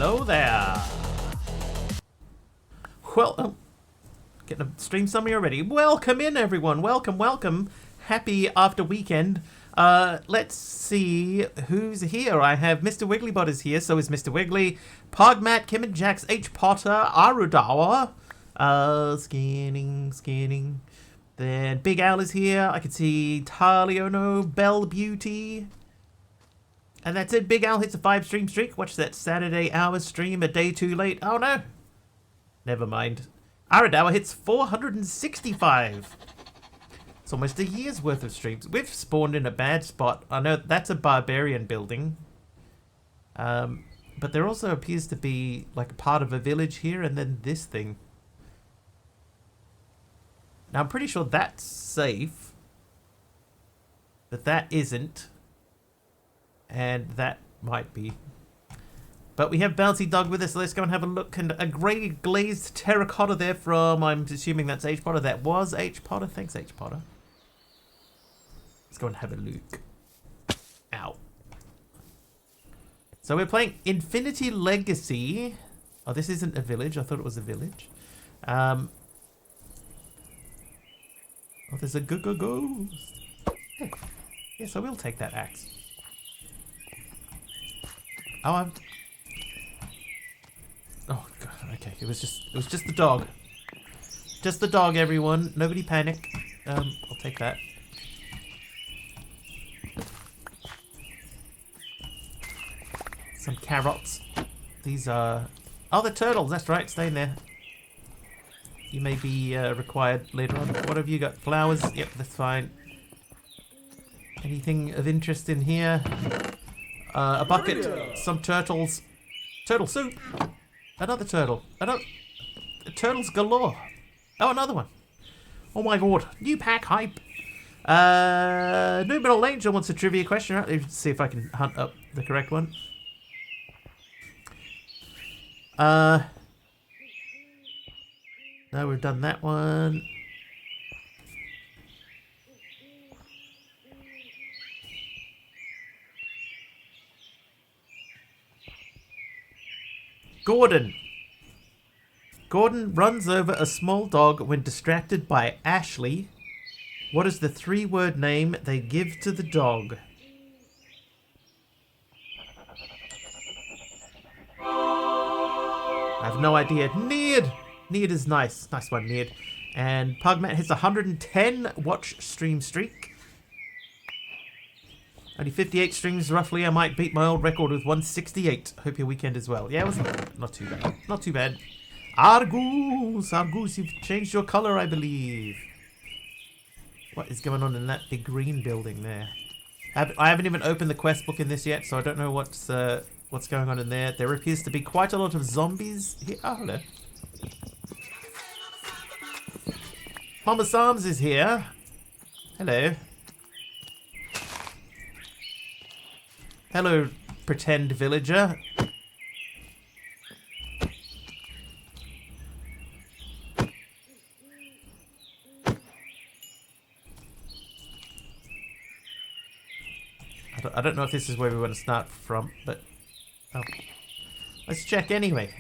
Hello there. Well, getting a stream summary already. Welcome in, everyone. Welcome, welcome. Happy after weekend. Let's see who's here. I have Mr. Wigglybot is here, so is Mr. Wiggly. Pogmat, Kim and Jax, H. Potter, Arudawa. Scanning. Then Big Al is here. I can see Taliono, Bell Beauty. And that's it. Big Al hits a 5-stream streak. Watch that Saturday hours stream a day too late. Oh no. Never mind. Aradawa hits 465. It's almost a year's worth of streams. We've spawned in a bad spot. I know that's a barbarian building. But there also appears to be like a part of a village here and then this thing. Now I'm pretty sure that's safe. But that isn't. And that might be. But we have Bouncy Dog with us, so let's go and have a look. And a grey glazed terracotta there from, I'm assuming that's H. Potter. That was H. Potter. Thanks, H. Potter. Let's go and have a look. Ow. So we're playing Infinity Legacy. Oh, this isn't a village. I thought it was a village. Oh, there's a ghost. Hey. Yes, I will take that axe. Oh, oh god, okay. It was just the dog. Just the dog, everyone. Nobody panic. I'll take that. Some carrots. These are... Oh, the turtles, that's right, stay in there. You may be required later on. What have you got? Flowers? Yep, that's fine. Anything of interest in here? A bucket, some turtles, turtle soup, another turtle, turtles galore. Oh, another one. Oh my god, new pack hype. Numinal Angel wants a trivia question. Right, let's see if I can hunt up the correct one. No, we've done that one. Gordon. Gordon runs over a small dog when distracted by Ashley. What is the 3-word name they give to the dog? I have no idea. Neard! Neard is nice. Nice one, Neard. And Pugmat hits 110 watch stream streak. Only 58 streams roughly. I might beat my old record with 168. Hope your weekend as well. Yeah, it was not too bad. Not too bad. Argus! Argus, you've changed your color, I believe. What is going on in that big green building there? I haven't even opened the quest book in this yet, so I don't know what's going on in there. There appears to be quite a lot of zombies here. Oh, hello. Mama Psalms is here. Hello. Hello, pretend villager. I don't know if this is where we want to start from, but let's check anyway.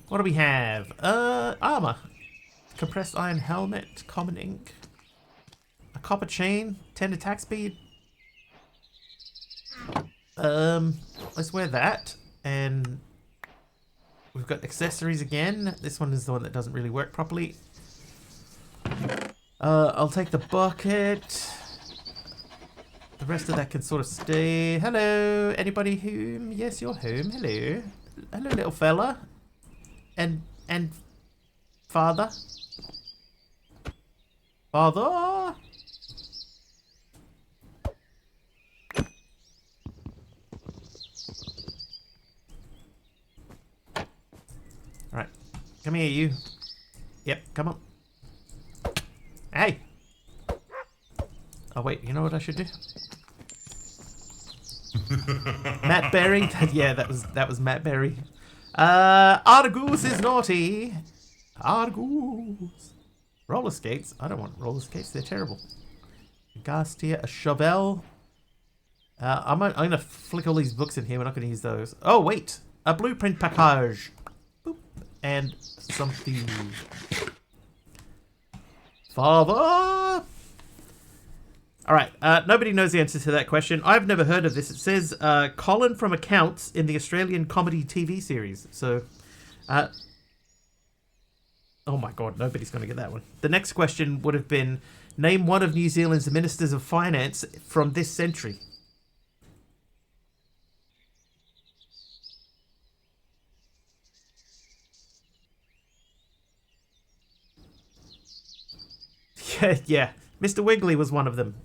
What do we have? Armor. Compressed iron helmet, common ink. A copper chain, 10 attack speed. Let's wear that, and we've got accessories again. This one is the one that doesn't really work properly. I'll take the bucket. The rest of that can sort of stay. Hello, anybody home? Yes, you're home. Hello, hello, little fella, and father. Father. Alright. Come here, you. Yep, come on. Hey! Oh, wait, you know what I should do? Matt Berry? Yeah, that was Matt Berry. Argus is naughty! Argus! Roller skates? I don't want roller skates, they're terrible. Gas tier, a shovel. I'm gonna flick all these books in here, we're not gonna use those. Oh, wait! a blueprint package. Boop. And something. Father! Alright, nobody knows the answer to that question. I've never heard of this. It says, Colin from Accounts in the Australian comedy TV series. So, oh my god, nobody's going to get that one. The next question would have been, name one of New Zealand's Ministers of Finance from this century. Yeah, Mr. Wiggly was one of them.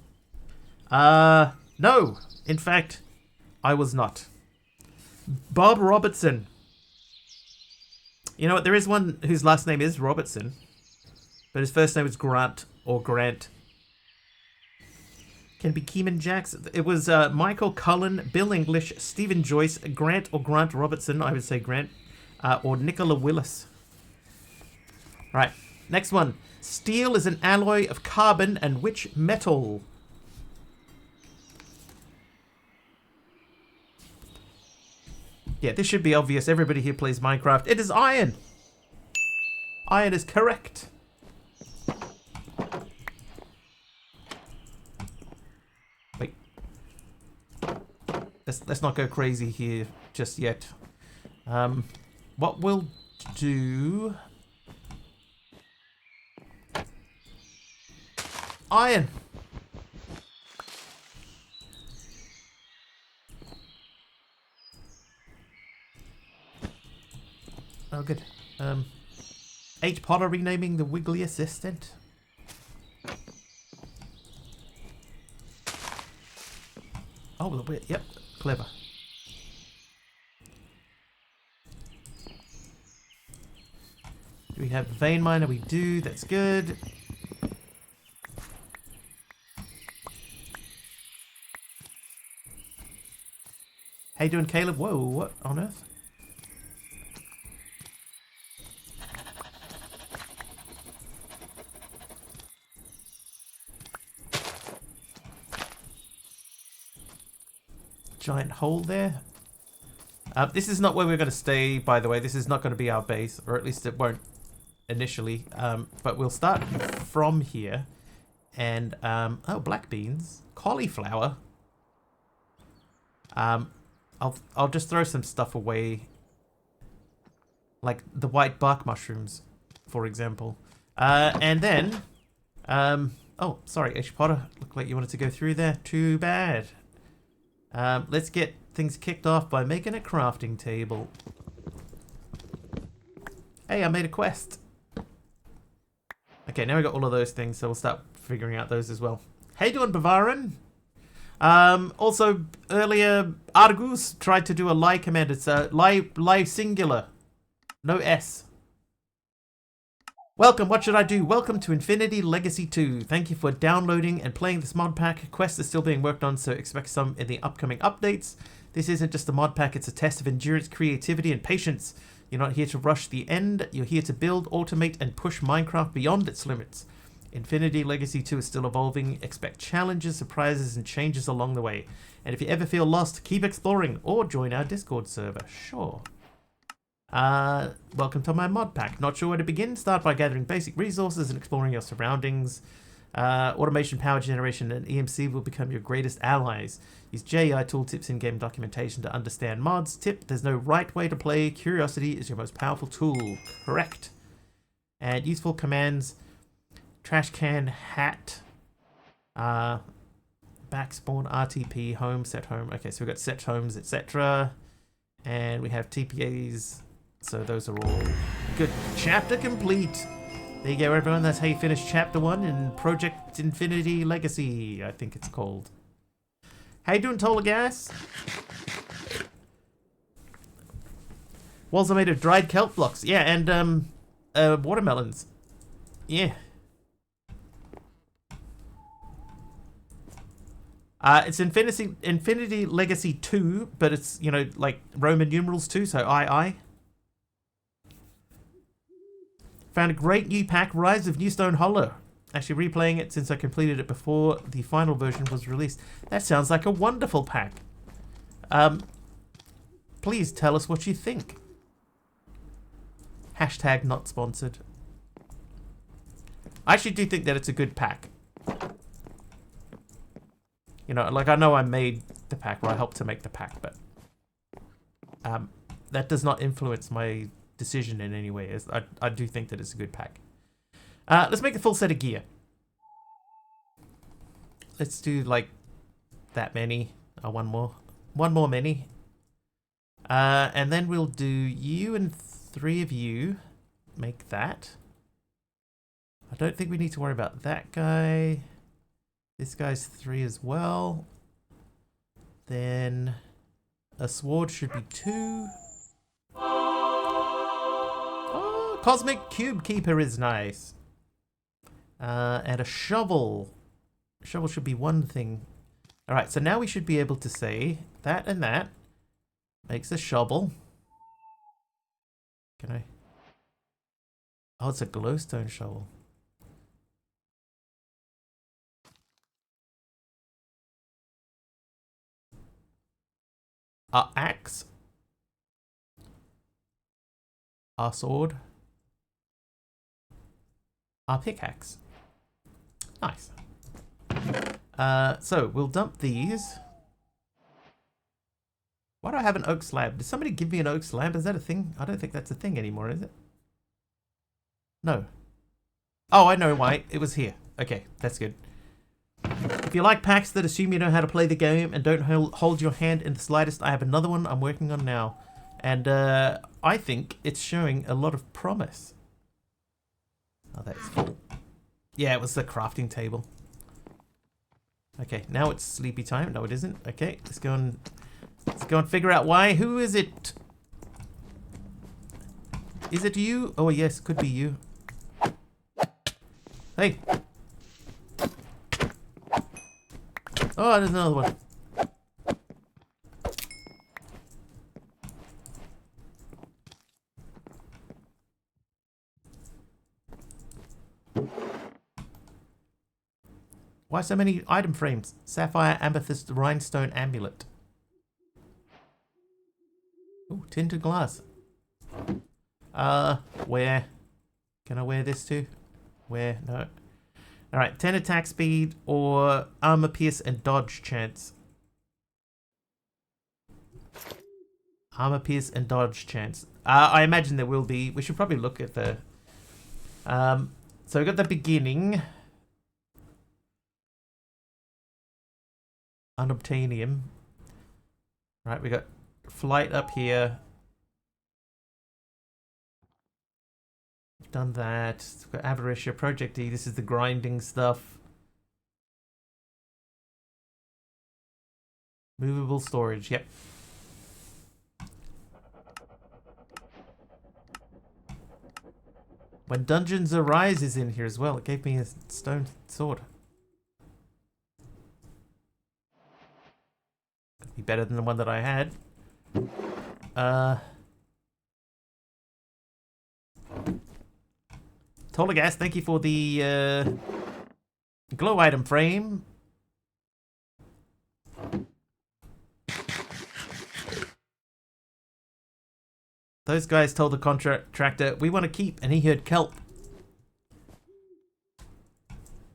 No. In fact, I was not. Bob Robertson. You know what? There is one whose last name is Robertson, but his first name is Grant or Grant. Can be Keeman Jackson. It was Michael Cullen, Bill English, Stephen Joyce, Grant or Grant Robertson. I would say Grant, or Nicola Willis. Right. Next one. Steel is an alloy of carbon and which metal? Yeah, this should be obvious. Everybody here plays Minecraft. It is iron. Iron is correct. Wait. Let's not go crazy here just yet. What we'll do... Iron. Oh, good. H. Potter renaming the Wiggly Assistant. Oh, yep, clever. Do we have vein miner? We do. That's good. How you doing, Caleb? Whoa, what on earth? Giant hole there. This is not where we're going to stay, by the way. This is not going to be our base, or at least it won't initially. But we'll start from here. And, oh, black beans. Cauliflower. I'll just throw some stuff away, like the white bark mushrooms, for example. And then, oh, sorry, H. Potter, looked like you wanted to go through there. Too bad. Let's get things kicked off by making a crafting table. Hey, I made a quest. Okay, now we got all of those things, so we'll start figuring out those as well. How you doing, Bavaran? Also, earlier, Argus tried to do a lie command. It's a lie singular. No S. Welcome, what should I do? Welcome to Infinity Legacy 2. Thank you for downloading and playing this mod pack. Quest is still being worked on, so expect some in the upcoming updates. This isn't just a mod pack, it's a test of endurance, creativity, and patience. You're not here to rush the end. You're here to build, automate, and push Minecraft beyond its limits. Infinity Legacy 2 is still evolving. Expect challenges, surprises, and changes along the way. And if you ever feel lost, keep exploring or join our Discord server. Sure. Welcome to my mod pack. Not sure where to begin? Start by gathering basic resources and exploring your surroundings. Automation, power generation, and EMC will become your greatest allies. Use JEI tooltips in-game documentation to understand mods. Tip, there's no right way to play. Curiosity is your most powerful tool. Correct. And useful commands. Trash can, hat, backspawn, RTP, home, set home. Okay, so we've got set homes, etc. And we have TPAs. So those are all good. Chapter complete. There you go, everyone. That's how you finish Chapter 1 in Project Infinity Legacy, I think it's called. How you doing, Tolagas? Walls are made of dried kelp blocks. Yeah, and watermelons. Yeah. It's Infinity Legacy 2, but it's, you know, like Roman numerals 2, so II. Found a great new pack, Rise of Newstone Hollow. Actually replaying it since I completed it before the final version was released. That sounds like a wonderful pack. Please tell us what you think. Hashtag not sponsored. I actually do think that it's a good pack. You know, like I know I made the pack, or I helped to make the pack, but that does not influence my decision in any way. I do think that it's a good pack. Let's make a full set of gear. Let's do like that many. One more many. And then we'll do you and 3 of you. Make that. I don't think we need to worry about that guy. This guy's 3 as well. Then a sword should be 2. Oh, Cosmic Cube Keeper is nice. And a shovel. Shovel should be 1 thing. Alright, so now we should be able to say that and that makes a shovel. Can I? Oh, it's a glowstone shovel. Our axe. Our sword. Our pickaxe. Nice. So we'll dump these. Why do I have an oak slab? Did somebody give me an oak slab? Is that a thing? I don't think that's a thing anymore, is it? No. Oh, I know why. It was here. Okay, that's good. If you like packs that assume you know how to play the game and don't hold your hand in the slightest, I have another one I'm working on now. And I think it's showing a lot of promise. Oh, that's full. Yeah, it was the crafting table. Okay, now it's sleepy time. No, it isn't. Okay, let's go and figure out why. Who is it? Is it you? Oh, yes, could be you. Hey. Oh, there's another one. Why so many item frames? Sapphire, amethyst, rhinestone, amulet. Ooh, tinted glass. Where? Can I wear this too? Where? No. Alright, 10 attack speed or armor pierce and dodge chance. Armor pierce and dodge chance. I imagine there will be. We should probably look at the... so we got the beginning. Unobtainium. Right, we got flight up here. We've done that. We've got Avaricia, Project E. This is the grinding stuff. Movable storage, yep. When Dungeons Arise is in here as well, it gave me a stone sword. Could be better than the one that I had. Tolagas, thank you for the glow item frame. Those guys told the contractor, we want to keep, and he heard kelp.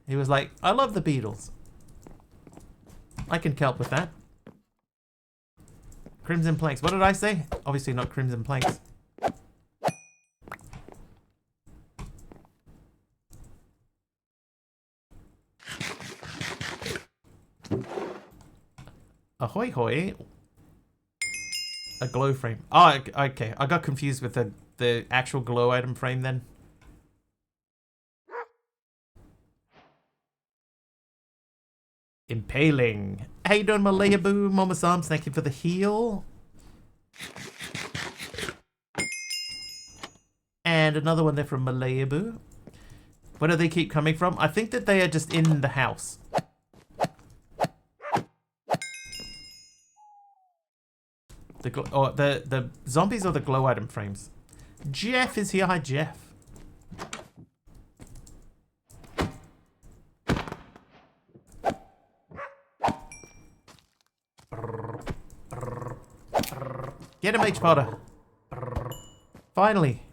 He was like, I love the Beatles. I can kelp with that. Crimson planks. What did I say? Obviously not crimson planks. Ahoy hoy. A glow frame. Oh, okay. I got confused with the actual glow item frame then. Impaling. How you doing, Malayaboo? Mama Sams, thank you for the heal. And another one there from Malayaboo. Where do they keep coming from? I think that they are just in the house. The zombies or the glow item frames. Jeff is here. Hi, Jeff. Get him, H. Potter. Finally.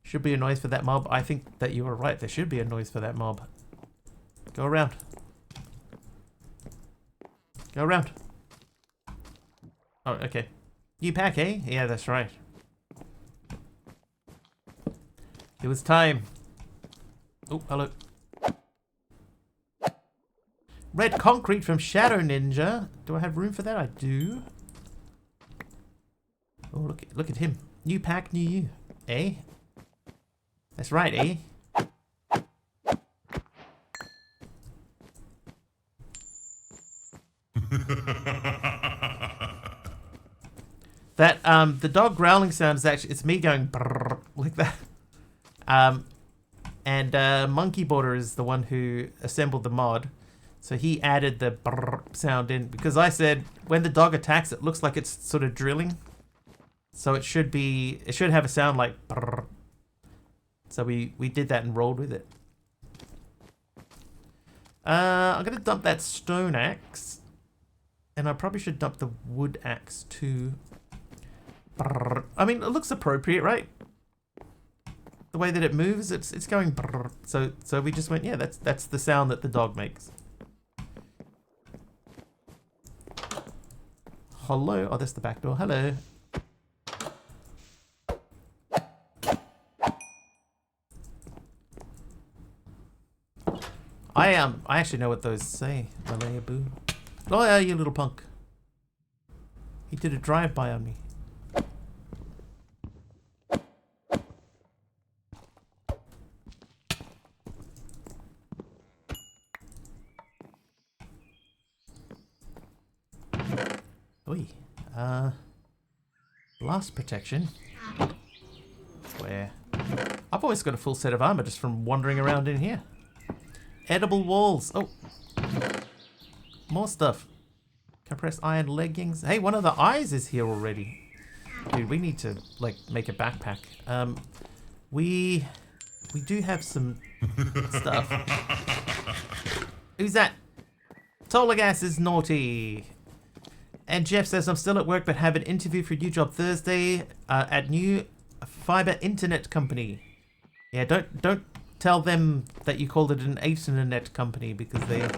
Should be a noise for that mob. I think that you were right. There should be a noise for that mob. Go around. Go around. Oh, okay. New pack, eh? Yeah, that's right. It was time. Oh, hello. Red concrete from Shadow Ninja. Do I have room for that? I do. Oh, look at him. New pack, new you. Eh? That's right, eh? That the dog growling sound is actually it's me going brrr, like that. And Monkey Border is the one who assembled the mod, so he added the brrr sound in because I said when the dog attacks, it looks like it's sort of drilling, so it should have a sound like brrr. So we did that and rolled with it. I'm gonna dump that stone axe, and I probably should dump the wood axe too. Brrr. I mean, it looks appropriate, right? The way that it moves, it's going brrr. So we just went, yeah, that's the sound that the dog makes. Hello. Oh, that's the back door. Hello. I actually know what those say. Malaya boo. Oh yeah, you little punk. He did a drive-by on me. Oi. Blast protection. Where? I've always got a full set of armor just from wandering around in here. Edible walls. Oh. More stuff. Compressed iron leggings. Hey, one of the eyes is here already. Dude, we need to, like, make a backpack. We do have some stuff. Who's that? Tolagas is naughty. And Jeff says, I'm still at work but have an interview for a new job Thursday at new fiber internet company. Yeah, don't tell them that you called it an internet company because they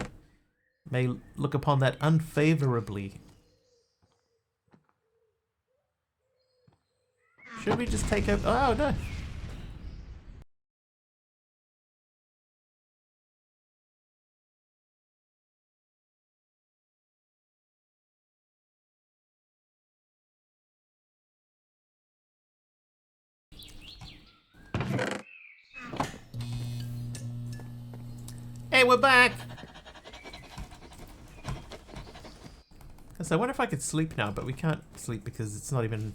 may look upon that unfavorably. Should we just take over? Oh, no. Hey, we're back! So I wonder if I could sleep now, but we can't sleep because it's not even,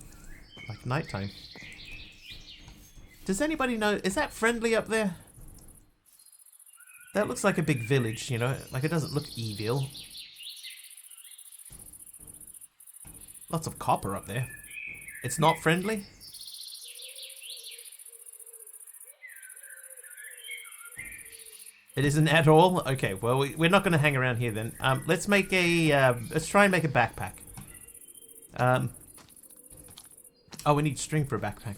like, nighttime. Does anybody know, is that friendly up there? That looks like a big village, you know? Like, it doesn't look evil. Lots of copper up there. It's not friendly? It isn't at all? Okay, well, we're not going to hang around here then. Let's make a, let's try and make a backpack. Oh, we need string for a backpack.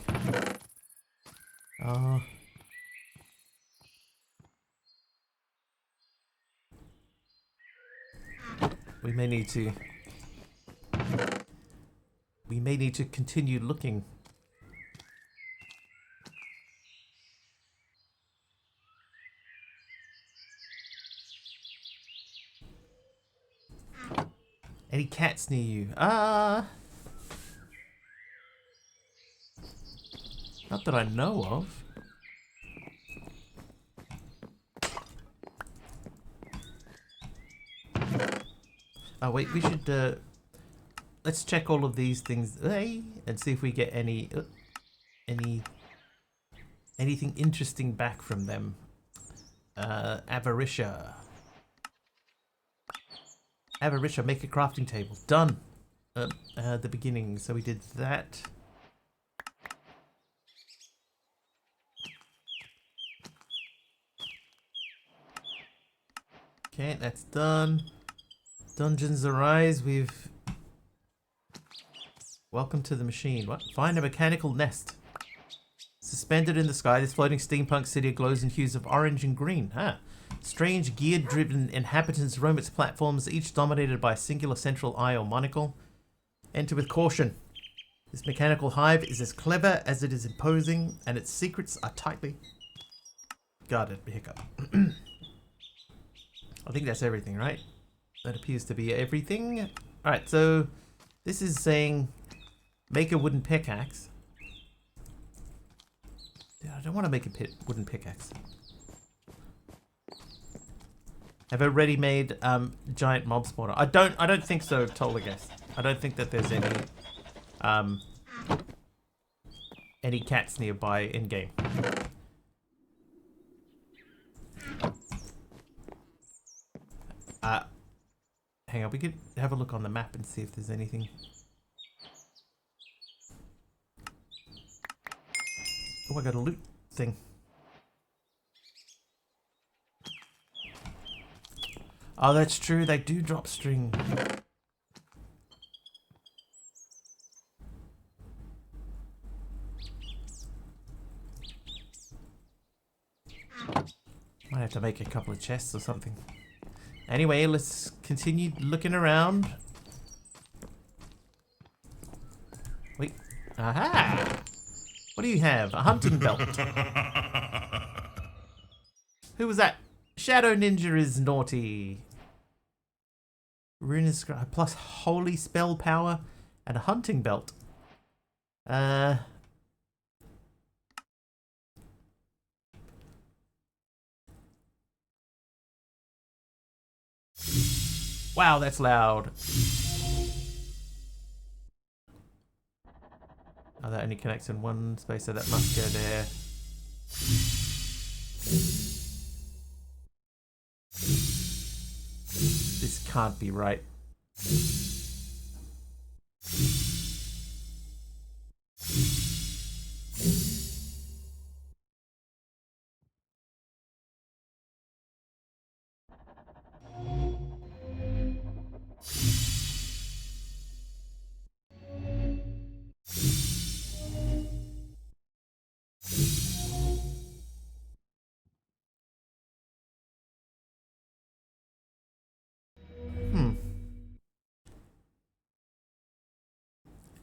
We may need to continue looking. Any cats near you? Not that I know of. Oh wait, we should let's check all of these things, hey, and see if we get anything interesting back from them. Avaricia. Avaricia, make a crafting table. Done. At the beginning, so we did that. Okay, that's done. Dungeons arise. We've... Welcome to the machine. What? Find a mechanical nest. Suspended in the sky, this floating steampunk city glows in hues of orange and green. Huh. Strange, gear-driven inhabitants roam its platforms, each dominated by a singular central eye or monocle. Enter with caution. This mechanical hive is as clever as it is imposing, and its secrets are tightly guarded. Hiccup. I think that's everything, right? That appears to be everything. Alright, so this is saying make a wooden pickaxe. I don't want to make a wooden pickaxe. Have a ready-made giant mob spawner. I don't think so, Tolagast. I don't think that there's any cats nearby in game. Hang on, we could have a look on the map and see if there's anything. Oh, I got a loot thing. Oh, that's true. They do drop string. Might have to make a couple of chests or something. Anyway, let's continue looking around. Wait. Aha! What do you have? A hunting belt. Who was that? Shadow Ninja is naughty. Rune is plus holy spell power and a hunting belt. Wow, that's loud. Oh, that only connects in one space, so that must go there. This can't be right.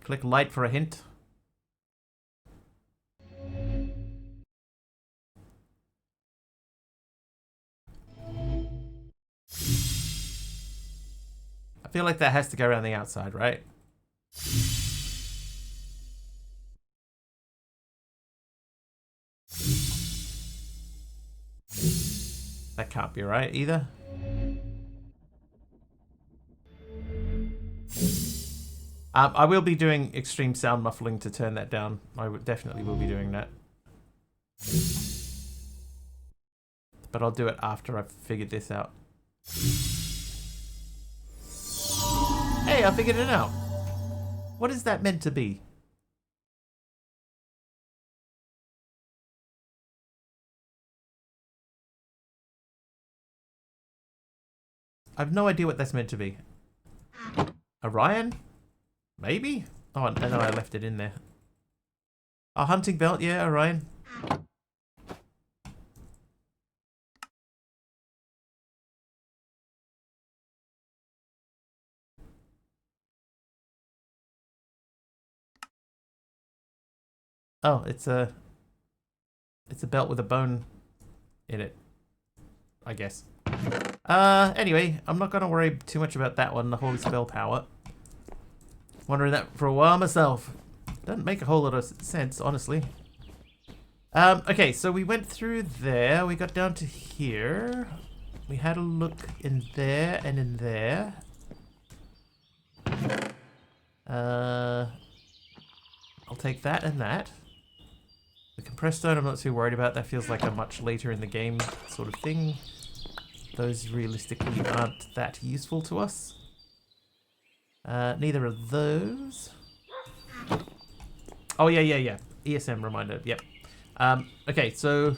Click light for a hint. I feel like that has to go around the outside, right? That can't be right either. I will be doing extreme sound muffling to turn that down. I definitely will be doing that. But I'll do it after I've figured this out. Hey, I figured it out. What is that meant to be? I have no idea what that's meant to be. Orion? Maybe? Oh, no, I left it in there. A hunting belt, yeah, Orion. Oh, it's a belt with a bone in it, I guess. Anyway, I'm not gonna worry too much about that one, the holy spell power. Wondering that for a while myself. Doesn't make a whole lot of sense, honestly. Okay, so we went through there, we got down to here. We had a look in there and in there. I'll take that and that. The compressed stone I'm not too worried about, that feels like a much later in the game sort of thing. Those realistically aren't that useful to us. Neither of those. Oh, yeah. ESM reminder, yep. Okay, so...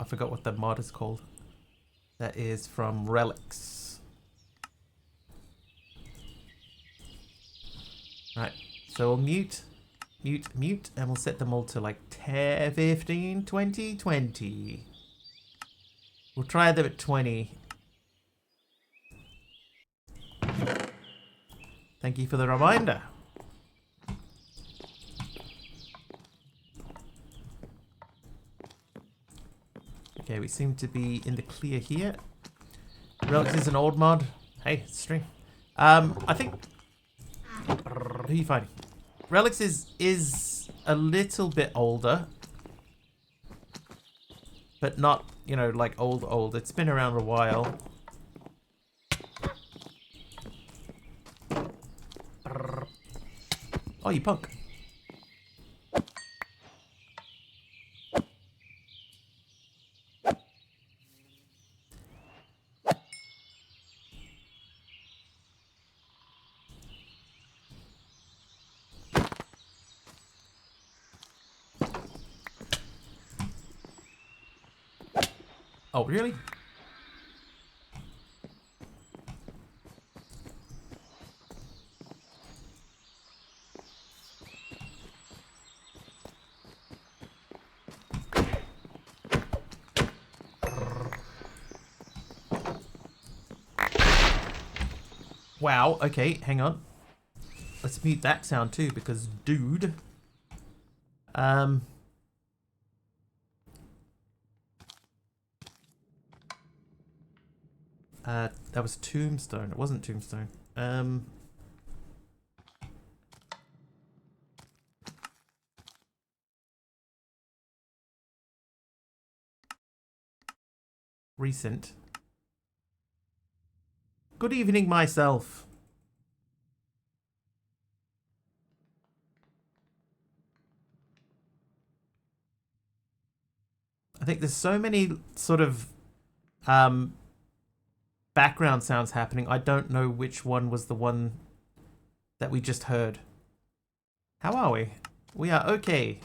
forgot what the mod is called. That is from Relics. Right, so we'll mute, and we'll set them all to like 10, 15, 20, 20. We'll try them at 20. Thank you for the reminder. Okay, we seem to be in the clear here. Relics is an old mod. Hey, stream. I think... Who are you fighting? Relics is a little bit older. But not, you know, like old. It's been around a while. Oh, you punk. Oh, really? Wow, okay, hang on. Let's mute that sound too, because dude. That was Tombstone. It wasn't Tombstone. Recent. Good evening, myself. I think there's so many sort of background sounds happening. I don't know which one was the one that we just heard. How are we? We are okay.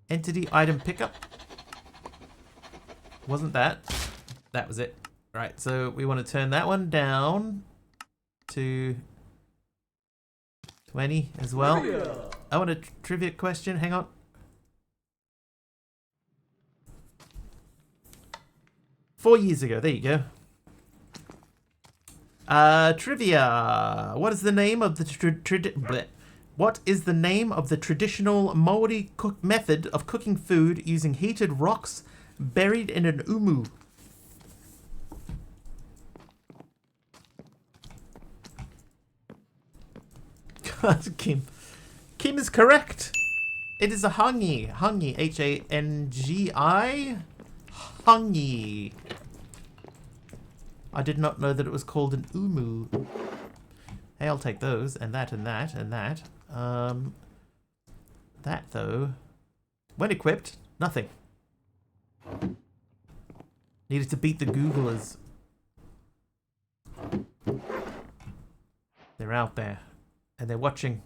Entity item pickup. Wasn't that? That was it. Right, so we want to turn that one down to 20 as well. Trivia. I want a trivia question. Hang on. Four years ago. There you go. Trivia. What is the name of the traditional Maori method of cooking food using heated rocks buried in an umu? God, Kim. Kim is correct. It is a hangi. Hangi. H-A-N-G-I. Hangi. I did not know that it was called an umu. Hey, I'll take those, and that, and that, and that. That, though. When equipped, nothing. Needed to beat the Googlers. They're out there. And they're watching.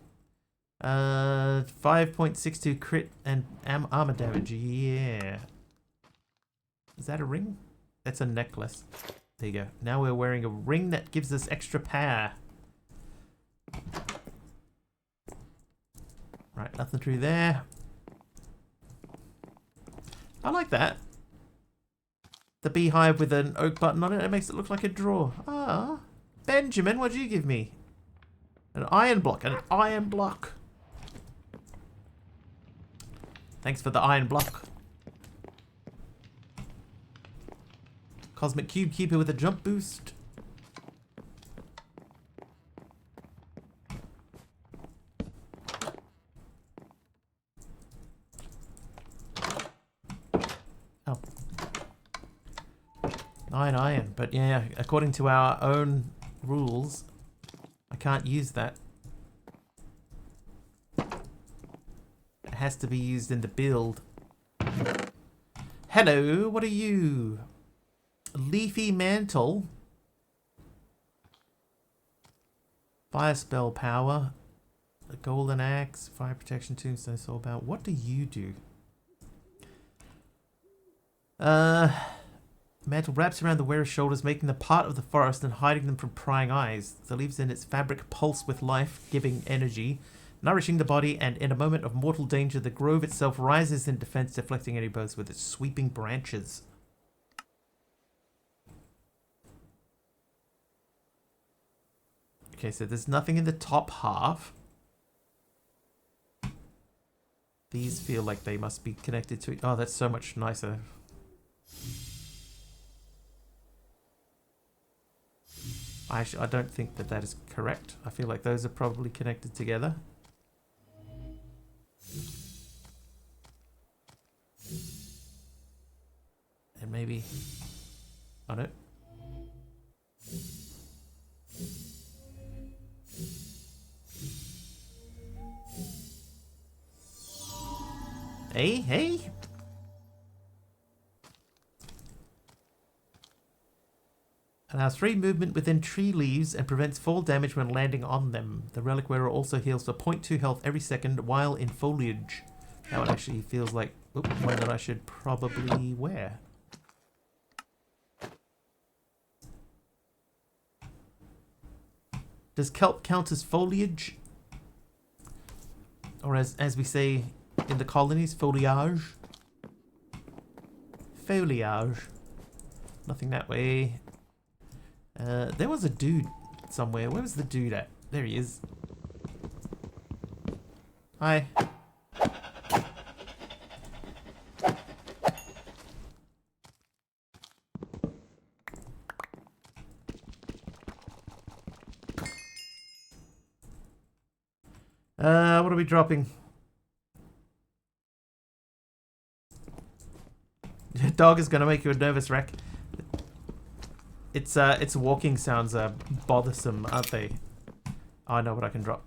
5.62 crit and armor damage. Yeah. Is that a ring? That's a necklace. There you go. Now we're wearing a ring that gives us extra power. Right, nothing through there. I like that. The beehive with an oak button on it. It makes it look like a drawer. Ah. Benjamin, what'd you give me? An iron block. An iron block. Thanks for the iron block. Cosmic Cube Keeper with a jump boost. Oh. 9 iron. But yeah, according to our own rules, I can't use that. It has to be used in the build. Hello, what are you? Leafy Mantle. Fire spell power. A golden axe. Fire protection tombstone soulbound. What do you do? Mantle wraps around the wearer's shoulders, making them part of the forest and hiding them from prying eyes. The leaves in its fabric pulse with life, giving energy, nourishing the body, and in a moment of mortal danger, the grove itself rises in defense, deflecting any blows with its sweeping branches. Okay, so there's nothing in the top half. These feel like they must be connected to it. Oh, that's so much nicer. Actually, I don't think that that is correct. I feel like those are probably connected together. And maybe... Oh no. Hey, hey! Allows free movement within tree leaves and prevents fall damage when landing on them. The relic wearer also heals for 0.2 health every second while in foliage. That one actually feels like one that I should probably wear. Does kelp count as foliage? Or as we say in the colonies, foliage? Foliage. Nothing that way. There was a dude somewhere. Where was the dude at? There he is. Hi. What are we dropping? Your dog is gonna make you a nervous wreck. Its walking sounds are bothersome, aren't they? Oh, I know what I can drop.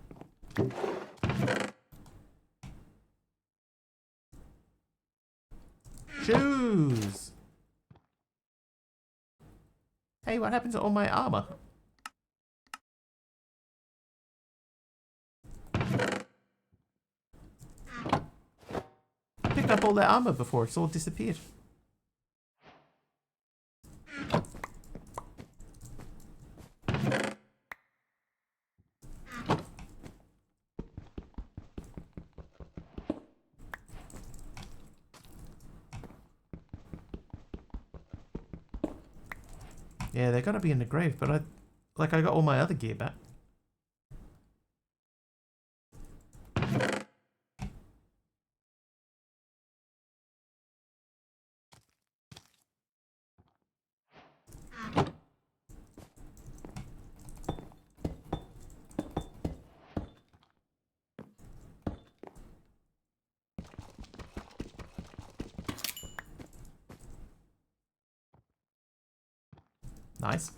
Shoes! Hey, what happened to all my armor? I picked up all that armor before, it's all disappeared. Yeah, they gotta be in the grave, but I got all my other gear back. Nice.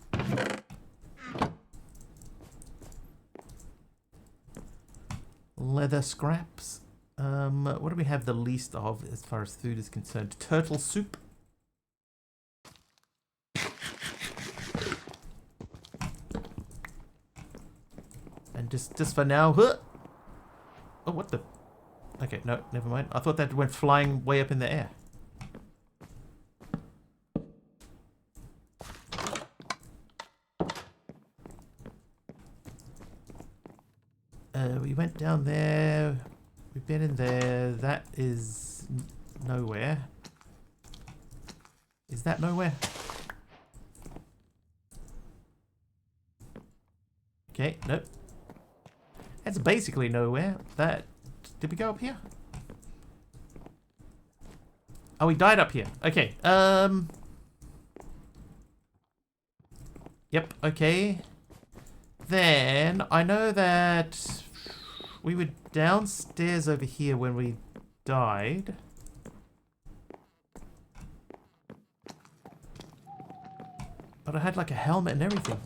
Leather scraps. What do we have the least of as far as food is concerned? Turtle soup. And just for now. Huh! Oh, what the? Okay, no, never mind. I thought that went flying way up in the air. We went down there. We've been in there. That is nowhere. Is that nowhere? Okay, nope. That's basically nowhere. That... Did we go up here? Oh, we died up here. Okay, Yep, okay. Then, I know that... We were downstairs over here when we died. But I had like a helmet and everything.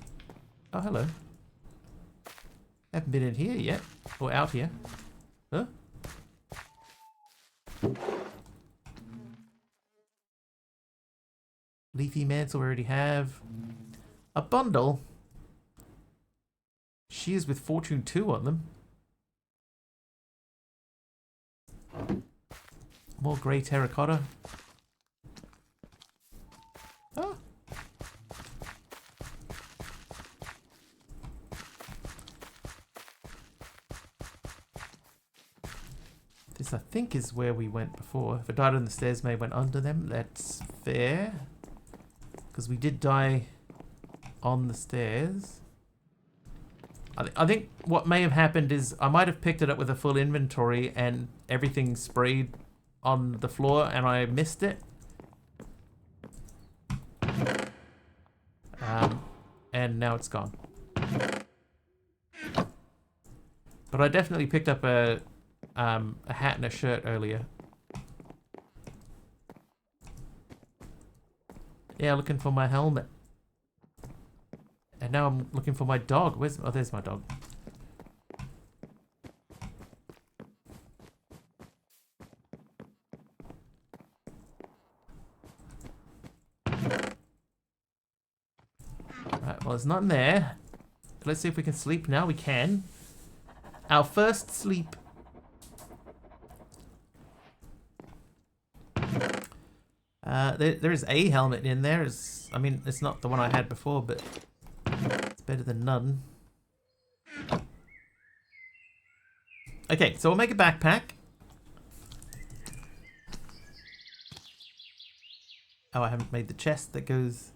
Oh, hello. Haven't been in here yet. Or out here. Huh? Leafy mantle we already have. A bundle? Shears with Fortune 2 on them. More grey terracotta. This, I think, is where we went before. If I died on the stairs, may went under them. That's fair. Because we did die on the stairs. I think what may have happened is I might have picked it up with a full inventory and everything sprayed on the floor and I missed it. And now it's gone. But I definitely picked up a hat and a shirt earlier. Yeah, looking for my helmet. And now I'm looking for my dog. Where's... Oh, there's my dog. Right, well, it's not in there. Let's see if we can sleep now. We can. Our first sleep. There is a helmet in there. I mean, it's not the one I had before, but it's better than none. Okay, so we'll make a backpack. Oh, I haven't made the chest that goes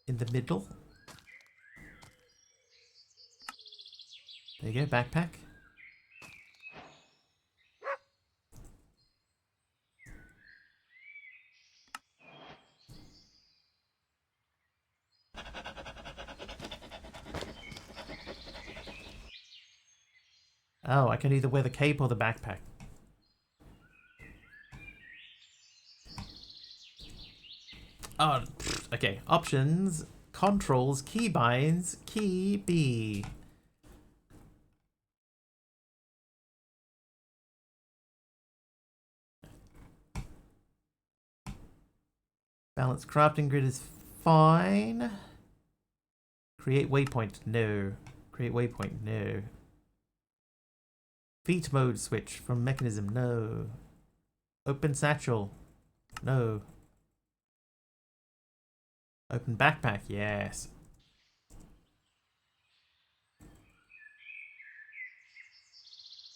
in the middle. There you go, backpack. Oh, I can either wear the cape or the backpack. Oh, okay. Options, controls, keybinds, key B. Balance crafting grid is fine. Create waypoint, no. Create waypoint, no. Feet mode switch from mechanism, no. Open satchel, no. Open backpack, yes.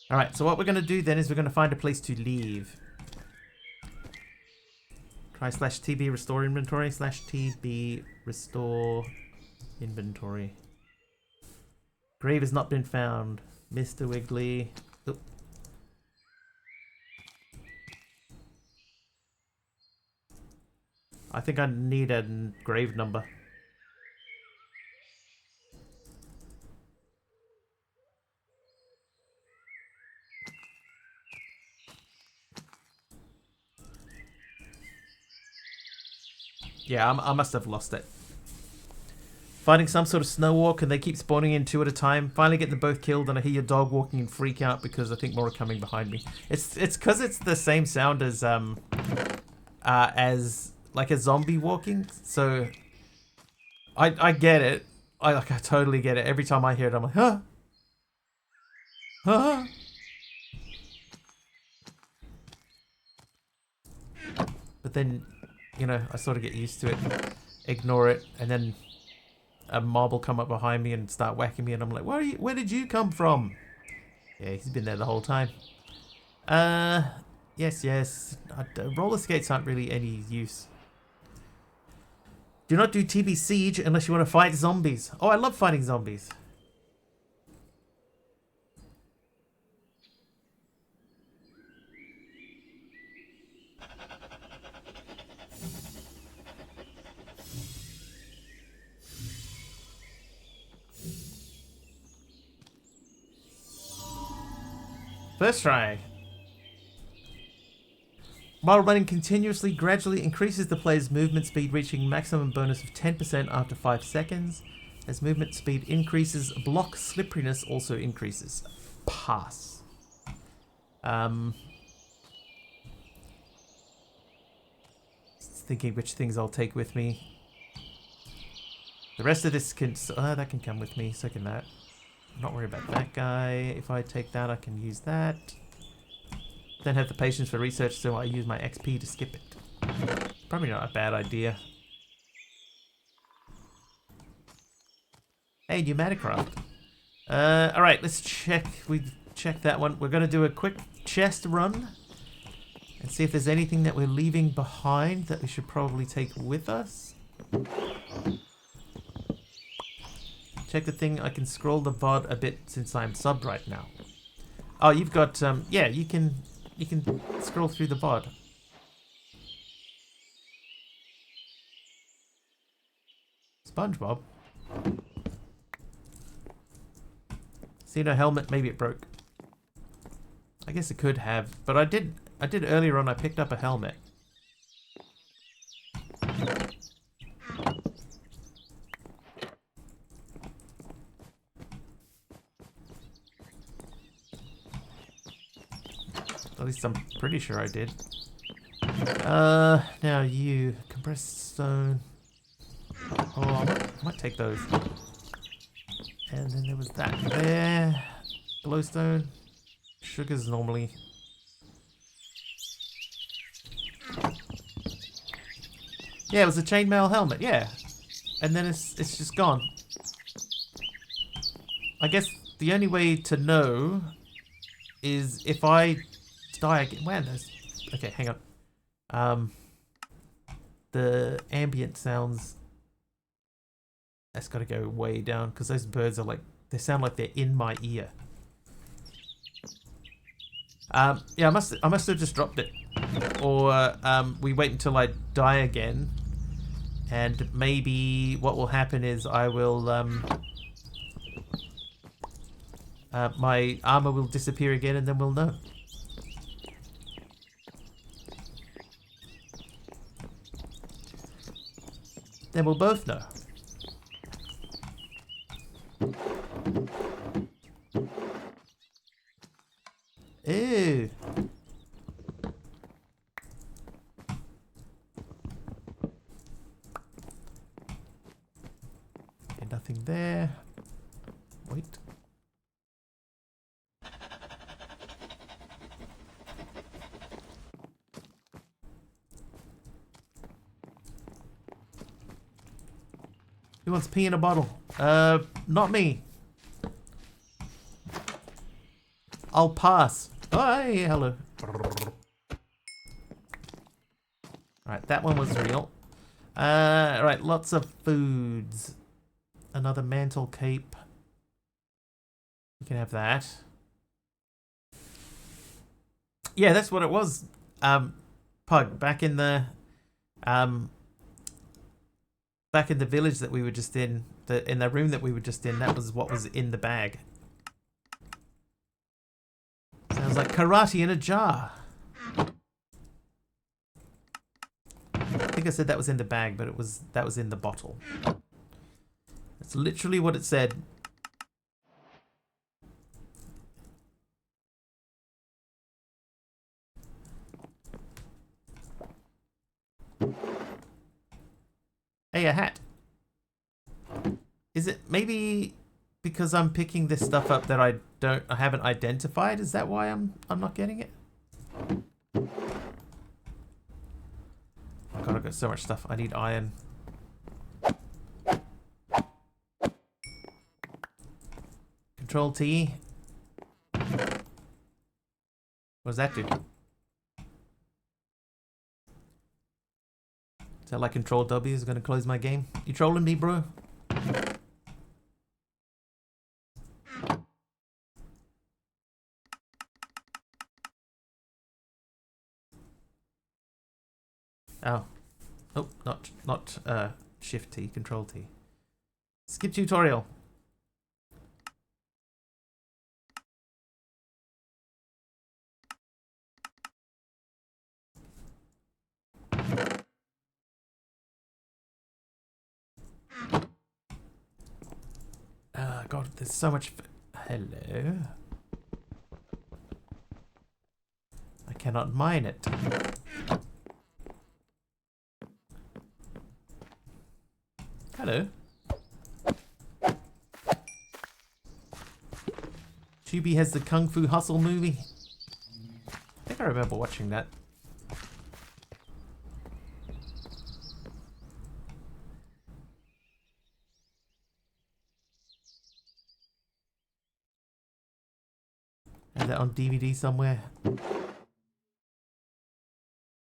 Alright, so what we're going to do then is we're going to find a place to leave. Try /TB restore inventory /TB restore inventory. Grave has not been found. Mr. Wiggly. Oop. I think I need a grave number. Yeah, I must have lost it. Finding some sort of snow walk and they keep spawning in 2 at a time. Finally get them both killed and I hear your dog walking and freak out because I think more are coming behind me. It's because it's the same sound as like a zombie walking. So I get it. I totally get it. Every time I hear it, I'm like, huh? Huh? But then, you know, I sort of get used to it, ignore it, and then a mob will come up behind me and start whacking me, and I'm like, where did you come from? Yeah, he's been there the whole time. Yes. Roller skates aren't really any use. Do not do TB Siege unless you want to fight zombies. Oh, I love fighting zombies. First try. While running continuously, gradually increases the player's movement speed, reaching maximum bonus of 10% after 5 seconds. As movement speed increases, block slipperiness also increases. Pass. Thinking which things I'll take with me. The rest of this can... that can come with me, so can that. I'm not worried about that guy. If I take that, I can use that. Don't have the patience for research, so I use my XP to skip it. Probably not a bad idea. Hey, Pneumaticraft. Alright, let's check. check that one. We're going to do a quick chest run and see if there's anything that we're leaving behind that we should probably take with us. Check the thing. I can scroll the VOD a bit since I'm subbed right now. Oh, you've got yeah, you can scroll through the VOD. SpongeBob. See, no helmet. Maybe it broke. I guess it could have, but I did earlier on. I picked up a helmet. At least I'm pretty sure I did. Now you compressed stone. Oh, I might take those. And then there was that there. Glowstone. Sugars normally. Yeah, it was a chainmail helmet, yeah. And then it's just gone. I guess the only way to know is if I die again. When there's okay, hang on. The ambient sounds. That's got to go way down because those birds are like they sound like they're in my ear. Yeah, I must have just dropped it, or we wait until I die again, and maybe what will happen is I will my armor will disappear again, and then we'll know. Then we'll both know. Ew. Okay, nothing there. Wait. Who wants pee in a bottle? Not me. I'll pass. Oh, hey, hello. Alright, that one was real. Alright, lots of foods. Another mantle cape. You can have that. Yeah, that's what it was. Pug, back in the village that we were just in, in the room that we were just in, that was what was in the bag. Sounds like karate in a jar. I think I said that was in the bag, but that was in the bottle. That's literally what it said. Hey, a hat. Is it maybe because I'm picking this stuff up that I haven't identified? Is that why I'm not getting it? Oh god, I've got so much stuff. I need iron. Control T. What does that do? Is that like Control W is going to close my game? You trolling me, bro? Oh. Oh, not Shift T, Control T. Skip tutorial. God, there's so much. Hello. I cannot mine it. Hello. Tubi has the Kung Fu Hustle movie. I think I remember watching that. Have that on DVD somewhere.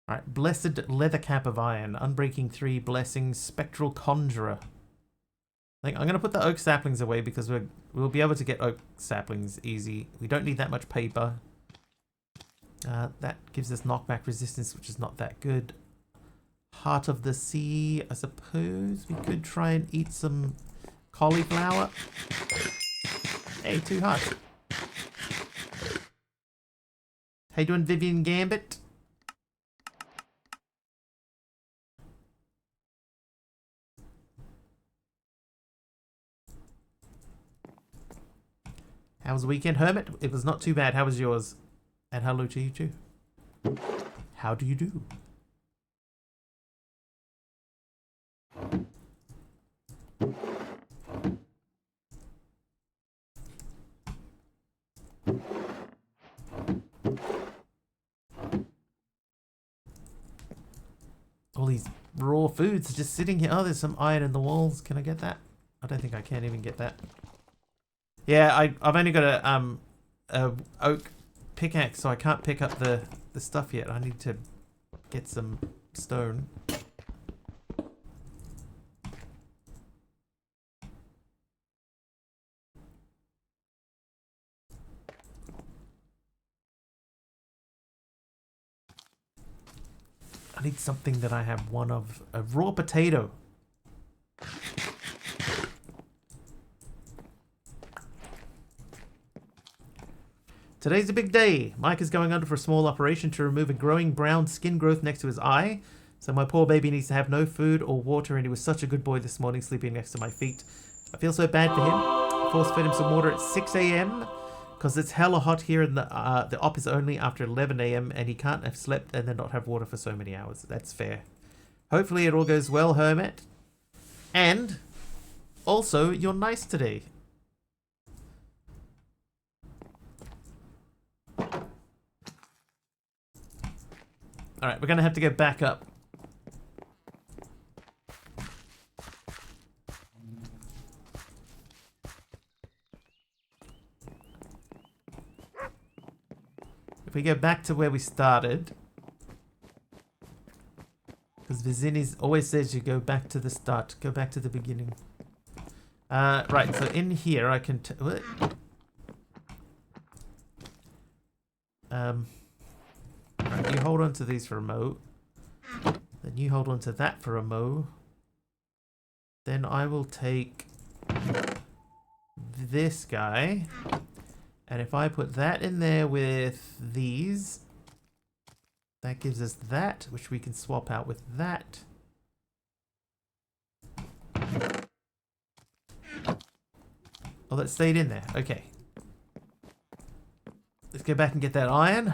Alright, Blessed Leather Cap of Iron, Unbreaking 3, Blessings, Spectral Conjurer. I think I'm going to put the oak saplings away because we'll be able to get oak saplings easy. We don't need that much paper. That gives us knockback resistance, which is not that good. Heart of the Sea, I suppose we could try and eat some cauliflower. Hey, 2 hearts. How you doing, Vivian Gambit? How was the weekend, Hermit? It was not too bad. How was yours? And hello to you too. How do you do? All these raw foods just sitting here. Oh, there's some iron in the walls. Can I get that? I don't think I can even get that. Yeah, I've only got a oak pickaxe, so I can't pick up the stuff yet. I need to get some stone. I need something that I have one of. A raw potato. Today's a big day. Mike is going under for a small operation to remove a growing brown skin growth next to his eye. So my poor baby needs to have no food or water, and he was such a good boy this morning, sleeping next to my feet. I feel so bad for him. Force fed him some water at 6 a.m. because it's hella hot here, and the op is only after 11 a.m. and he can't have slept and then not have water for so many hours. That's fair. Hopefully it all goes well, Hermit. And also, you're nice today. Alright, we're going to have to go back up. If we go back to where we started, because Vizini always says you go back to the start, go back to the beginning. Right, so in here I can... Right, you hold on to these for a mo. Then you hold on to that for a mo. Then I will take this guy. And if I put that in there with these, that gives us that, which we can swap out with that. Oh, that stayed in there. Okay. Let's go back and get that iron.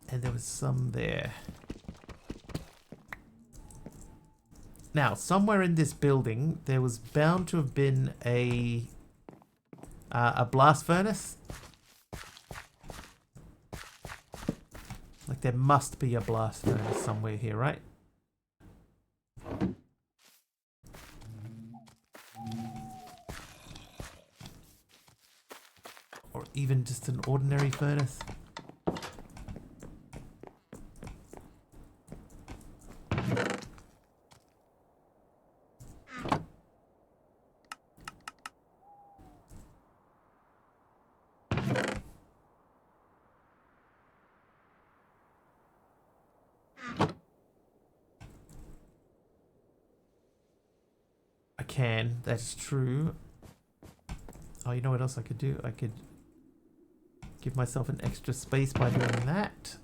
And there was some there. Now, somewhere in this building, there was bound to have been a blast furnace. Like there must be a blast furnace somewhere here, right? Or even just an ordinary furnace. That's true. Oh, you know what else I could do? I could give myself an extra space by doing that.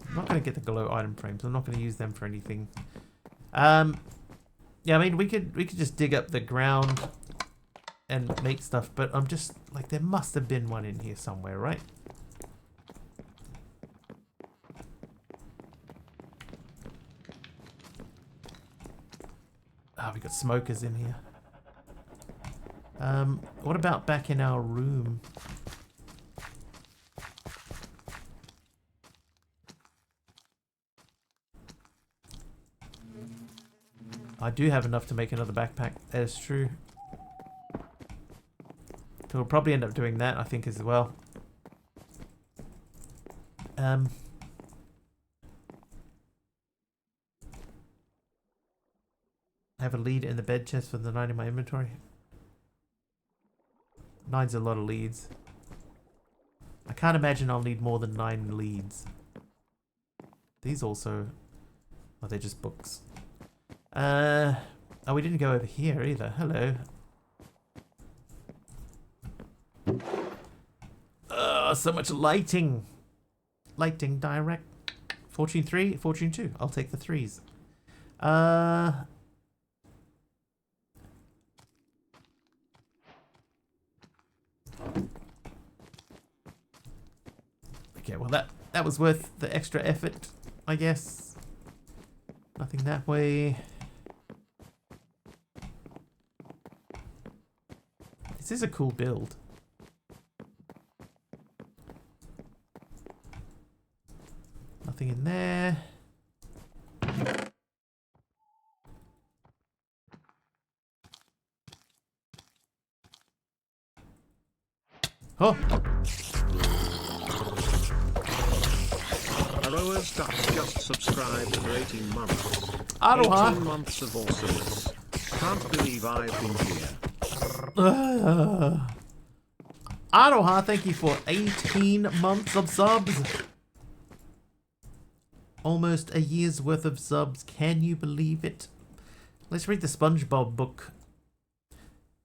I'm not going to get the glow item frames. I'm not going to use them for anything. Yeah, I mean, we could just dig up the ground and make stuff, but I'm just like, there must have been one in here somewhere, right? Ah, we got smokers in here. What about back in our room? I do have enough to make another backpack. That is true. So we'll probably end up doing that, I think, as well. I have a lead in the bed chest for the 9 in my inventory. 9's a lot of leads. I can't imagine I'll need more than 9 leads. These also... Oh, they're just books. Oh, we didn't go over here either. Hello. Oh, so much lighting. Lighting direct. Fortune 3, Fortune 2. I'll take the 3s. Okay, well that was worth the extra effort, I guess. Nothing that way. This is a cool build. Nothing in there. Oh! Aroa's Duck just subscribed for 18 months. Aroha! 18 months of awesomeness. Can't believe I've been here. Aroha, thank you for 18 months of subs. Almost a year's worth of subs. Can you believe it? Let's read the SpongeBob book.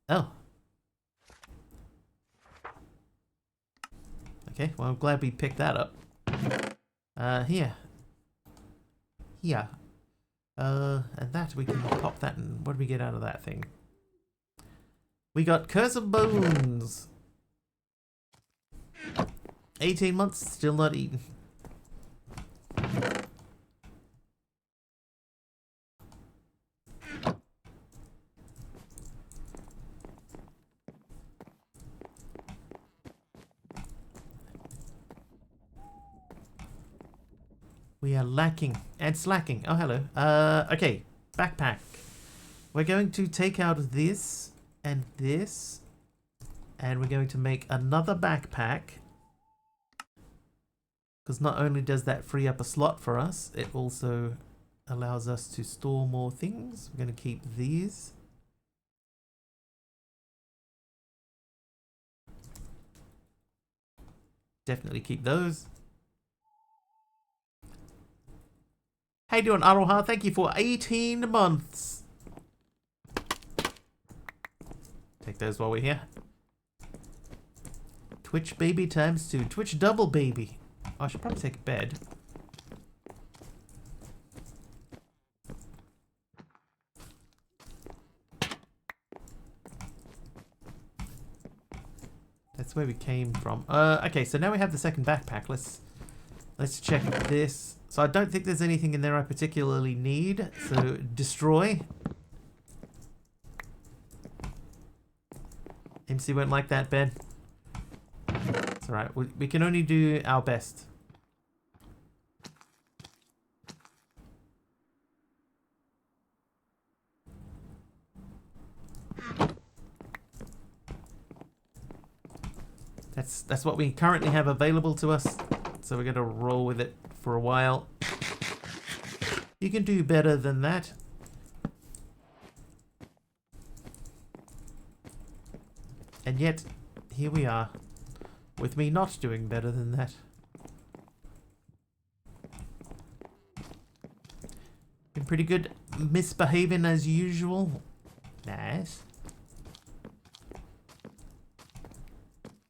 Oh. Okay, well I'm glad we picked that up. Here. Here. And that we can pop that in. What do we get out of that thing? We got Curse of Bones. 18 months, still not eaten. We are lacking and slacking. Oh, hello. Okay. Backpack. We're going to take out this and this. And we're going to make another backpack. Because not only does that free up a slot for us, it also allows us to store more things. We're going to keep these. Definitely keep those. How you doing, Aroha? Thank you for 18 months. Take those while we're here. Twitch baby times 2. Twitch double baby. Oh, I should probably take a bed. That's where we came from. Okay, so now we have the second backpack. Let's check this. So I don't think there's anything in there I particularly need. So destroy. MC won't like that, Ben. It's alright. We can only do our best. That's what we currently have available to us. So we're going to roll with it for a while. You can do better than that. And yet, here we are. With me not doing better than that. Been pretty good misbehaving as usual. Nice.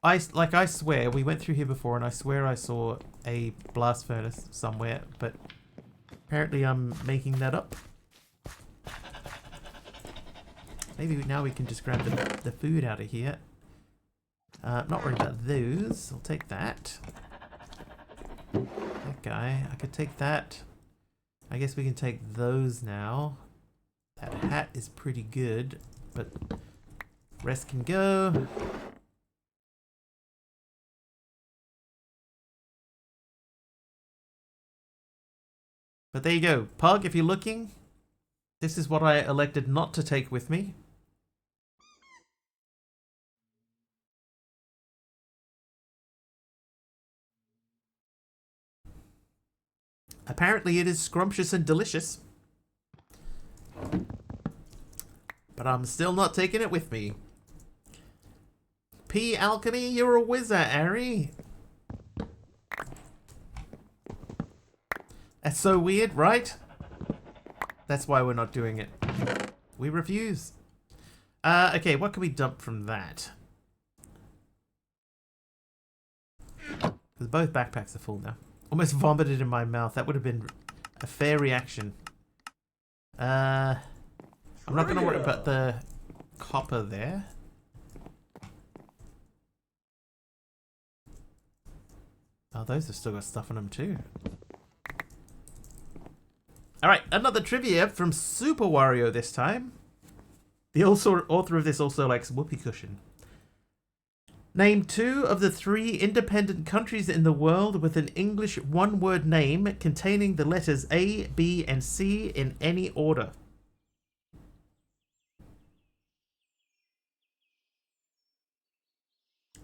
I swear, we went through here before and I swear I saw a blast furnace somewhere, but apparently I'm making that up. Maybe now we can just grab the food out of here. Not worried about those. I'll take that. That guy. I could take that. I guess we can take those now. That hat is pretty good, but Rest can go. But there you go. Pug, if you're looking, this is what I elected not to take with me. Apparently it is scrumptious and delicious. But I'm still not taking it with me. P. Alchemy, you're a wizard, Ari. That's so weird, right? That's why we're not doing it. We refuse. Okay, what can we dump from that? Because both backpacks are full now. Almost vomited in my mouth. That would have been a fair reaction. I'm not going to worry about the copper there. Oh, those have still got stuff on them too. Alright, another trivia from Super Wario this time. The author of this also likes whoopee cushion. Name 2 of the 3 independent countries in the world with an English one-word name containing the letters A, B, and C in any order.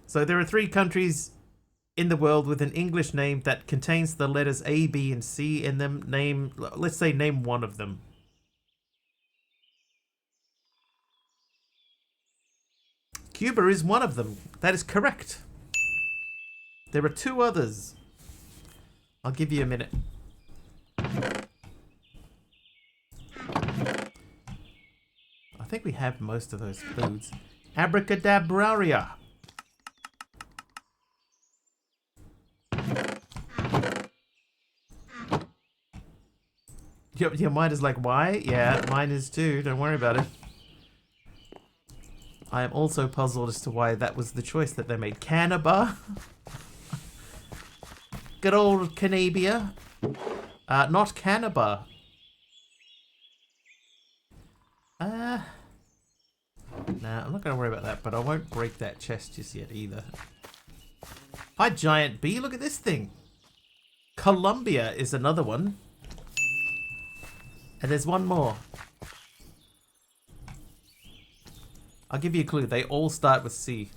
So there are 3 countries in the world with an English name that contains the letters A, B, and C in them. Let's say name one of them. Cuba is one of them. That is correct. There are 2 others. I'll give you a minute. I think we have most of those foods. Abracadabraria. Your mind is like, why? Yeah, mine is too. Don't worry about it. I am also puzzled as to why that was the choice that they made. Canaba. Good old Canabia. Not Canaba. Nah, I'm not going to worry about that, but I won't break that chest just yet either. Hi, Giant Bee. Look at this thing. Colombia is another one. And there's one more. I'll give you a clue. They all start with C.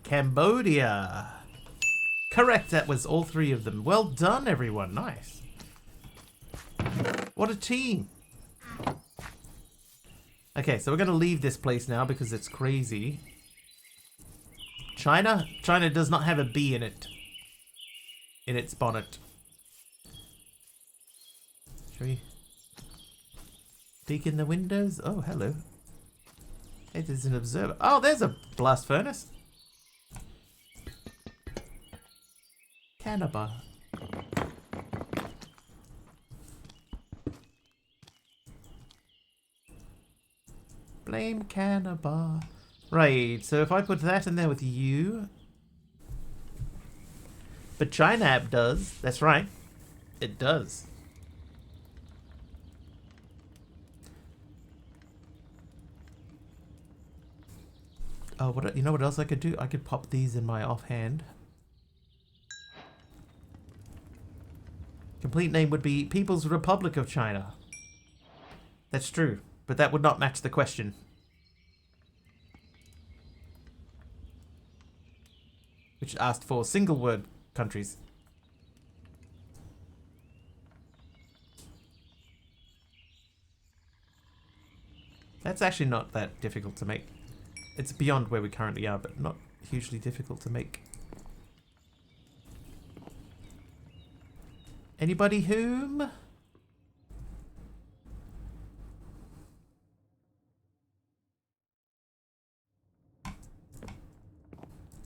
Cambodia. Correct. That was all 3 of them. Well done, everyone. Nice. What a team. Okay, so we're going to leave this place now because it's crazy. China? China does not have a B in it. In its bonnet. Shall we peek in the windows? Oh, hello. Hey, there's an observer. Oh, there's a blast furnace. Canaba. Blame Canaba. Right, so if I put that in there with you. But Chinab does. That's right. It does. Oh, you know what else I could do? I could pop these in my offhand. Complete name would be People's Republic of China. That's true, but that would not match the question. Which asked for single word countries. That's actually not that difficult to make. It's beyond where we currently are, but not hugely difficult to make. Anybody whom? Does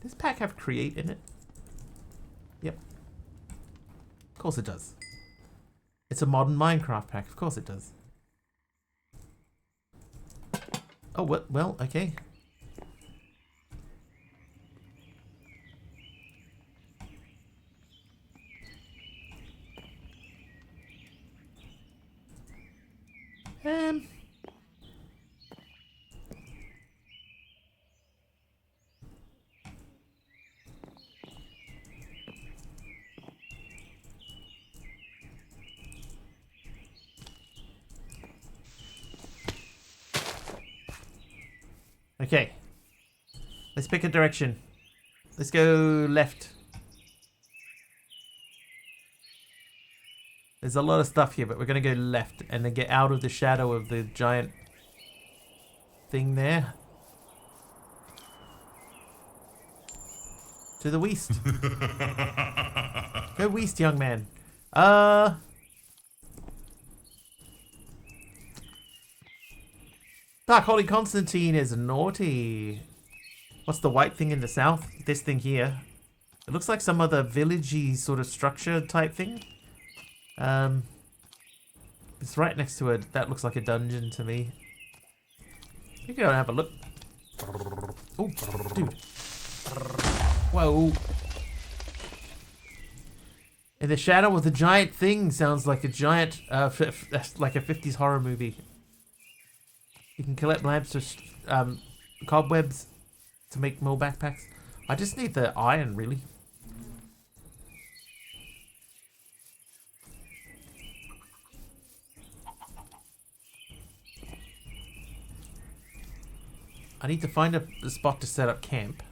this pack have create in it? Yep. Of course it does. It's a modern Minecraft pack. Of course it does. Oh, what? Well, okay. Um. Okay. Let's pick a direction. Let's go left. There's a lot of stuff here, but we're going to go left and then get out of the shadow of the giant thing there. To the west. Go west, young man. Dark Holy Constantine is naughty. What's the white thing in the south? This thing here. It looks like some other villagey sort of structure type thing. It's right next to it. That looks like a dungeon to me. You can go and have a look. Oh, dude. Whoa. In the shadow of the giant thing sounds like a giant, like a 50s horror movie. You can collect lamps or cobwebs to make more backpacks. I just need the iron, really. I need to find a spot to set up camp.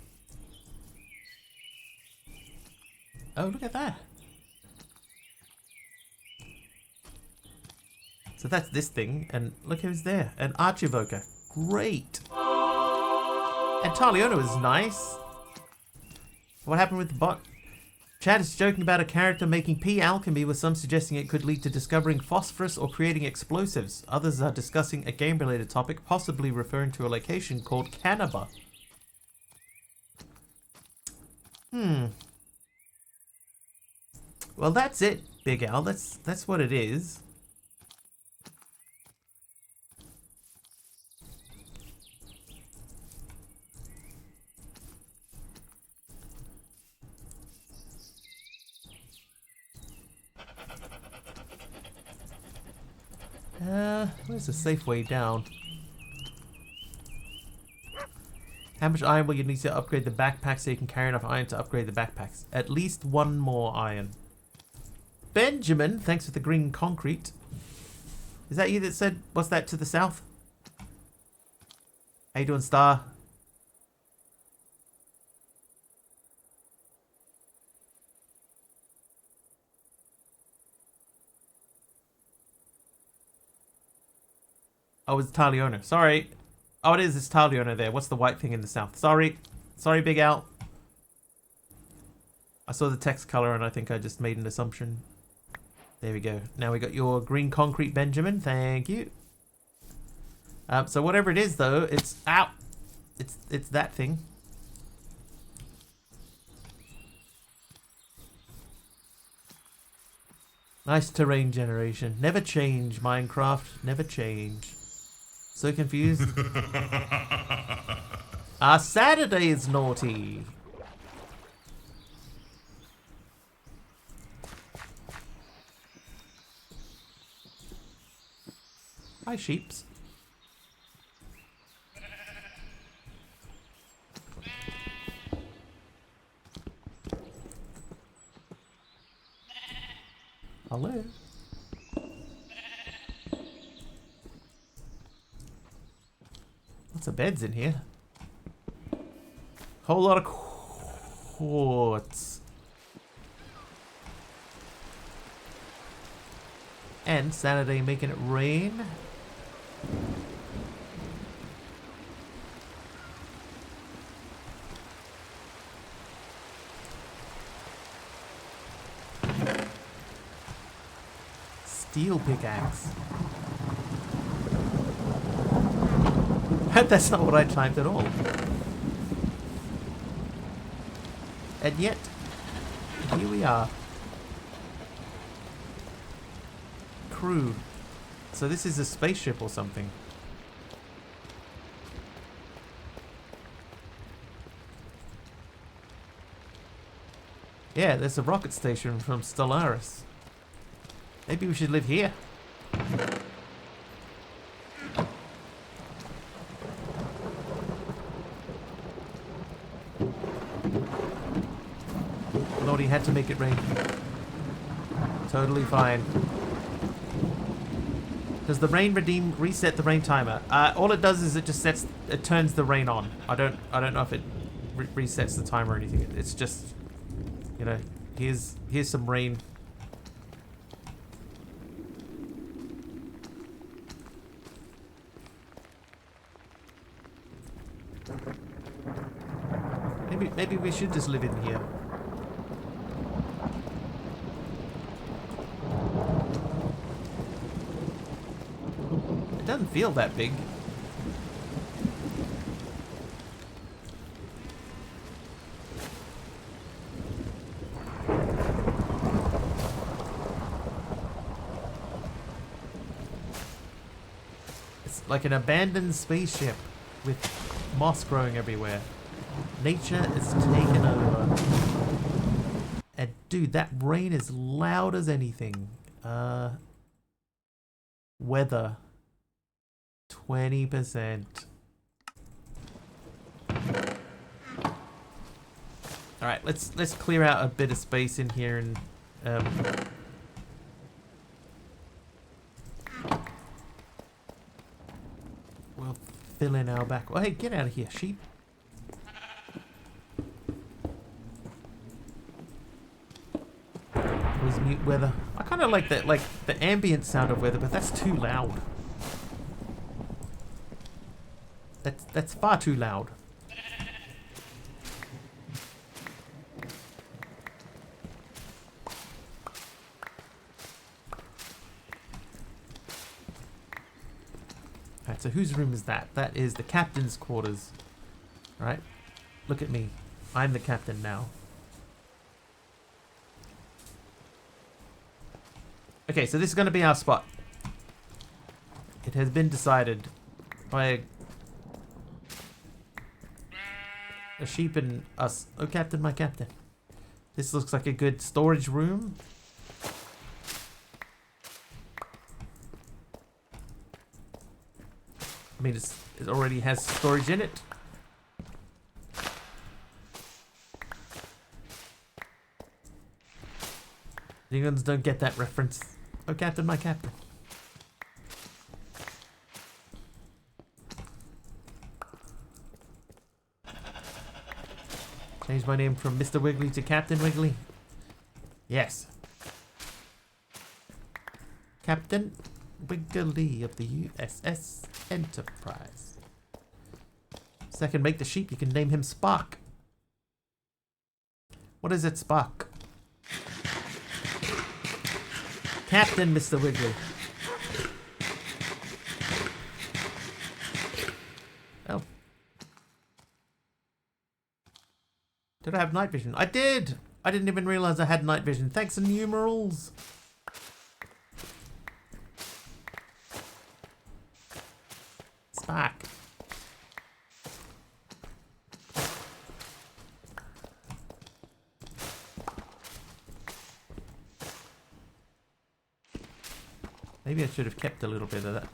Oh, look at that. So that's this thing, and look who's there. An Archivoker. Great. And Taliona is nice. What happened with the bot? Chad is joking about a character making pea alchemy, with some suggesting it could lead to discovering phosphorus or creating explosives. Others are discussing a game-related topic, possibly referring to a location called Canaba. Well, that's it, Big Al. That's what it is. Where's the safe way down? How much iron will you need to upgrade the backpack so you can carry enough iron to upgrade the backpacks? At least one more iron. Benjamin, thanks for the green concrete. Is that you that said, what's that to the south? How you doing, Star? Oh, it's Taliona. Sorry. Oh, it is. It's Taliona there. What's the white thing in the south? Sorry. Sorry, Big Al. I saw the text color and I think I just made an assumption. There we go. Now we got your green concrete, Benjamin. Thank you. So whatever it is, though, it's out. It's that thing. Nice terrain generation. Never change, Minecraft. Never change. So confused. Saturday is naughty. Hi, sheeps. Hello. Lots of beds in here. Whole lot of quartz. And Saturday making it rain. Steel pickaxe. That's not what I timed at all. And yet, here we are. Crew. So this is a spaceship or something. Yeah, there's a rocket station from Stellaris. Maybe we should live here. had to make it rain. Totally fine. Does the rain reset the rain timer? All it does is it turns the rain on. I don't know if it resets the timer or anything. It's just, you know, here's some rain. Maybe we should just live in here. It doesn't feel that big. It's like an abandoned spaceship with moss growing everywhere. Nature is taken over. And dude, that rain is loud as anything. Weather. 20%. Alright, let's clear out a bit of space in here and we'll fill in our back. Oh hey, get out of here, sheep. Was mute weather. I kind of like that, like the ambient sound of weather, but that's too loud. That's far too loud. Alright, so whose room is that? That is the captain's quarters. Alright, look at me. I'm the captain now. Okay, so this is going to be our spot. It has been decided by a sheep and us. Oh, Captain, my captain. This looks like a good storage room. I mean, it already has storage in it. You guys don't get that reference. Oh, Captain, my captain. Change my name from Mr. Wiggly to Captain Wiggly. Yes. Captain Wiggly of the USS Enterprise. So I can make the sheep, you can name him Spock. What is it, Spock? Captain Mr. Wiggly. Oh. Did I have night vision? I did! I didn't even realize I had night vision. Thanks, numerals. Spock. Maybe I should have kept a little bit of that.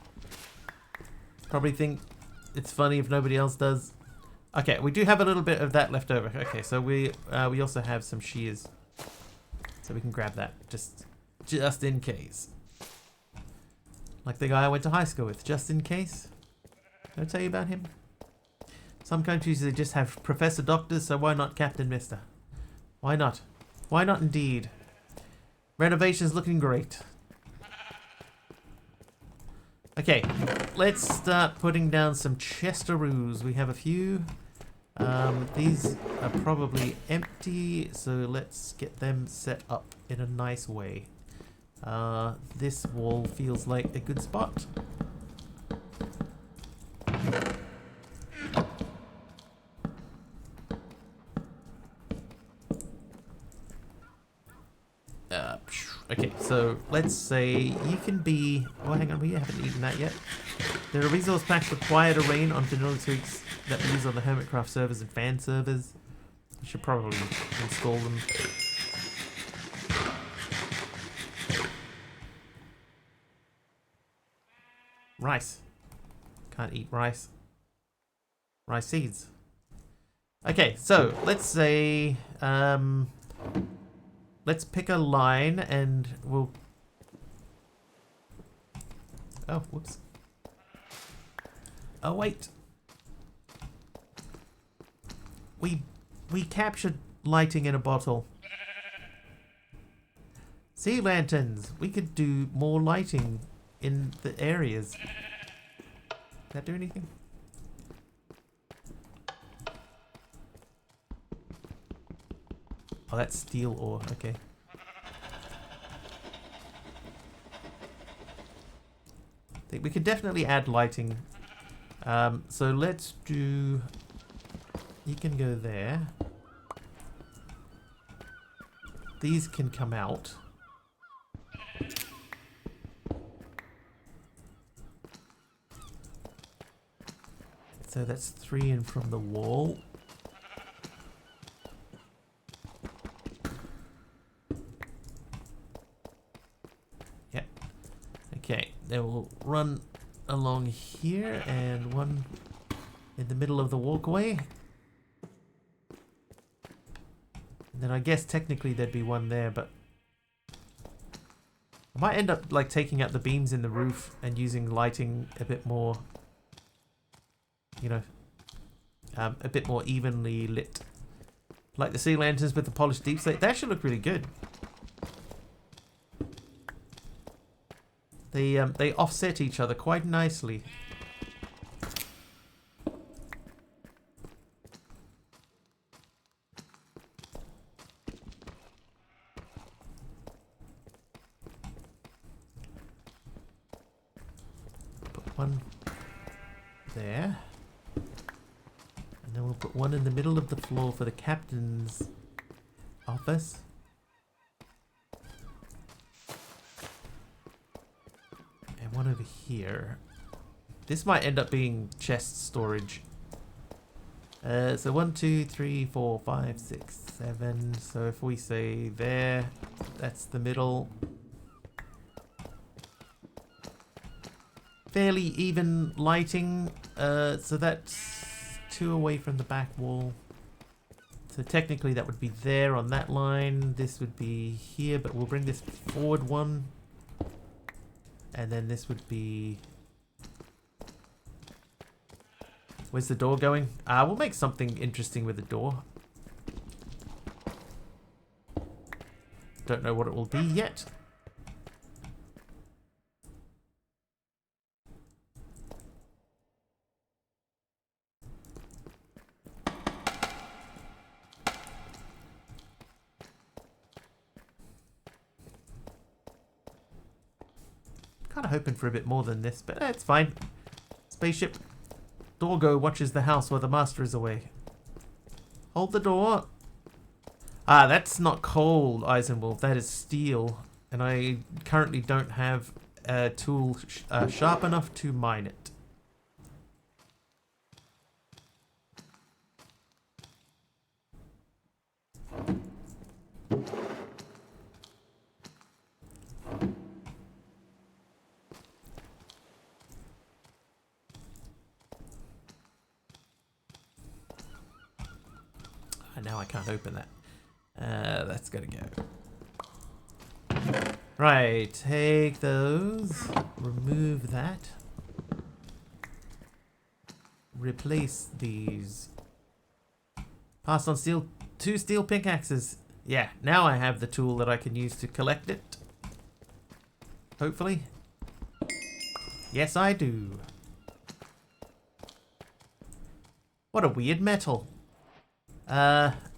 Probably think it's funny if nobody else does. Okay, we do have a little bit of that left over. Okay, so we also have some shears, so we can grab that just in case. Like the guy I went to high school with, just in case. Did I tell you about him? Some countries they just have Professor Doctors, so why not Captain Mister? Why not? Why not indeed? Renovation's looking great. Okay, let's start putting down some Chesteroos. We have a few. These are probably empty, so let's get them set up in a nice way. This wall feels like a good spot. Okay, so let's say you can be... Oh, hang on, we haven't eaten that yet. There are resource packs required to rain on vanilla tweaks that we use on the Hermitcraft servers and fan servers. You should probably install them. Rice. Can't eat rice. Rice seeds. Okay, so let's say... let's pick a line and we'll... Oh, whoops. Oh, wait. We captured lighting in a bottle. Sea lanterns. We could do more lighting in the areas. Did that do anything? Oh, that's steel ore. Okay. I think we could definitely add lighting. So let's do... You can go there. These can come out. So that's 3 in from the wall. Yep. Okay, then we'll run along here and one in the middle of the walkway. And then I guess technically there'd be one there, but I might end up like taking out the beams in the roof and using lighting a bit more, you know, a bit more evenly lit. Like the sea lanterns with the polished deep slate. That should look really good. They offset each other quite nicely. Put one there. And then we'll put one in the middle of the floor for the captain's office. And one over here. This might end up being chest storage. So 1, 2, 3, 4, 5, 6, 7. So if we say there, that's the middle. Fairly even lighting. So that's 2 away from the back wall. So technically that would be there on that line. This would be here, but we'll bring this forward 1. And then this would be... Where's the door going? We'll make something interesting with the door. Don't know what it will be yet. Kind of hoping for a bit more than this, but it's fine. Spaceship. Dorgo watches the house while the master is away. Hold the door. That's not coal, Eisenwolf. That is steel. And I currently don't have a tool sharp enough to mine it. Now I can't open that. That's gotta go. Right, take those. Remove that. Replace these. Pass on steel. 2 steel pickaxes. Yeah, now I have the tool that I can use to collect it. Hopefully. Yes, I do. What a weird metal.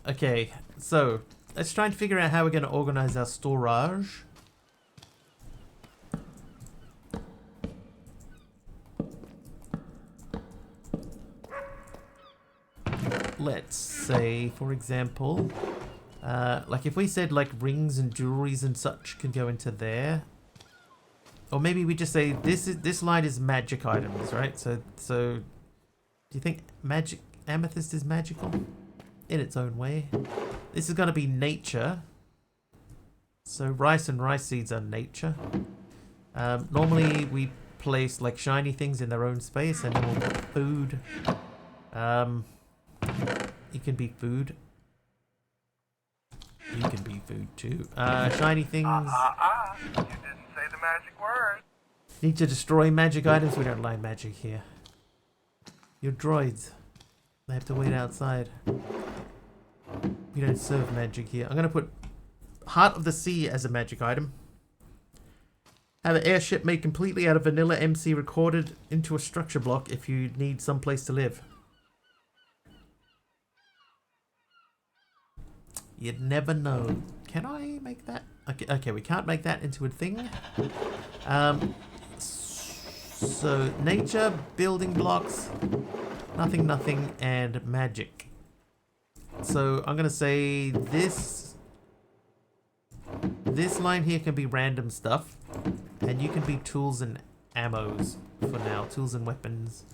Okay, so let's try and figure out how we're going to organize our storage. Let's say, for example, like if we said like rings and jewelries and such can go into there. Or maybe we just say this line is magic items, right? So do you think amethyst is magical? In its own way. This is going to be nature. So rice and rice seeds are nature. Normally we place like shiny things in their own space, and then we'll put food. It can be food. You can be food too. Shiny things. You didn't say the magic word. Need to destroy magic items. We don't like magic here. Your droids. They have to wait outside. We don't serve magic here. I'm gonna put Heart of the Sea as a magic item. Have an airship made completely out of vanilla MC recorded into a structure block if you need some place to live. You'd never know. Can I make that? Okay, we can't make that into a thing. So nature, building blocks, nothing, and magic. So I'm gonna say this line here can be random stuff, and you can be tools and ammos for now. Tools and weapons.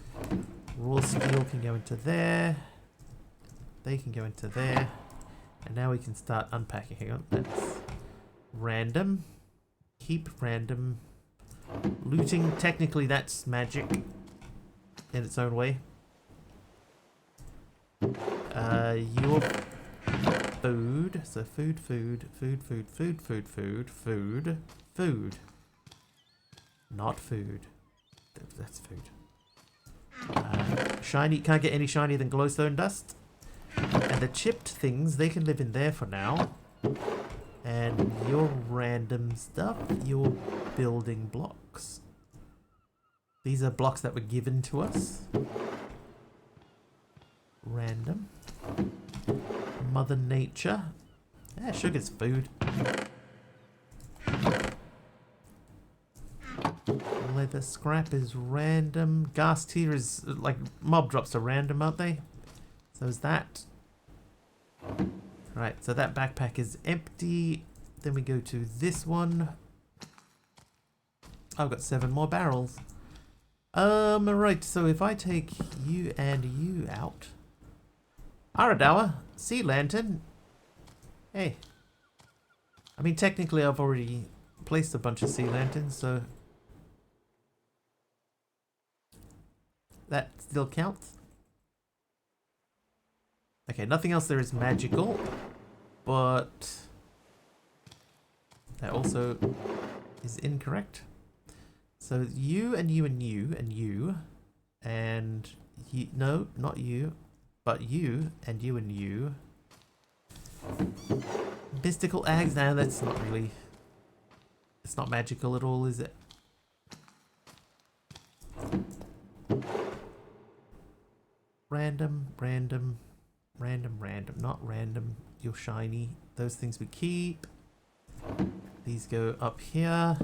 Raw steel can go into there. They can go into there. And now we can start unpacking. Hang on, that's random. Keep random. Looting, technically that's magic in its own way. Your food. So food. Not food. That's food. Shiny, can't get any shinier than glowstone dust. And the chipped things, they can live in there for now. And your random stuff, your building blocks. These are blocks that were given to us. Random. Mother Nature. Yeah, sugar's food. Leather scrap is random. Gas tier is like mob drops are random, aren't they? So is that. Right, so that backpack is empty. Then we go to this one. I've got 7 more barrels. Right, so if I take you and you out. Aradawa, sea lantern. Hey. I mean, technically I've already placed a bunch of sea lanterns, so that still counts. Okay, nothing else there is magical, but that also is incorrect. So you and you and you and you and you, no, not you, but you and you and you. Mystical eggs, now that's not really, it's not magical at all, is it? Random, not random. You're shiny. Those things we keep. These go up here.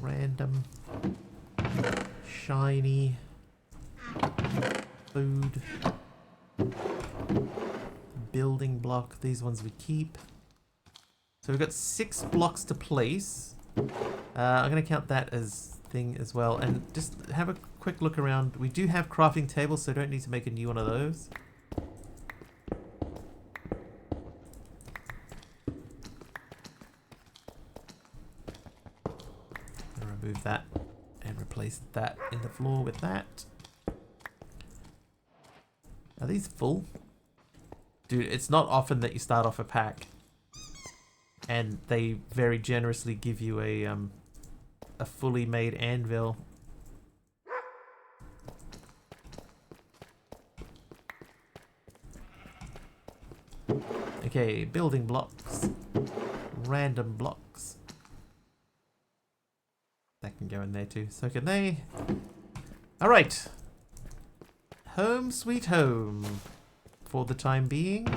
Random. Shiny. Food. Building block. These ones we keep. So we've got 6 blocks to place. I'm going to count that as thing as well. And just have a quick look around. We do have crafting tables, so don't need to make a new one of those. I'll remove that and replace that in the floor with that. Are these full? Dude, it's not often that you start off a pack and they very generously give you a fully made anvil. Okay, building blocks, random blocks. That can go in there too. So can they. All right. Home sweet home. For the time being,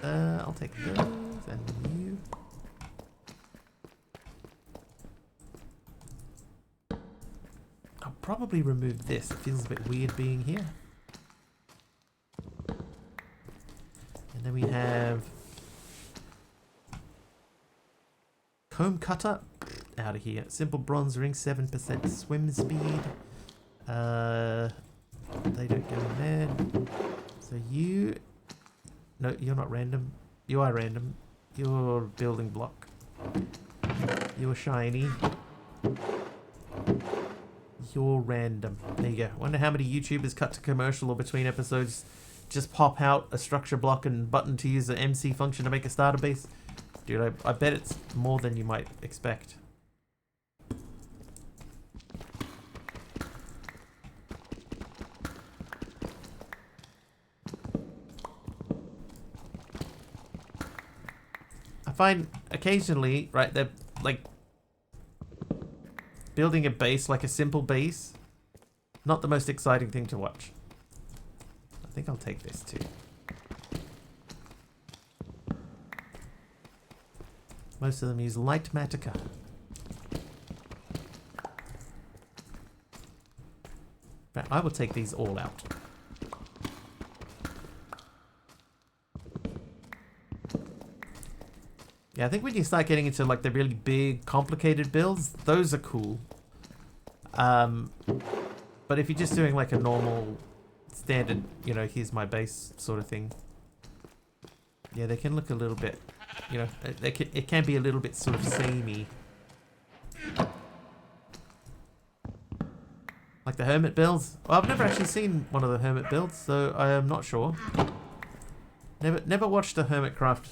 I'll take those and you. I'll probably remove this. It feels a bit weird being here. And then we have comb cutter out of here. Simple bronze ring, 7% swim speed. They don't go in there. So you. No, you're not random. You are random. You're building block. You're shiny. You're random. There you go. Wonder how many YouTubers cut to commercial or between episodes just pop out a structure block and button to use the MC function to make a starter base. Dude, I bet it's more than you might expect. I find occasionally, right, they're like building a base, like a simple base, not the most exciting thing to watch. I think I'll take this too. Most of them use light Matica. But I will take these all out. Yeah, I think when you start getting into like the really big, complicated builds, those are cool. But if you're just doing like a normal, standard, you know, here's my base sort of thing, yeah, they can look a little bit, you know, it can be a little bit sort of samey. Like the hermit builds. Well, I've never actually seen one of the hermit builds, so I am not sure. Never watched a hermit craft.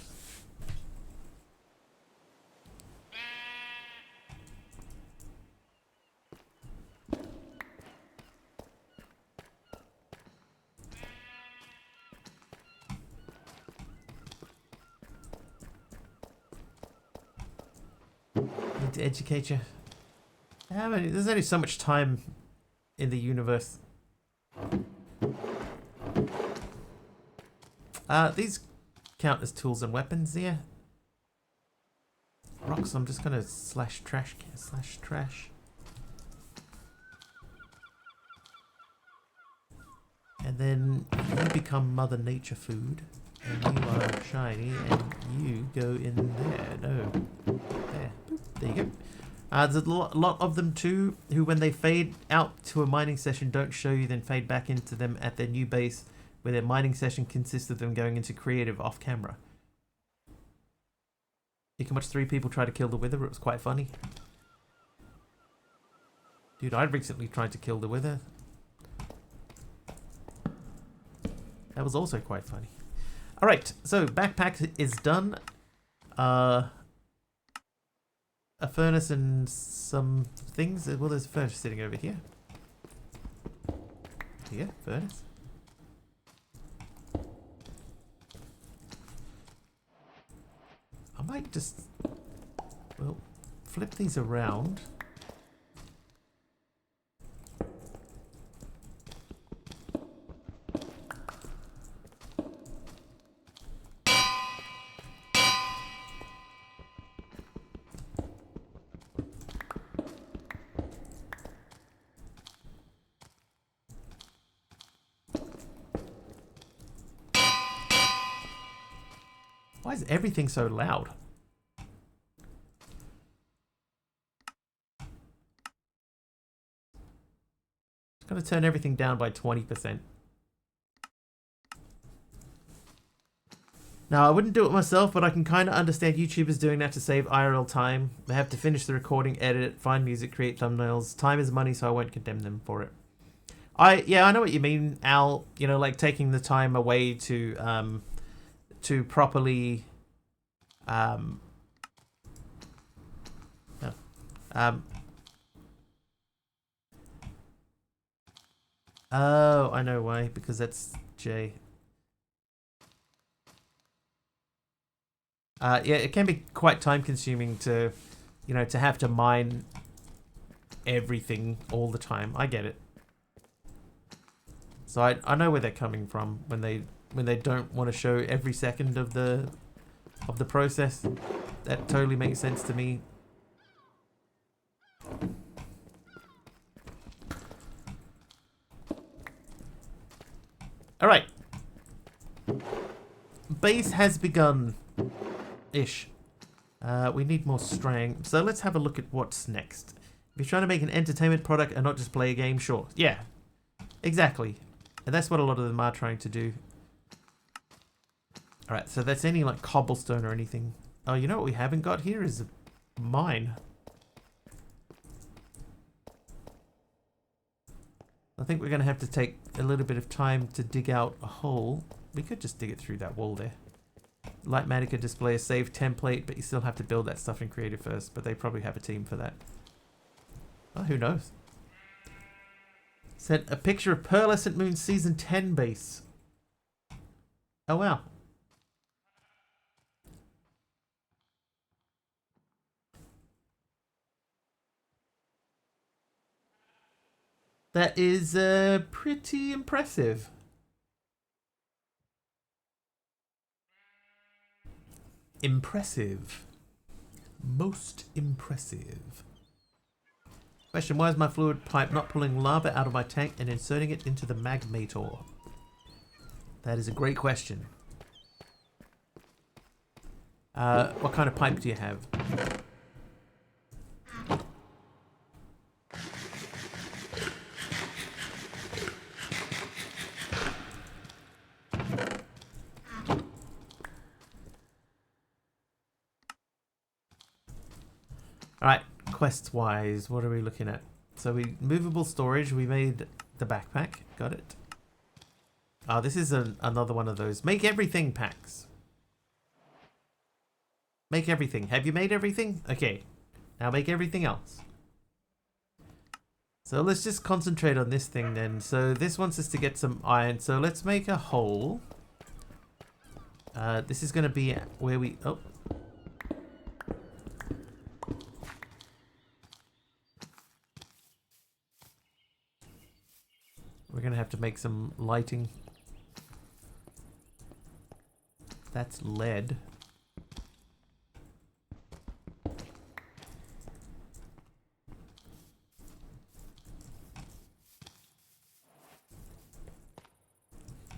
Need to educate you. Yeah, but there's only so much time in the universe. These count as tools and weapons here. Rocks, I'm just gonna slash trash. And then you become Mother Nature food. And you are shiny, and you go in there. No. There. There you go. There's a lot of them too, who when they fade out to a mining session don't show you, then fade back into them at their new base, where their mining session consists of them going into creative off camera. You can watch 3 people try to kill the Wither. It was quite funny. Dude, I recently tried to kill the Wither. That was also quite funny. Alright, so backpack is done. A furnace and some things. Well, there's a furnace sitting over here. Yeah, furnace. I might just, well, flip these around. Why is everything so loud? Just gonna turn everything down by 20%. Now, I wouldn't do it myself, but I can kind of understand YouTubers doing that to save IRL time. They have to finish the recording, edit it, find music, create thumbnails. Time is money, so I won't condemn them for it. Yeah, I know what you mean, Al. You know, like taking the time away to properly oh, I know why, because that's J. Yeah, it can be quite time consuming to, you know, to have to mine everything all the time. I get it. So I know where they're coming from when they don't want to show every second of the process. That totally makes sense to me. All right. Base has begun. Ish. We need more strang. So let's have a look at what's next. If you're trying to make an entertainment product and not just play a game, sure. Yeah. Exactly. And that's what a lot of them are trying to do. Alright, so that's any like cobblestone or anything. Oh, you know what we haven't got here is a mine. I think we're going to have to take a little bit of time to dig out a hole. We could just dig it through that wall there. Lightmatica display a save template, but you still have to build that stuff in Creative first, but they probably have a team for that. Oh, who knows? Sent a picture of Pearlescent Moon Season 10 base. Oh, wow. That is pretty impressive. Impressive. Most impressive. Question, why is my fluid pipe not pulling lava out of my tank and inserting it into the magmator? That is a great question. What kind of pipe do you have? Alright, quests wise, what are we looking at? So movable storage, we made the backpack, got it. Oh, this is another one of those make everything packs. Make everything. Have you made everything? Okay, now make everything else. So let's just concentrate on this thing then. So this wants us to get some iron, so let's make a hole. This is going to be where we... Oh. We're going to have to make some lighting. That's lead.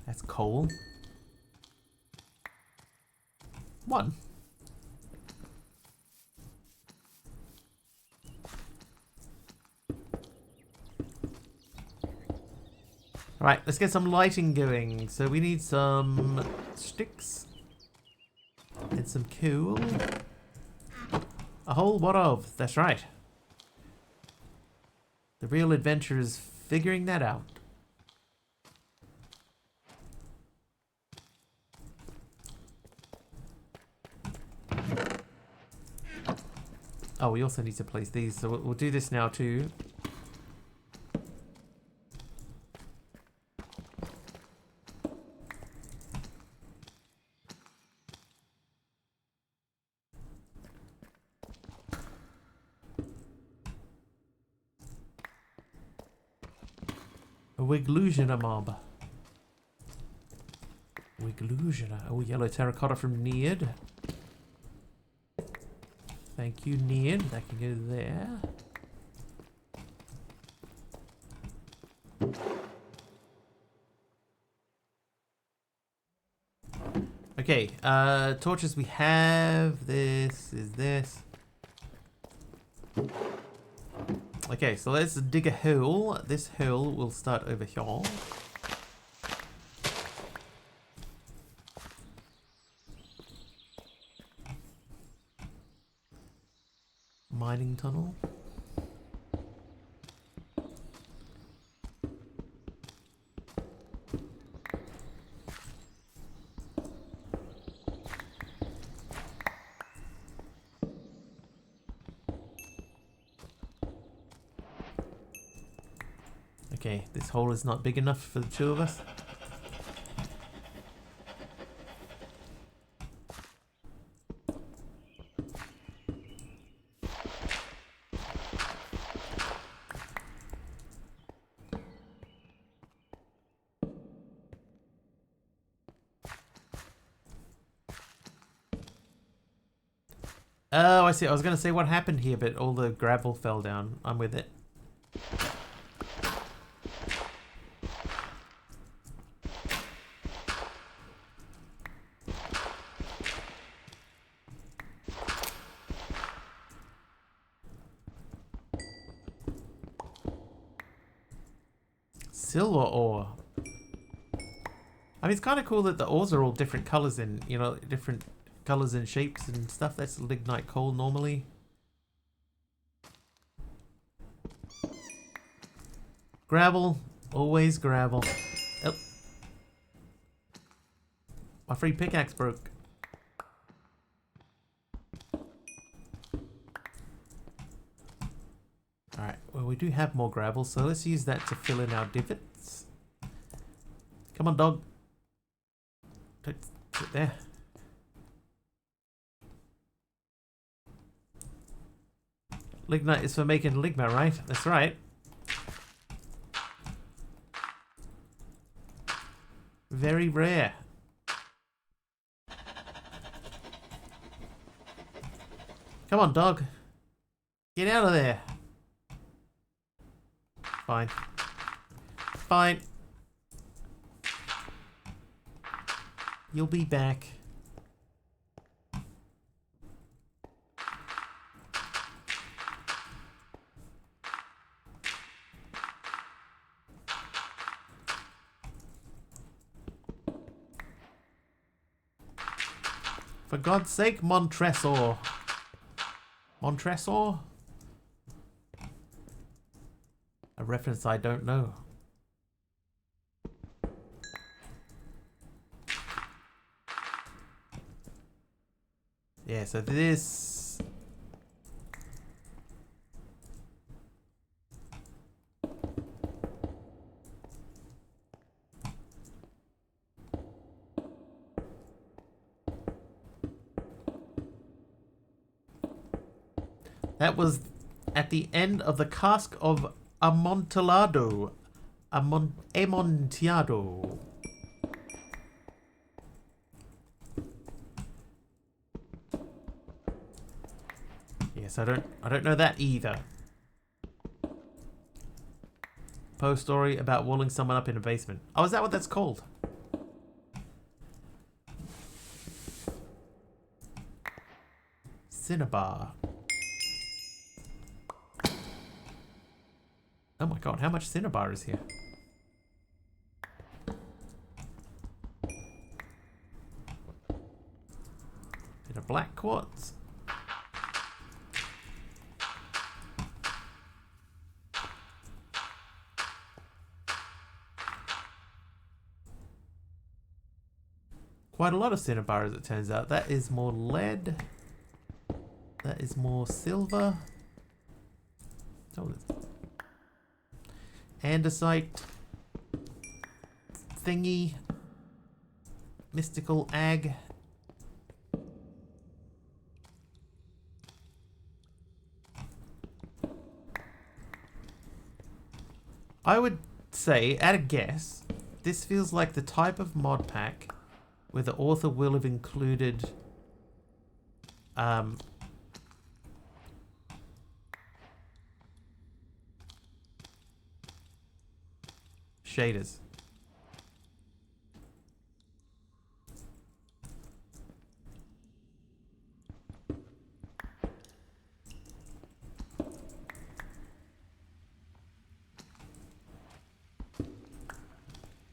That's coal. One. Alright, let's get some lighting going. So we need some sticks. And some coal. A whole what of? That's right. The real adventure is figuring that out. Oh, we also need to place these, so we'll do this now too. A Wiglusiona mob. Wiglusiona. Oh, yellow terracotta from Neard. Thank you, Neard. That can go there. Okay, torches we have. This is this. Okay, so let's dig a hole. This hole will start over here. Mining tunnel. Okay, this hole is not big enough for the two of us. Oh, I see. I was going to say what happened here, but all the gravel fell down. I'm with it. Silver ore. I mean, it's kind of cool that the ores are all different colors and, you know, different colors and shapes and stuff. That's lignite coal normally. Gravel, Always gravel. Oh. My free pickaxe broke. Alright, well we do have more gravel, so let's use that to fill in our divots. Come on, dog. Don't sit there. Lignite is for making ligma, right? That's right. Very rare. Come on, dog. Get out of there. Fine. Fine. You'll be back. For God's sake, Montresor. Montresor? A reference I don't know. Yeah, so this... That was at the end of the cask of Amontillado. Amontillado. Yes, I don't know that either. Post story about walling someone up in a basement. Oh, is that what that's called? Cinnabar. Oh my god, how much cinnabar is here? Bit of black quartz. Quite a lot of cinnabar as it turns out. That is more lead. That is more silver. Oh, andesite thingy, mystical ag. I would say, at a guess, this feels like the type of mod pack where the author will have included shaders.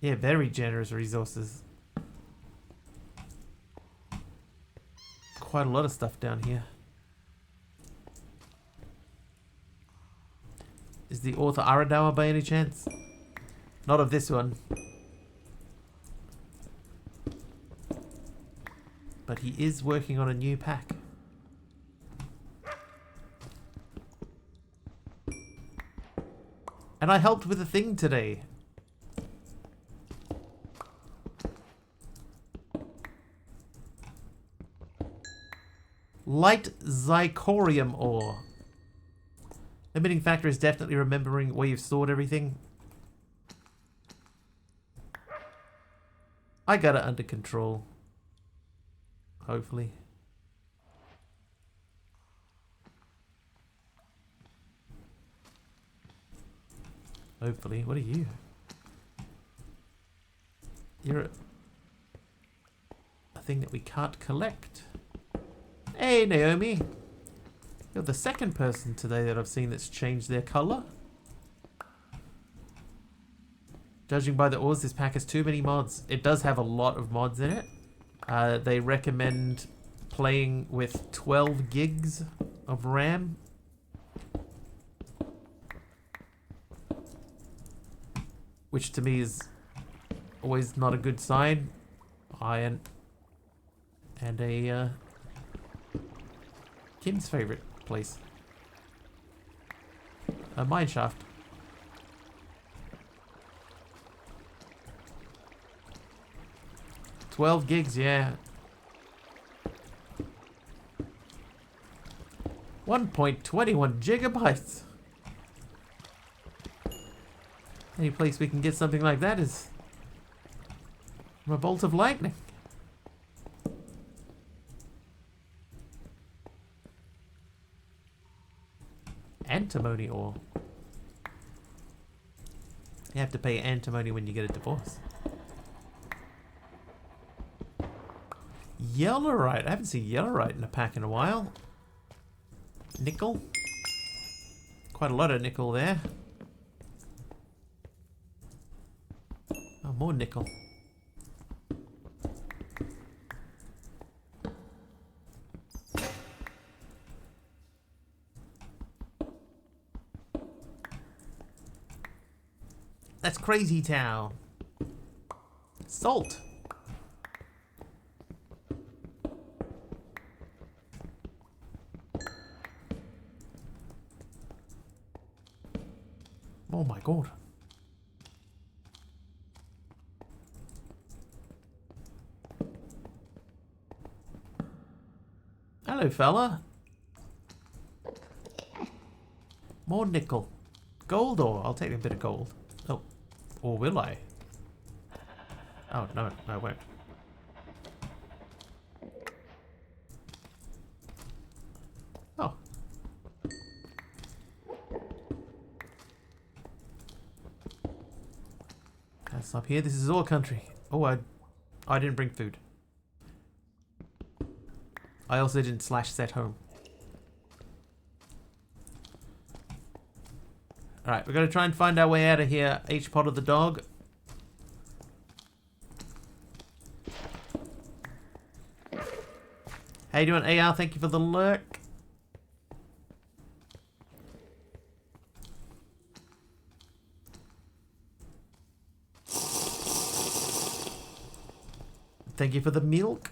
Yeah, very generous resources. Quite a lot of stuff down here. Is the author Aradawa by any chance? Not of this one. But he is working on a new pack. And I helped with a thing today. Light zirconium ore. Limiting factor is definitely remembering where you've stored everything. I got it under control. Hopefully. Hopefully. What are you? You're a thing that we can't collect. Hey, Naomi. You're the second person today that I've seen that's changed their color. Judging by the ores, this pack has too many mods. It does have a lot of mods in it. They recommend playing with 12 gigs of RAM. which to me is always not a good sign. Iron. And a Kim's favorite place. A mine shaft. $12 gigs, yeah. 1.21 gigabytes. Any place we can get something like that is from a bolt of lightning. Antimony ore. You have to pay antimony when you get a divorce. Yellowite. I haven't seen yellowite in a pack in a while. Nickel. Quite a lot of nickel there. Oh, more nickel. That's Crazy Town. Salt. Oh my god. Hello, fella. More nickel. Gold ore. I'll take a bit of gold. Oh. Or will I? Oh, no, I won't. Oh. That's up here. This is all country. Oh, I didn't bring food. I also didn't /set home. Alright, we're going to try and find our way out of here. H-Pod of the dog. How you doing, AR? Thank you for the lurk. Thank you for the milk.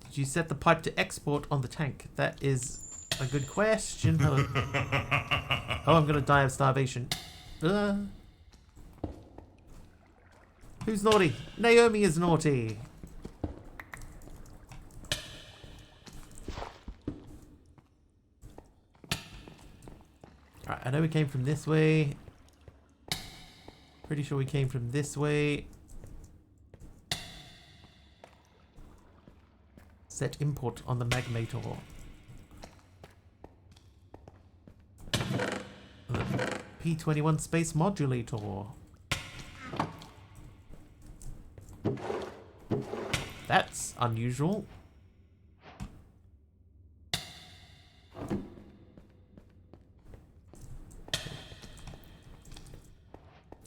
Did you set the pipe to export on the tank? That is a good question. Oh, I'm gonna die of starvation. Who's naughty? Naomi is naughty. Alright, I know we came from this way. Pretty sure we came from this way. Set import on the Magmator. P21 space modulator. That's unusual.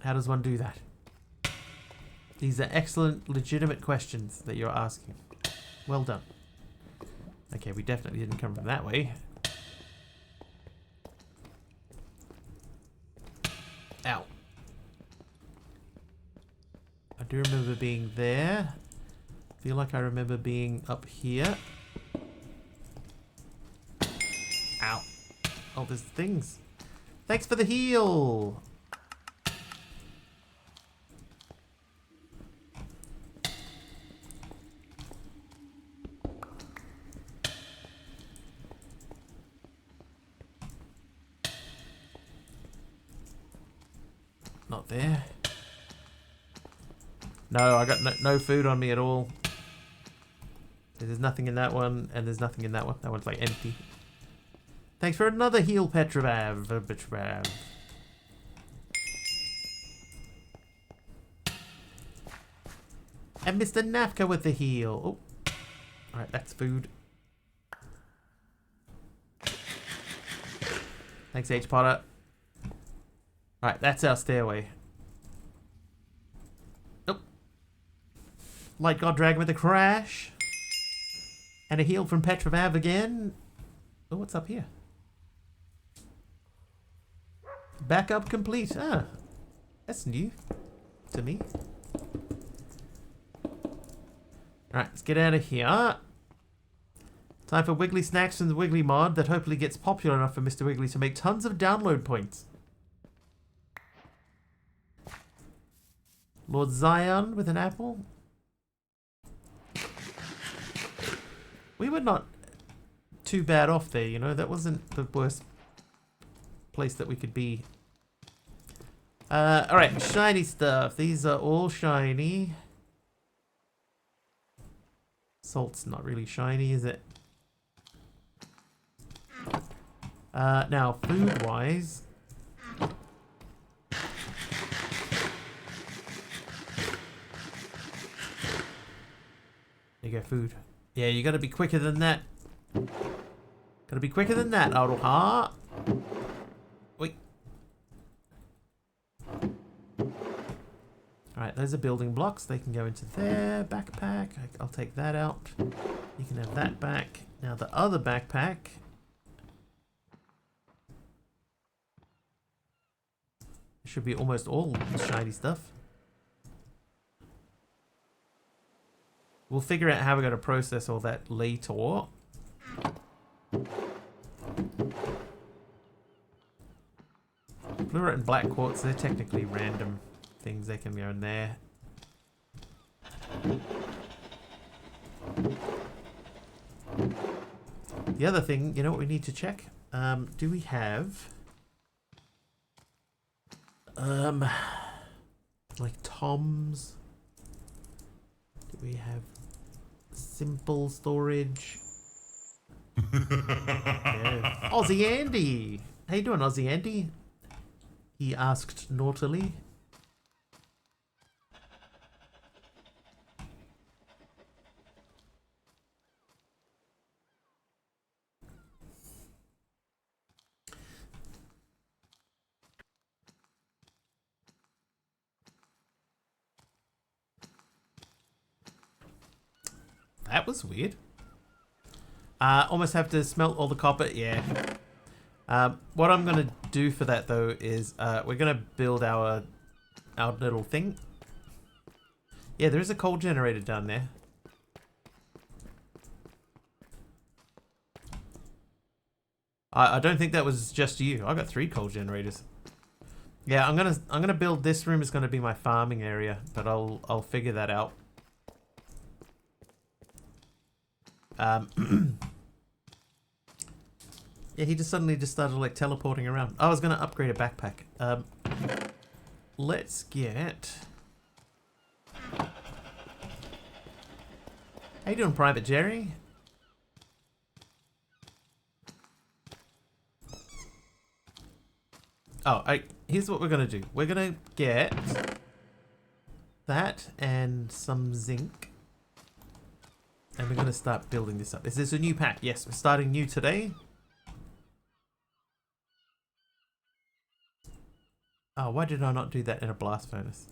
How does one do that? These are excellent, legitimate questions that you're asking. Well done. Okay, we definitely didn't come from that way. Ow. I do remember being there. Feel like I remember being up here. Ow. Oh, there's things. Thanks for the heal. Not there. No, I got no food on me at all. There's nothing in that one, and there's nothing in that one. That one's like empty. Thanks for another heal, Petrovav. And Mr. Nafka with the heal. Oh. Alright, that's food. Thanks, H. Potter. Alright, that's our stairway. Nope. Light God Dragon with a crash. And a heal from Petrovav again. Oh, what's up here? Backup complete. Ah, that's new. to me. Alright, let's get out of here. Time for Wiggly Snacks from the Wiggly mod that hopefully gets popular enough for Mr. Wiggly to make tons of download points. Lord Zion with an apple. We were not too bad off there, you know. That wasn't the worst place that we could be. Alright, shiny stuff. These are all shiny. Salt's not really shiny, is it? Now, food-wise... There you go, food. Yeah, you gotta be quicker than that. Gotta be quicker than that, Aroha. Wait. Alright, those are building blocks. They can go into their backpack. I'll take that out. You can have that back. Now the other backpack. Should be almost all shiny stuff. We'll figure out how we're going to process all that later. Fluorite and black quartz, they're technically random things. They can go in there. The other thing, you know what we need to check? Do we have... like Tom's? Do we have simple storage? Yeah. Aussie Andy! How you doing, Aussie Andy? He asked naughtily. That was weird. Almost have to smelt all the copper. Yeah. What I'm gonna do for that though is we're gonna build our little thing. Yeah, there is a coal generator down there. I don't think that was just you. I got 3 coal generators. Yeah, I'm gonna build this room is gonna be my farming area, but I'll figure that out. Yeah, he just suddenly started like teleporting around. I was gonna upgrade a backpack. Let's get... How you doing, Private Jerry? Oh, here's what we're gonna do. We're gonna get that and some zinc. And we're gonna start building this up. Is this a new pack? Yes, we're starting new today. Oh, why did I not do that in a blast furnace?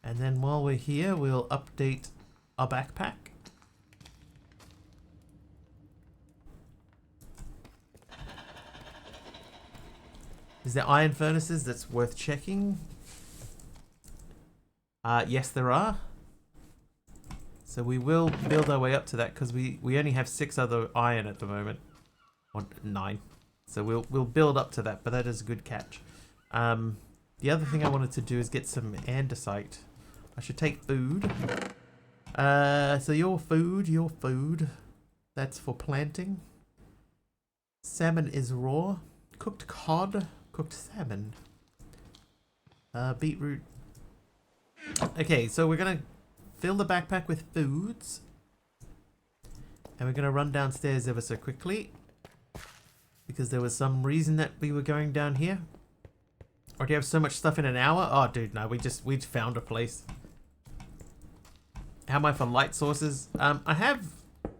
And then while we're here, we'll update our backpack. Is there iron furnaces that's worth checking? Yes, there are. So we will build our way up to that because we only have 6 other iron at the moment. Or 9. So we'll build up to that, but that is a good catch. The other thing I wanted to do is get some andesite. I should take food. So your food. That's for planting. Salmon is raw. Cooked cod, cooked salmon. Beetroot. Okay, so we're gonna fill the backpack with foods. And we're gonna run downstairs ever so quickly. Because there was some reason that we were going down here. Or do you have so much stuff in an hour? Oh, dude, no, we found a place. How am I for light sources? I have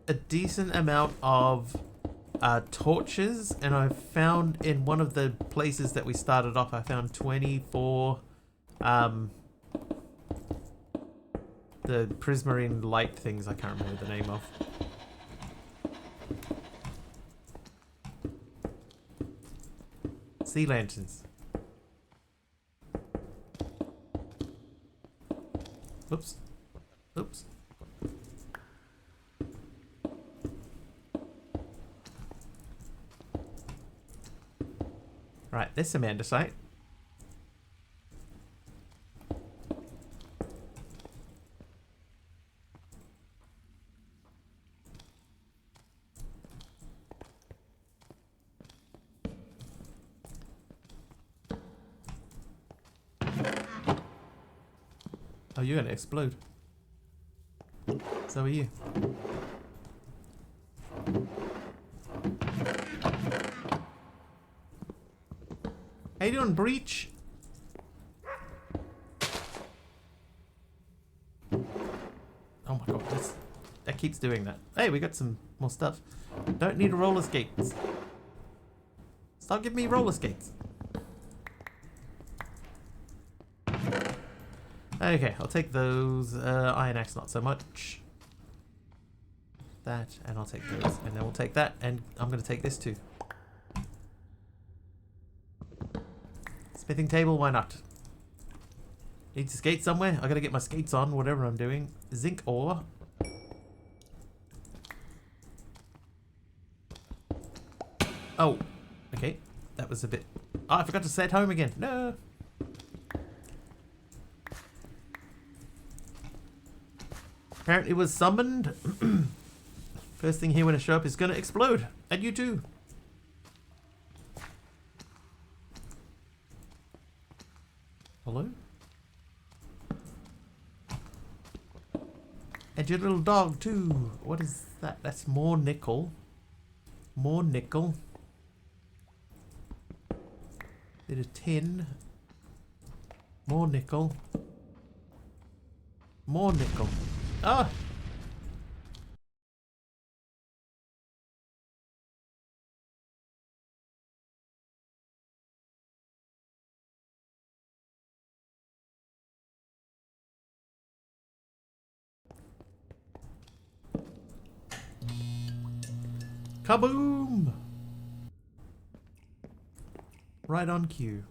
a decent amount of torches, and I found in one of the places that we started off, I found 24 the prismarine light things. I can't remember the name of. Sea lanterns. Oops. Oops. Right, there's some andesite. Oh, you're gonna explode. So are you. How you doing, Breach? Oh my god, that keeps doing that. Hey, we got some more stuff. Don't need roller skates. Stop giving me roller skates. Okay, I'll take those. Iron axe, not so much. That, and I'll take those. And then we'll take that, and I'm going to take this too. Smithing table, why not? Need to skate somewhere? I gotta get my skates on, whatever I'm doing. Zinc ore. Oh, okay. That was a bit... Oh, I forgot to set home again. No. Apparently it was summoned. First thing here when I show up is gonna explode. And you too. Hello? And your little dog too. What is that? That's more nickel. More nickel. Bit of tin. More nickel. More nickel. Ah! Kaboom! Right on cue.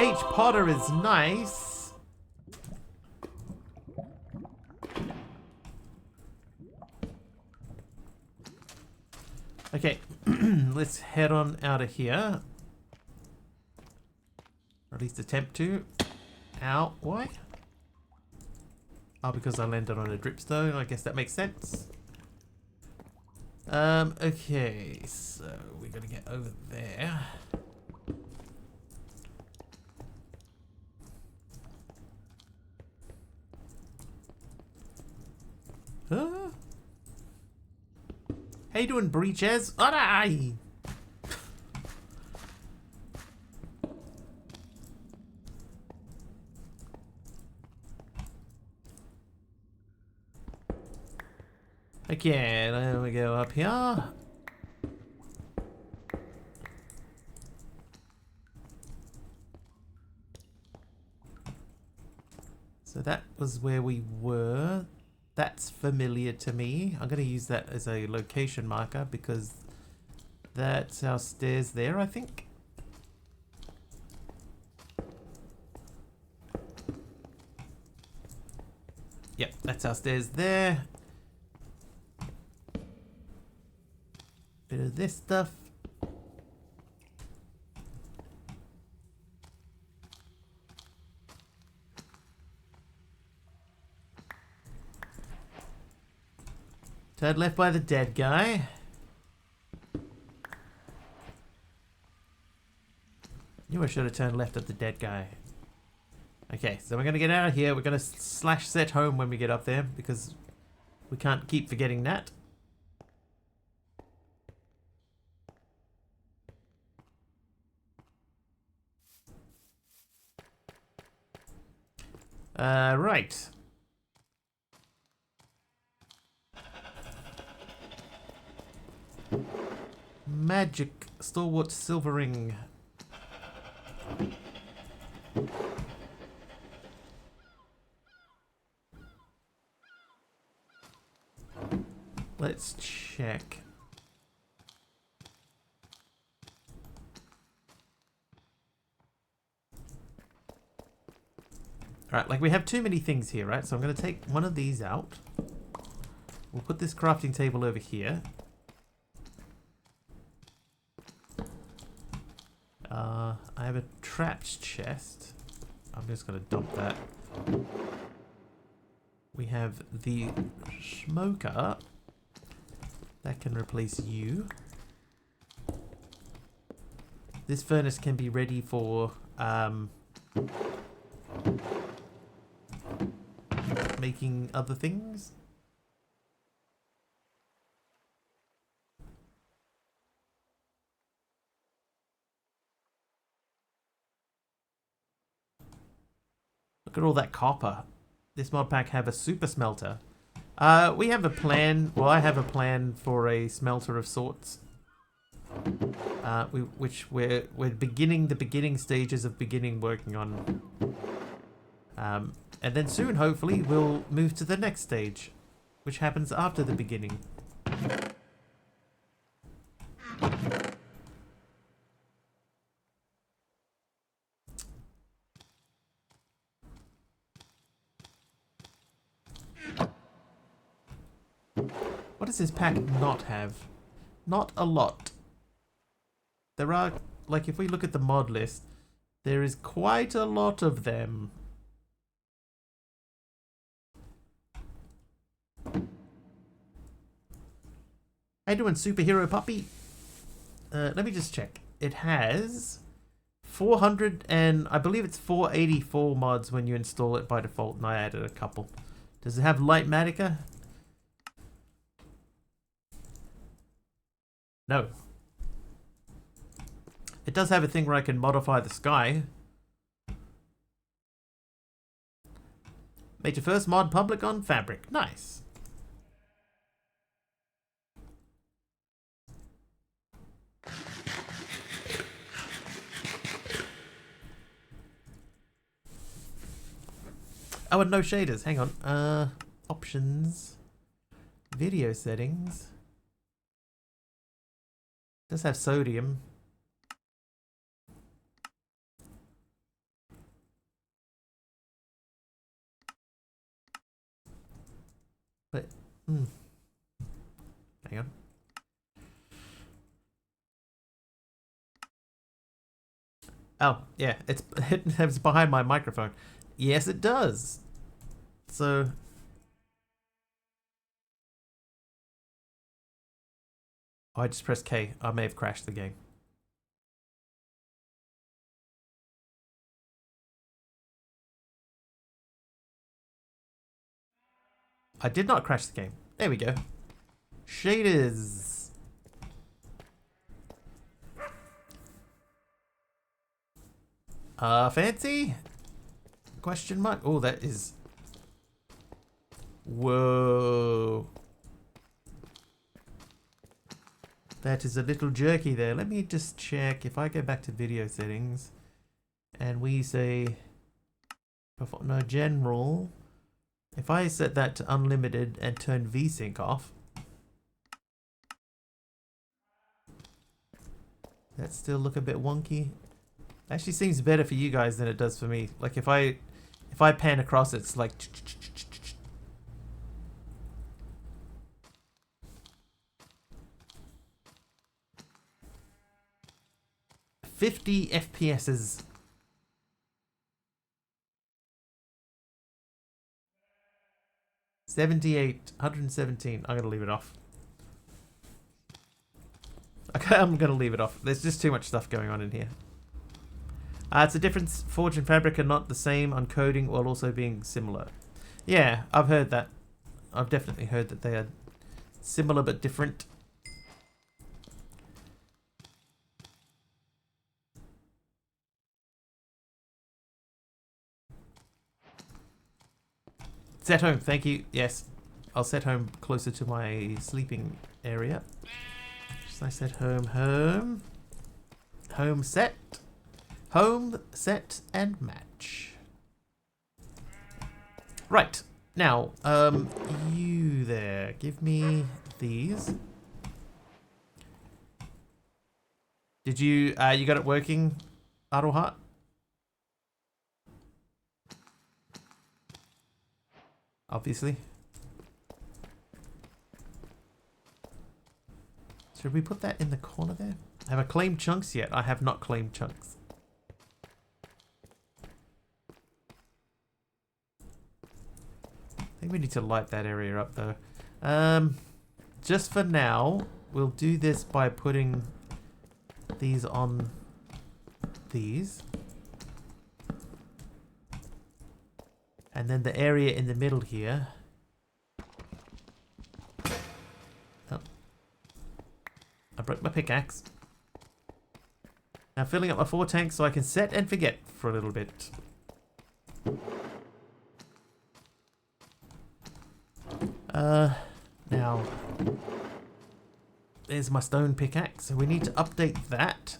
H. Potter is nice. Okay, let's head on out of here. Or at least attempt to. Ow, why? Oh, because I landed on a dripstone. I guess that makes sense. Okay, so we're gonna get over there. Huh? How you doing, Breaches? Alright! Okay, then we go up here. So that was where we were. That's familiar to me. I'm going to use that as a location marker because that's our stairs there, I think. Yep, that's our stairs there. Bit of this stuff. Turn left by the dead guy. Knew I should have turned left at the dead guy. Okay, so we're going to get out of here. We're going to slash set home when we get up there because we can't keep forgetting that. Right. Magic stalwart silver ring. Let's check. Alright, like we have too many things here, right? So I'm going to take one of these out. We'll put this crafting table over here. I have a trapped chest. I'm just going to dump that. We have the smoker. That can replace you. This furnace can be ready for making other things. Look at all that copper. This mod pack have a super smelter. We have a plan. Well, I have a plan for a smelter of sorts. Which we're beginning the beginning stages of working on. And then soon, hopefully, we'll move to the next stage, which happens after the beginning. What does this pack not have? Not a lot. There are, like, if we look at the mod list, there is quite a lot of them. How you doing, superhero puppy? Let me just check. It has 400 and I believe it's 484 mods when you install it by default, and I added a couple. Does it have Lightmatica? No. It does have a thing where I can modify the sky. Made your first mod public on Fabric. Nice. Oh, and no shaders. Hang on. Options. Video settings. Does have sodium. But, hang on. Oh, yeah, it's behind my microphone. Yes, it does. So, oh, I just pressed K. I may have crashed the game. I did not crash the game. There we go. Shaders. Fancy? Question mark. Oh, that is... Whoa. That is a little jerky there. Let me just check. If I go back to video settings and we say... No, general... If I set that to unlimited and turn VSync off, that still look a bit wonky. Actually seems better for you guys than it does for me. Like if I pan across, it's like 50 FPSs. $78, 117. I'm gonna leave it off. Okay, I'm gonna leave it off. There's just too much stuff going on in here. It's a difference. Forge and Fabric are not the same on coding while also being similar. Yeah, I've heard that. I've definitely heard that they are similar but different. Set home, thank you. Yes, I'll set home closer to my sleeping area. So I said home, home set, and match. Right, now, you there, give me these. Did you, you got it working, Arohat? obviously. Should we put that in the corner there? Have I claimed chunks yet? I have not claimed chunks. I think we need to light that area up though. Just for now, we'll do this by putting these on these. And then the area in the middle here. Oh. I broke my pickaxe. Now filling up my 4 tanks so I can set and forget for a little bit. Now, there's my stone pickaxe, so we need to update that.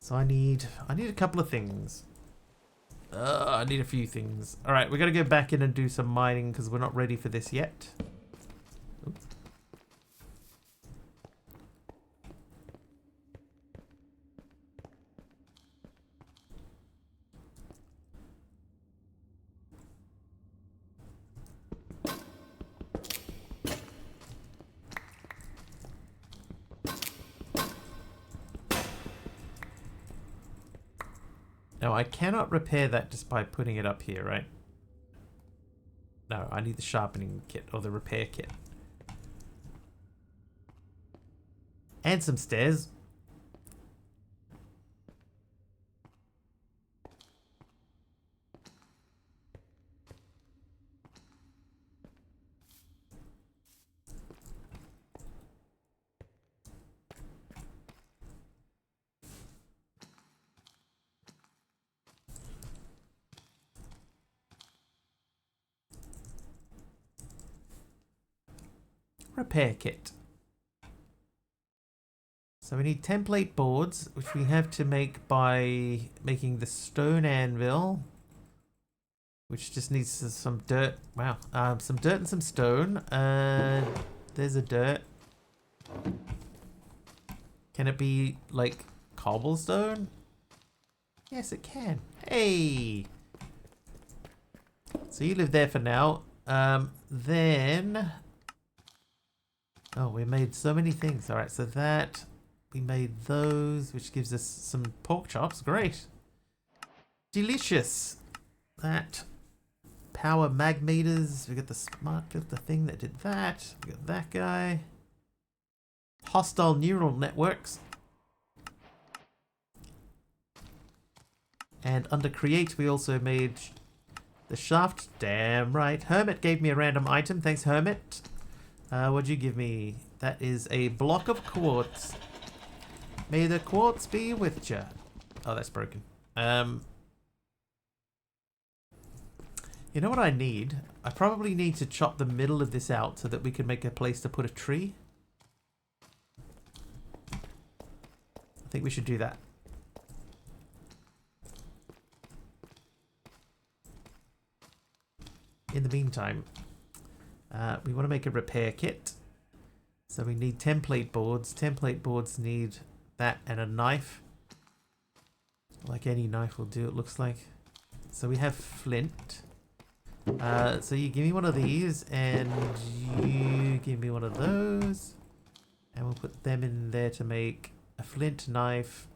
So I need a couple of things. I need a few things. All right, we're gonna go back in and do some mining because we're not ready for this yet. Oops. No, I cannot repair that just by putting it up here, right? No, I need the sharpening kit or the repair kit. And some stairs. Repair kit. So we need template boards, which we have to make by making the stone anvil, which just needs some dirt. Wow, some dirt and some stone. There's a dirt. Can it be like cobblestone? Yes, it can. Hey. So you live there for now. Then. Oh, we made so many things. All right, so that we made those, which gives us some pork chops. Great. Delicious. That power mag meters. We got the smart filter thing that did that. We got that guy. Hostile neural networks. And under create, we also made the shaft. Damn right. Hermit gave me a random item. Thanks, Hermit. What'd you give me? That is a block of quartz. May the quartz be with you. Oh, that's broken. You know what I need? I probably need to chop the middle of this out so that we can make a place to put a tree. I think we should do that. In the meantime, we want to make a repair kit. So we need template boards. Template boards need that and a knife. Like any knife will do, it looks like. So we have flint. So you give me one of these and you give me one of those. And we'll put them in there to make a flint knife.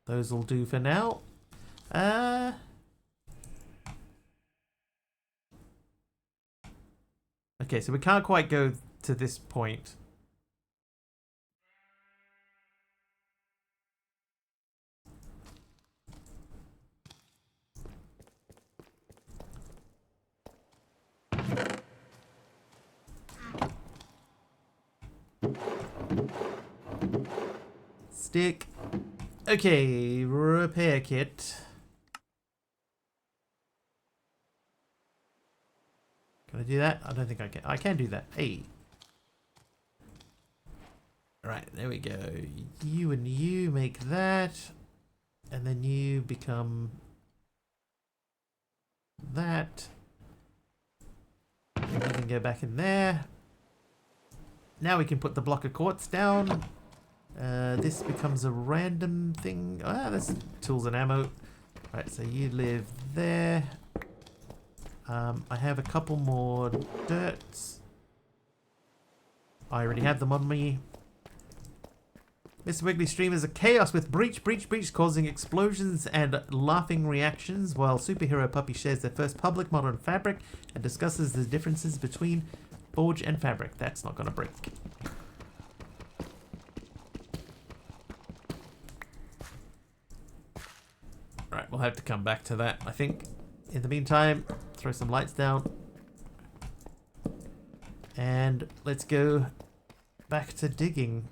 Those will do for now. Okay, so we can't quite go to this point. Stick. Okay, repair kit. Can I do that? I don't think I can. I can do that. Hey. Right, there we go. You and you make that. And then you become that. go back in there. Now we can put the block of quartz down. This becomes a random thing. Ah, that's tools and ammo. Right, so you live there. I have a couple more dirts. I already have them on me. Mr. Wiggly streamers a chaos with breach, causing explosions and laughing reactions, while Superhero Puppy shares their first public modern fabric and discusses the differences between forge and fabric. That's not gonna break. Right, we'll have to come back to that, I think. In the meantime, throw some lights down. And let's go back to digging.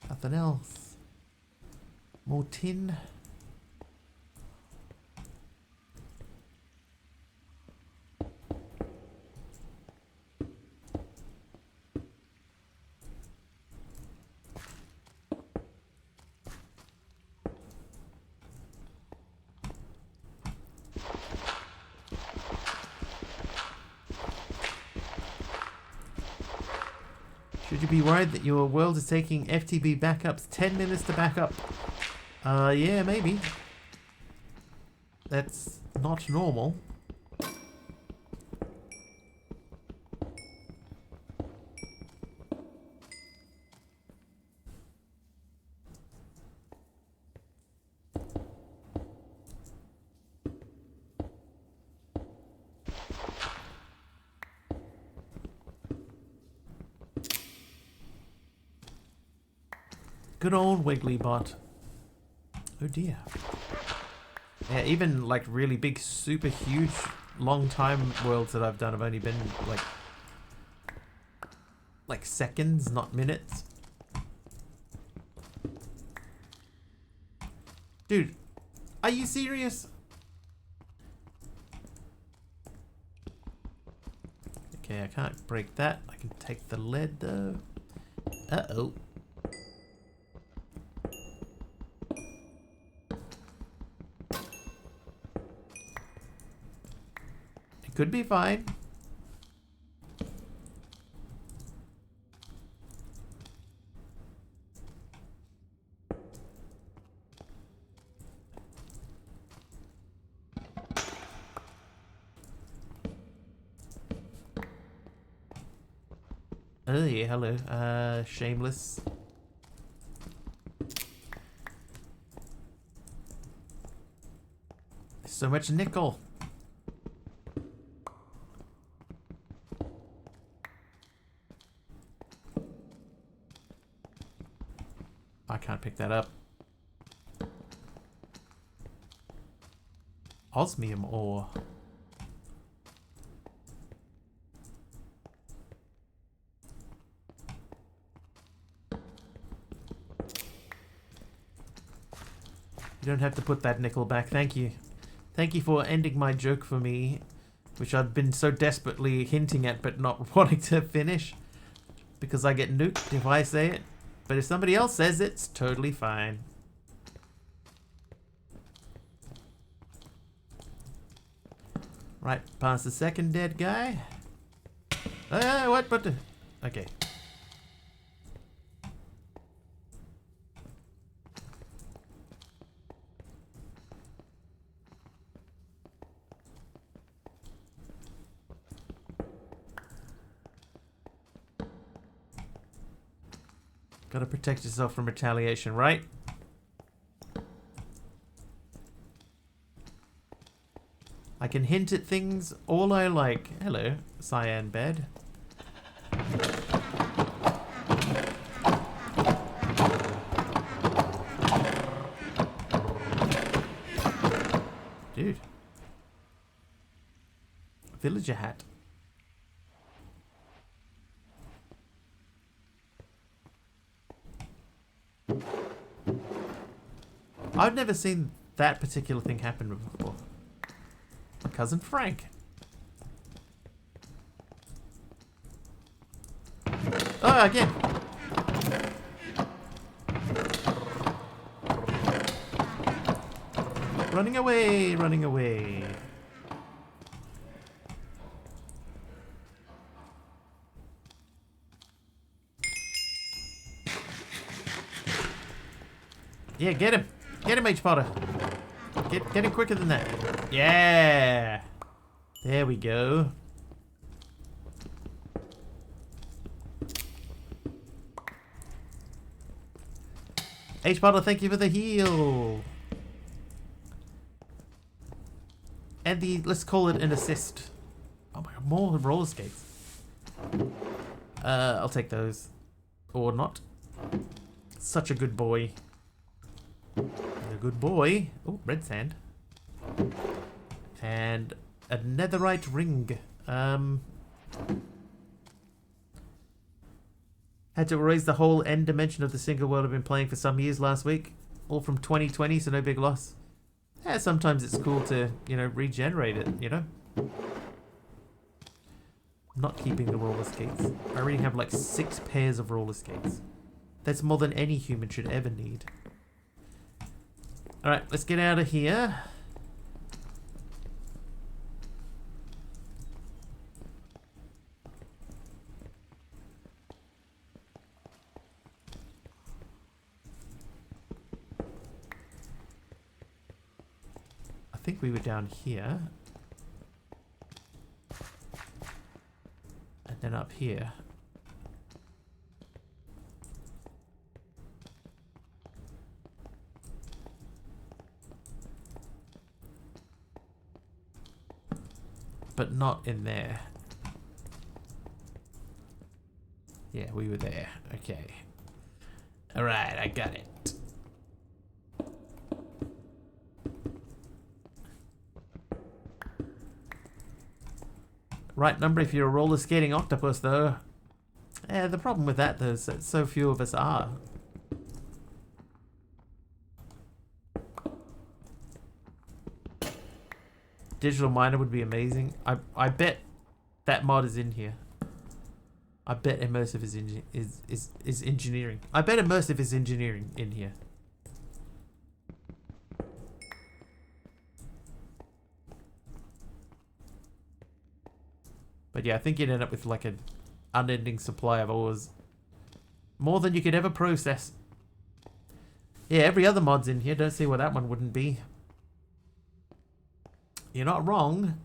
Nothing else. More tin. Should you be worried that your world is taking FTB backups 10 minutes to back up? Yeah, maybe. That's not normal. Good old Wigglybot. Oh dear. Yeah, even like really big, super huge, long time worlds that I've done have only been like seconds, not minutes. Dude, are you serious? Okay, I can't break that. I can take the lead though. Uh-oh. Could be fine. Oh yeah, hello. Shameless. So much nickel. I can't pick that up. Osmium ore. You don't have to put that nickel back, thank you. Thank you for ending my joke for me, which I've been so desperately hinting at but not wanting to finish. Because I get nuked if I say it. But if somebody else says it, it's totally fine. Right, past the second dead guy. What? But okay. Gotta protect yourself from retaliation, right? I can hint at things all I like. Hello, cyan bed. Dude. Villager hat. I've never seen that particular thing happen before. My cousin Frank. Oh, again. Running away, running away. Yeah, get him. Get him, H. Potter. Get him quicker than that. Yeah. There we go. H. Potter, thank you for the heal. And the, let's call it an assist. Oh my god, more roller skates. I'll take those. Or not. Such a good boy. A good boy. Oh, red sand. And a netherite ring. Had to erase the whole end dimension of the single world I've been playing for some years last week. All from 2020, so no big loss. Yeah, sometimes it's cool to, you know, regenerate it, you know? Not keeping the roller skates. I already have like 6 pairs of roller skates. That's more than any human should ever need. Alright, let's get out of here. I think we were down here. And then up here. But not in there. Yeah, we were there. Okay. Alright, I got it. Right number if you're a roller skating octopus, though. Yeah, the problem with that, though, is that so few of us are. Digital miner would be amazing. I bet that mod is in here. I bet immersive is engineering. I bet immersive is engineering in here. But yeah, I think you'd end up with like an unending supply of ores. More than you could ever process. Yeah, every other mod's in here. Don't see why that one wouldn't be. You're not wrong.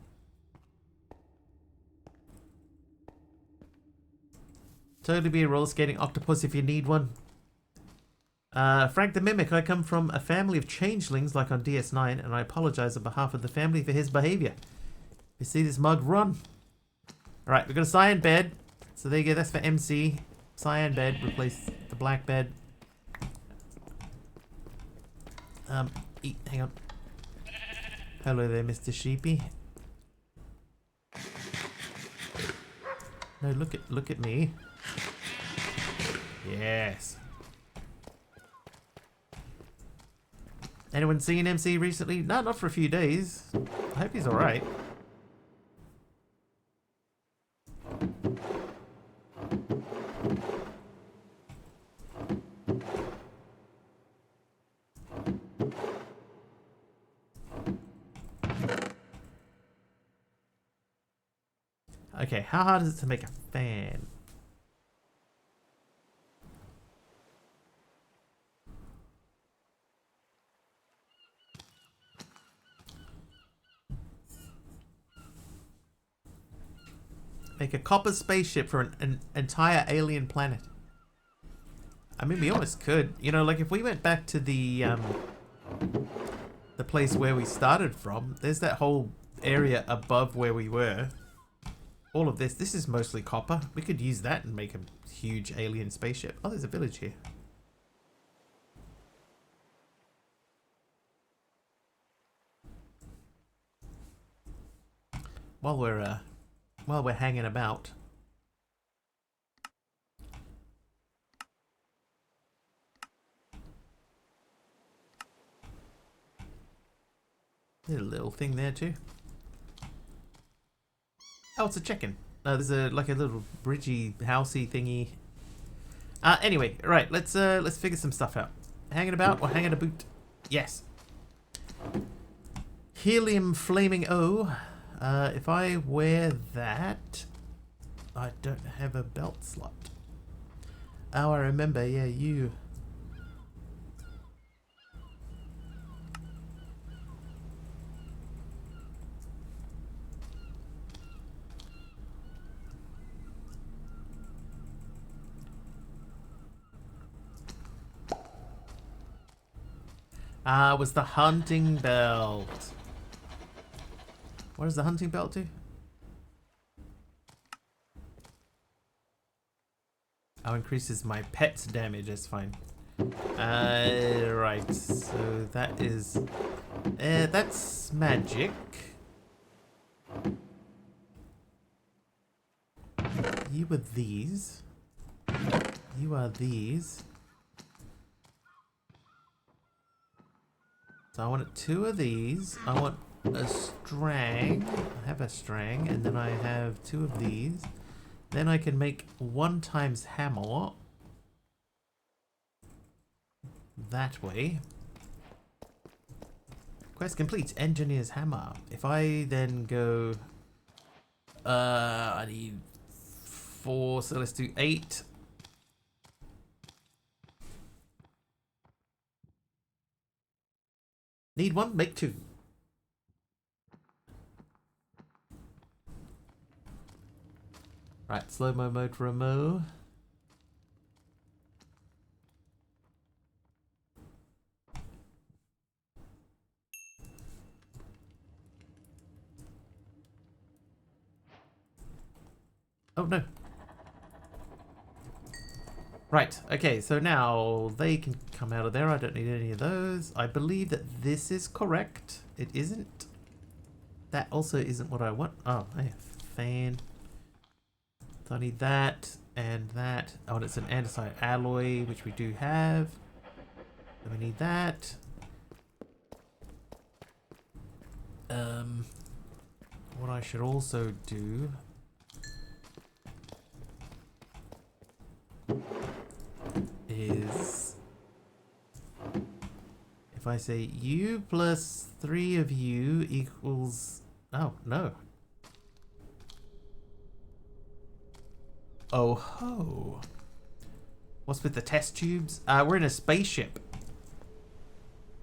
Totally be a roller skating octopus if you need one. Frank the Mimic, I come from a family of changelings like on DS9, and I apologize on behalf of the family for his behavior. You see this mug, run. Alright, we've got a cyan bed. So there you go, that's for MC. Cyan bed, replace the black bed. Hang on. Hello there, Mr. Sheepy. No, look at me. Yes. Anyone seen MC recently? No, not for a few days. I hope he's alright. Okay, how hard is it to make a fan? Make a copper spaceship for an entire alien planet. I mean, we almost could. You know, like if we went back to the place where we started from, there's that whole area above where we were. All of this is mostly copper. We could use that and make a huge alien spaceship. Oh, there's a village here. While we're hanging about. There's a little thing there too. Oh, it's a chicken. There's like a little bridgey, housey thingy. Anyway, right. Let's figure some stuff out. Hanging about or hanging a boot? Yes. Helium flaming O. If I wear that, I don't have a belt slot. Oh, I remember. Yeah, you. Was the hunting belt. What does the hunting belt do? Oh, increases my pet's damage, that's fine. Right, so that is... that's magic. You are these. You are these. So I want 2 of these. I want a strang. I have a strang, and then I have 2 of these. Then I can make 1 times hammer. That way. Quest complete. Engineer's hammer. If I then go... I need 4, so let's do 8. Need 1, make 2. Right, slow-mo mode for a mo. Oh no. Right, okay, so now they can come out of there. I don't need any of those. I believe that this is correct. It isn't. That also isn't what I want. Oh, I have fan. So I need that and that. Oh, and it's an andesite alloy, which we do have. So we need that. What I should also do is, if I say you plus 3 of you equals, oh no. Oh ho. What's with the test tubes? We're in a spaceship.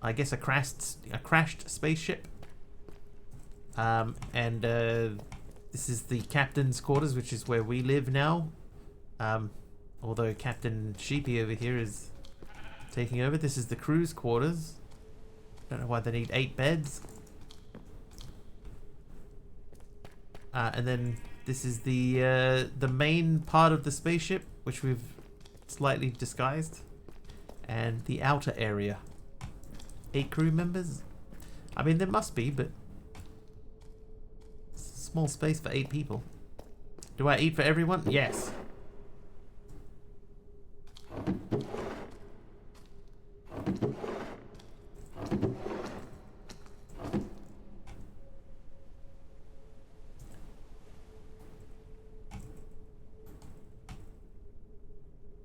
I guess a crashed spaceship. And this is the captain's quarters, which is where we live now. Although Captain Sheepy over here is taking over. This is the crew's quarters. Don't know why they need 8 beds. And then this is the main part of the spaceship, which we've slightly disguised, and the outer area. 8 crew members. I mean, there must be, but it's a small space for 8 people. Do I eat for everyone? Yes.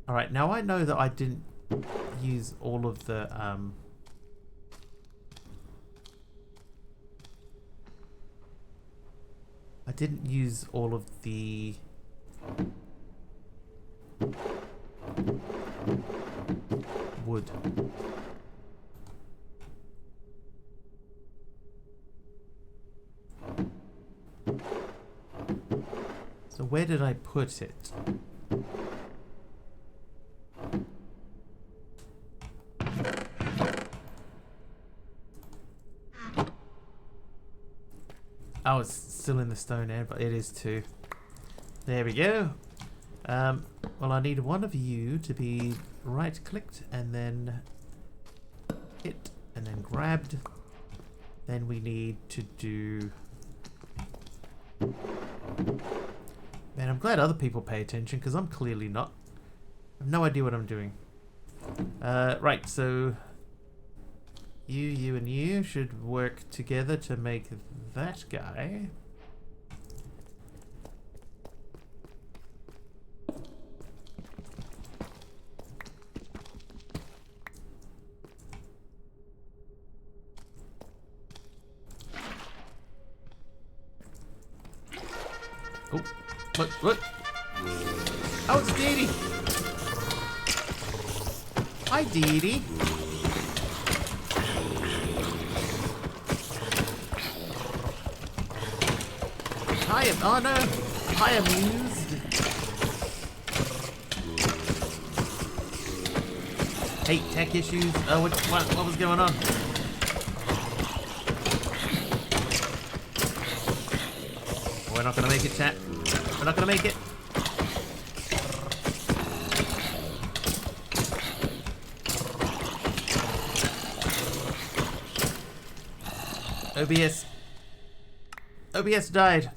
Alright, now I know that I didn't use all of the I didn't use all of the wood. So where did I put it? Oh, it's still in the stone there, but it is too. There we go. Well, I need one of you to be right-clicked and then hit and then grabbed. Then we need to do... Man, I'm glad other people pay attention because I'm clearly not. I have no idea what I'm doing. Right, so you and you should work together to make that guy. Oh, what? Oh, it's Dee Dee. Hi, Dee Dee. Oh no! I am amused. Hey, tech issues. Oh, what was going on? We're not gonna make it, chat. We're not gonna make it. OBS died.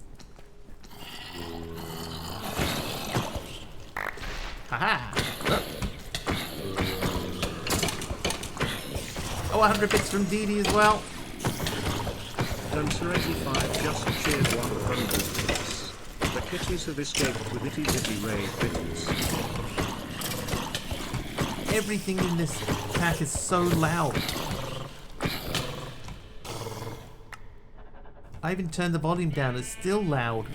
Haha. Oh, 100 bits from Dee Dee as well. Dancer85 just cheered 100 bits. The kitties have escaped with itty bitty raid bits. Everything in this pack is so loud. I even turned the volume down, it's still loud.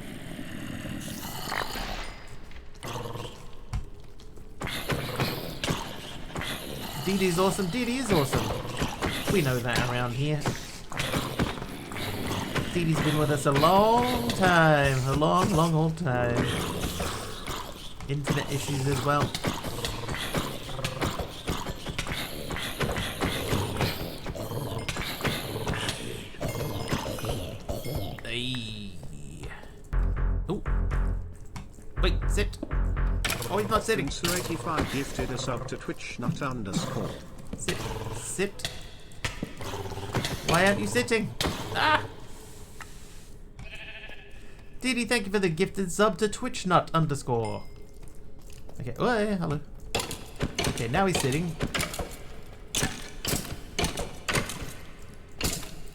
Dee Dee's awesome, Dee Dee is awesome. We know that around here. Dee Dee's been with us a long time. A long time. Internet issues as well. Hey. Oh. Wait, sit. Oh, he's not sitting. Dancer85 gifted a sub to twitchnut_. Sit. Sit. Why aren't you sitting? Ah! Dee Dee, thank you for the gifted sub to twitchnut_. Okay. Oh, yeah, hello. Okay, now he's sitting.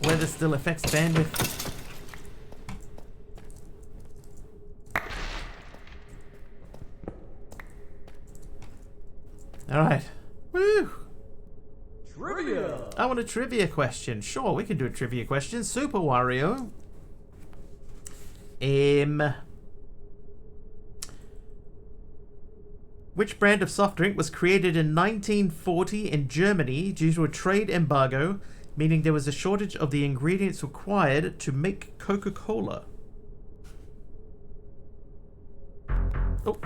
Weather still affects bandwidth. Alright. Woo! Trivia! I want a trivia question. Sure, we can do a trivia question. Super Wario. Which brand of soft drink was created in 1940 in Germany due to a trade embargo, meaning there was a shortage of the ingredients required to make Coca-Cola? Oh.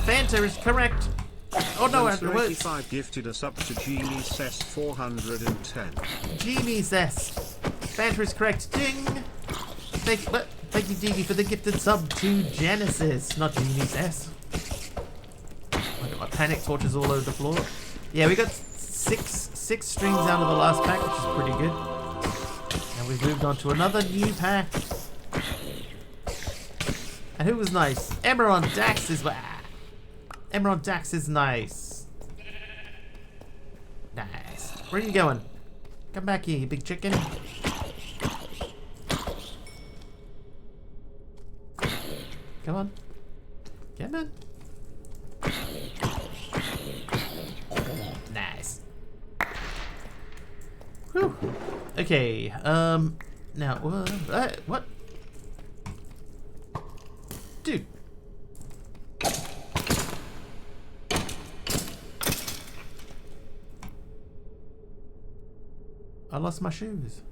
Fanta is correct. Oh no, afterwards. Dancer85 gifted a sub to Genie Cess 410. Genie Zest. Fanta is correct. Ding. Thank you, Dee Dee, for the gifted sub to Genesis, not Genie Zest. Look at my panic torches all over the floor. Yeah, we got six strings out of the last pack, which is pretty good. And we've moved on to another new pack. And who was nice? Emerald Dax is Emerald Dax is nice. Nice. Where are you going? Come back here, you big chicken. Come on. Come on. Nice. Whew. Okay, now, what? Dude. I lost my shoes.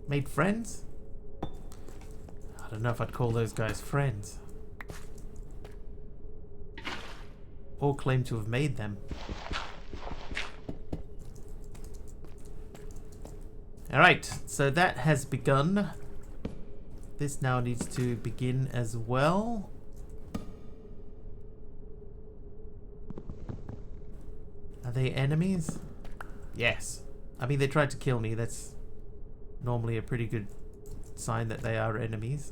Made friends? I don't know if I'd call those guys friends. Or claim to have made them. Alright, so that has begun. This now needs to begin as well. Are they enemies? Yes. I mean, they tried to kill me. That's normally a pretty good sign that they are enemies.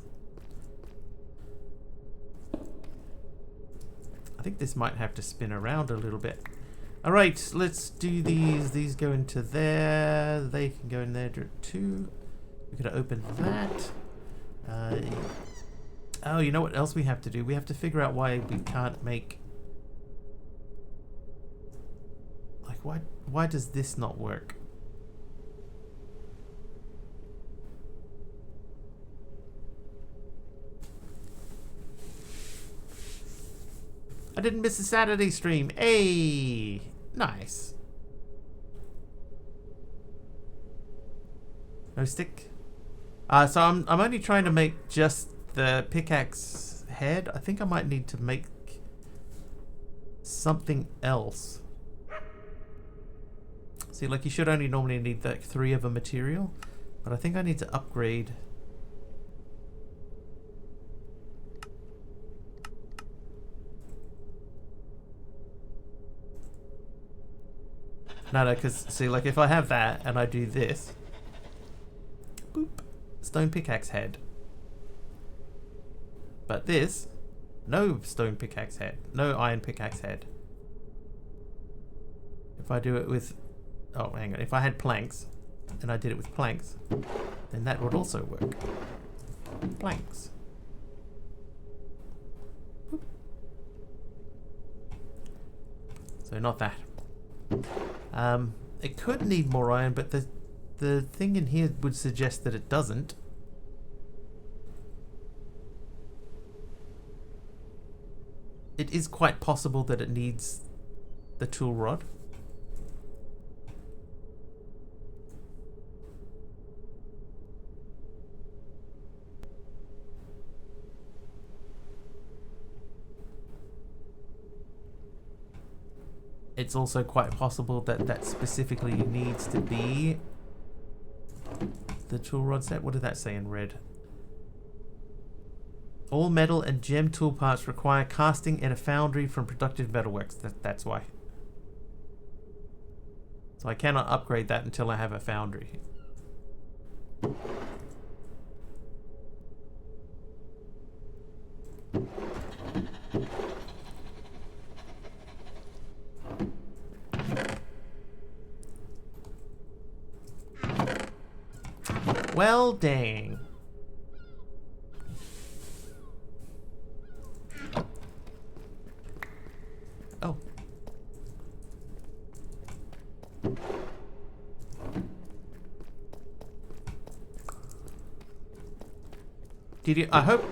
I think this might have to spin around a little bit. Alright, let's do these. These go into there. They can go in there too. We're going to open that. Oh, you know what else we have to do? We have to figure out why we can't make... Like, why does this not work? I didn't miss a Saturday stream. Hey, nice. No stick. So I'm only trying to make just the pickaxe head. I think I might need to make something else. See, like you should only normally need like 3 of a material, but I think I need to upgrade. No, because see, like if I have that and I do this, boop, stone pickaxe head. But this, no stone pickaxe head, no iron pickaxe head. If I do it with, oh hang on, if I had planks and I did it with planks, then that would also work. Planks. Boop. So not that. It could need more iron, but the thing in here would suggest that it doesn't. It is quite possible that it needs the tool rod. It's also quite possible that that specifically needs to be the tool rod set. What did that say in red? All metal and gem tool parts require casting in a foundry from Productive Metalworks. That's why. So I cannot upgrade that until I have a foundry. Well, dang. Oh. Did you? I hope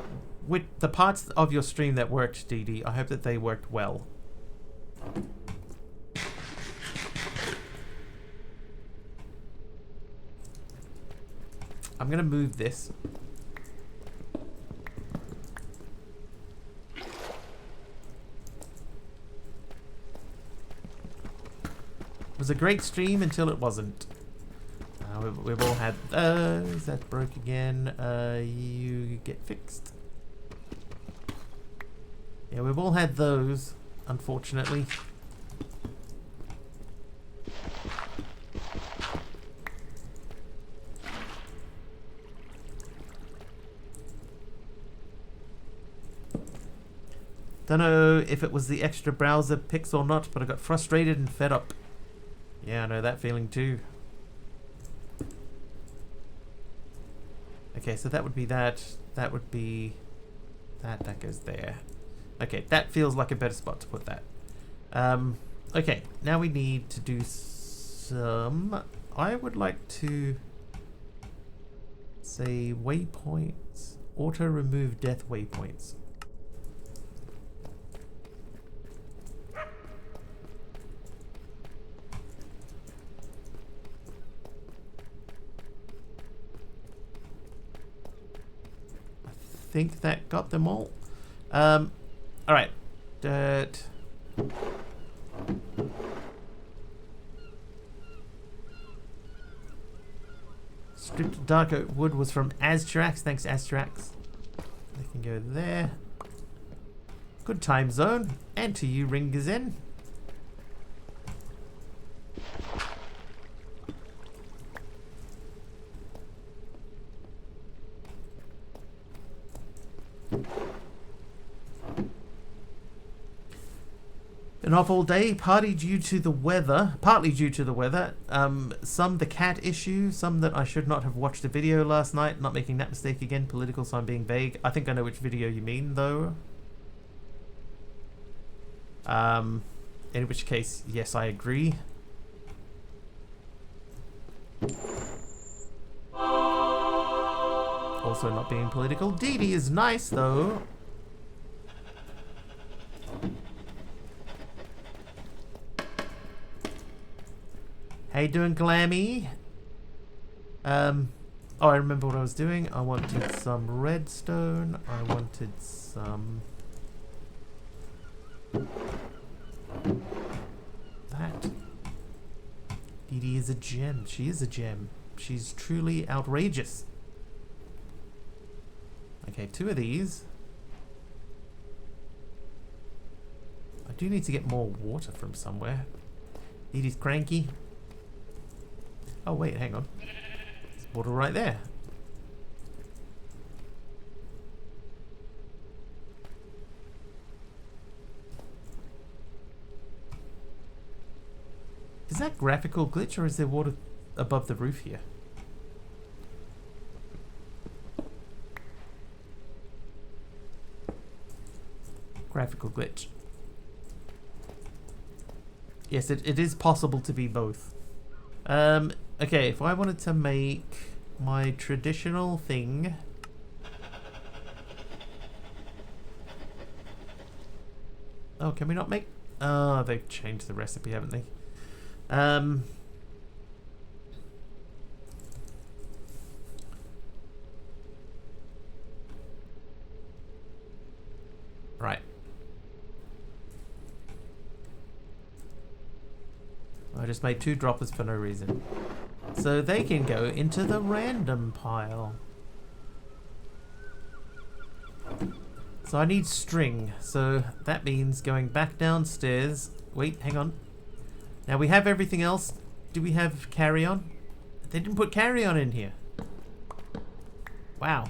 with the parts of your stream that worked, DD, I hope that they worked well. I'm gonna move this. It was a great stream until it wasn't. We've all had those. That broke again. You get fixed. Yeah, we've all had those, unfortunately. Don't know if it was the extra browser pics or not, but I got frustrated and fed up. Yeah, I know that feeling too. Okay, so that would be that. That would be that. That goes there. Okay, that feels like a better spot to put that. Okay, now we need to do some... I would like to say waypoints. Auto remove death waypoints. I think that got them all. Alright. Dirt. Stripped dark oak wood was from Aztrax. Thanks, Aztrax. They can go there. Good time zone. And to you, Ringazen. Been off all day, partly due to the weather. Some the cat issue, some that I should not have watched the video last night. Not making that mistake again. Political, so I'm being vague. I think I know which video you mean, though. In which case, yes, I agree. Also not being political. Dee Dee is nice, though. How you doing, Glammy? Oh, I remember what I was doing. I wanted some redstone. I wanted some... that. Dee Dee is a gem. She is a gem. She's truly outrageous. Okay, 2 of these. I do need to get more water from somewhere. Dee Dee's cranky. Oh wait, hang on. There's water right there. Is that graphical glitch or is there water above the roof here? Graphical glitch. Yes, it is possible to be both. Okay, if I wanted to make my traditional thing... Oh, can we not make... Oh, they've changed the recipe, haven't they? Right. I just made 2 droppers for no reason. So they can go into the random pile. So I need string. So that means going back downstairs. Wait, hang on. Now we have everything else. Do we have carry-on? They didn't put carry-on in here. Wow.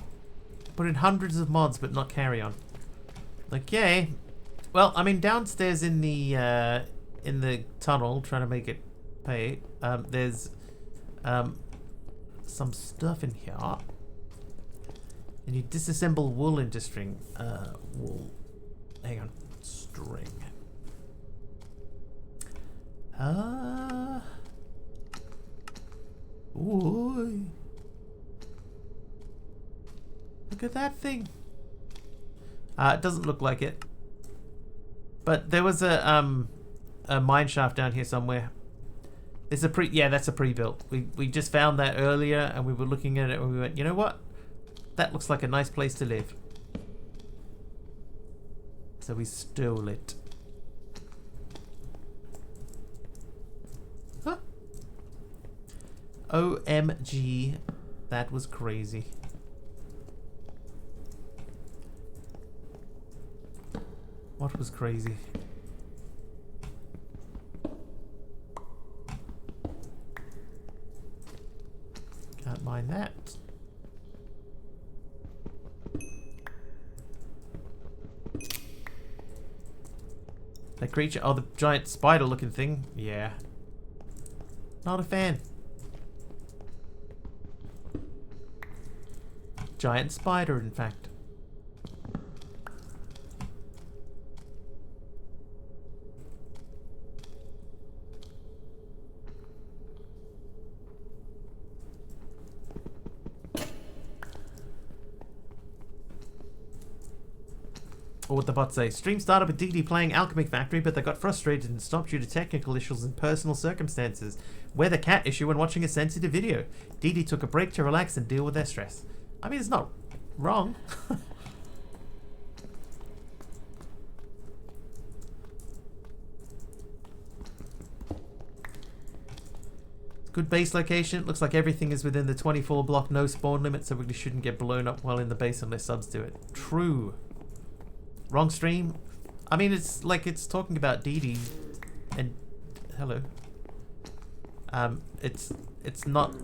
Put in hundreds of mods but not carry-on. Okay. Well, I mean downstairs in the tunnel, trying to make it pay, there's some stuff in here. And you disassemble wool into string. Wool. Hang on. String. Ooh. Look at that thing. It doesn't look like it. But there was a mine shaft down here somewhere. It's a that's a pre-built. We just found that earlier and we were looking at it and we went, you know what? That looks like a nice place to live. So we stole it. Huh. OMG. That was crazy. What was crazy? Can't mind that. That creature, oh, the giant spider looking thing. Yeah. Not a fan. Giant spider, in fact. Or what the bot say? Stream started with Dee Dee playing Alchemy Factory, but they got frustrated and stopped due to technical issues and personal circumstances. Weather cat issue when watching a sensitive video. Dee Dee took a break to relax and deal with their stress. I mean, it's not wrong. Good base location. Looks like everything is within the 24 block no spawn limit, so we shouldn't get blown up while in the base unless subs do it. True. Wrong stream. I mean, it's like it's talking about DD and hello. It's not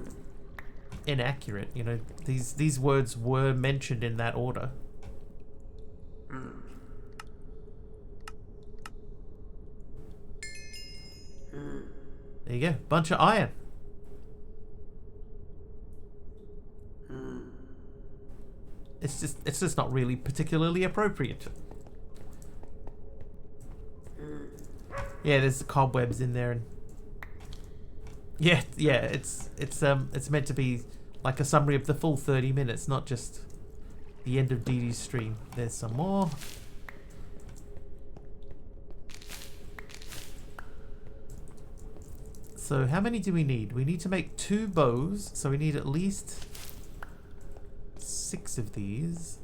inaccurate, you know. These words were mentioned in that order. There you go. Bunch of iron. It's just not really particularly appropriate. Yeah, there's cobwebs in there, and yeah, it's meant to be like a summary of the full 30 minutes, not just the end of DD's stream. There's some more. So how many do we need? We need to make 2 bows, so we need at least 6 of these.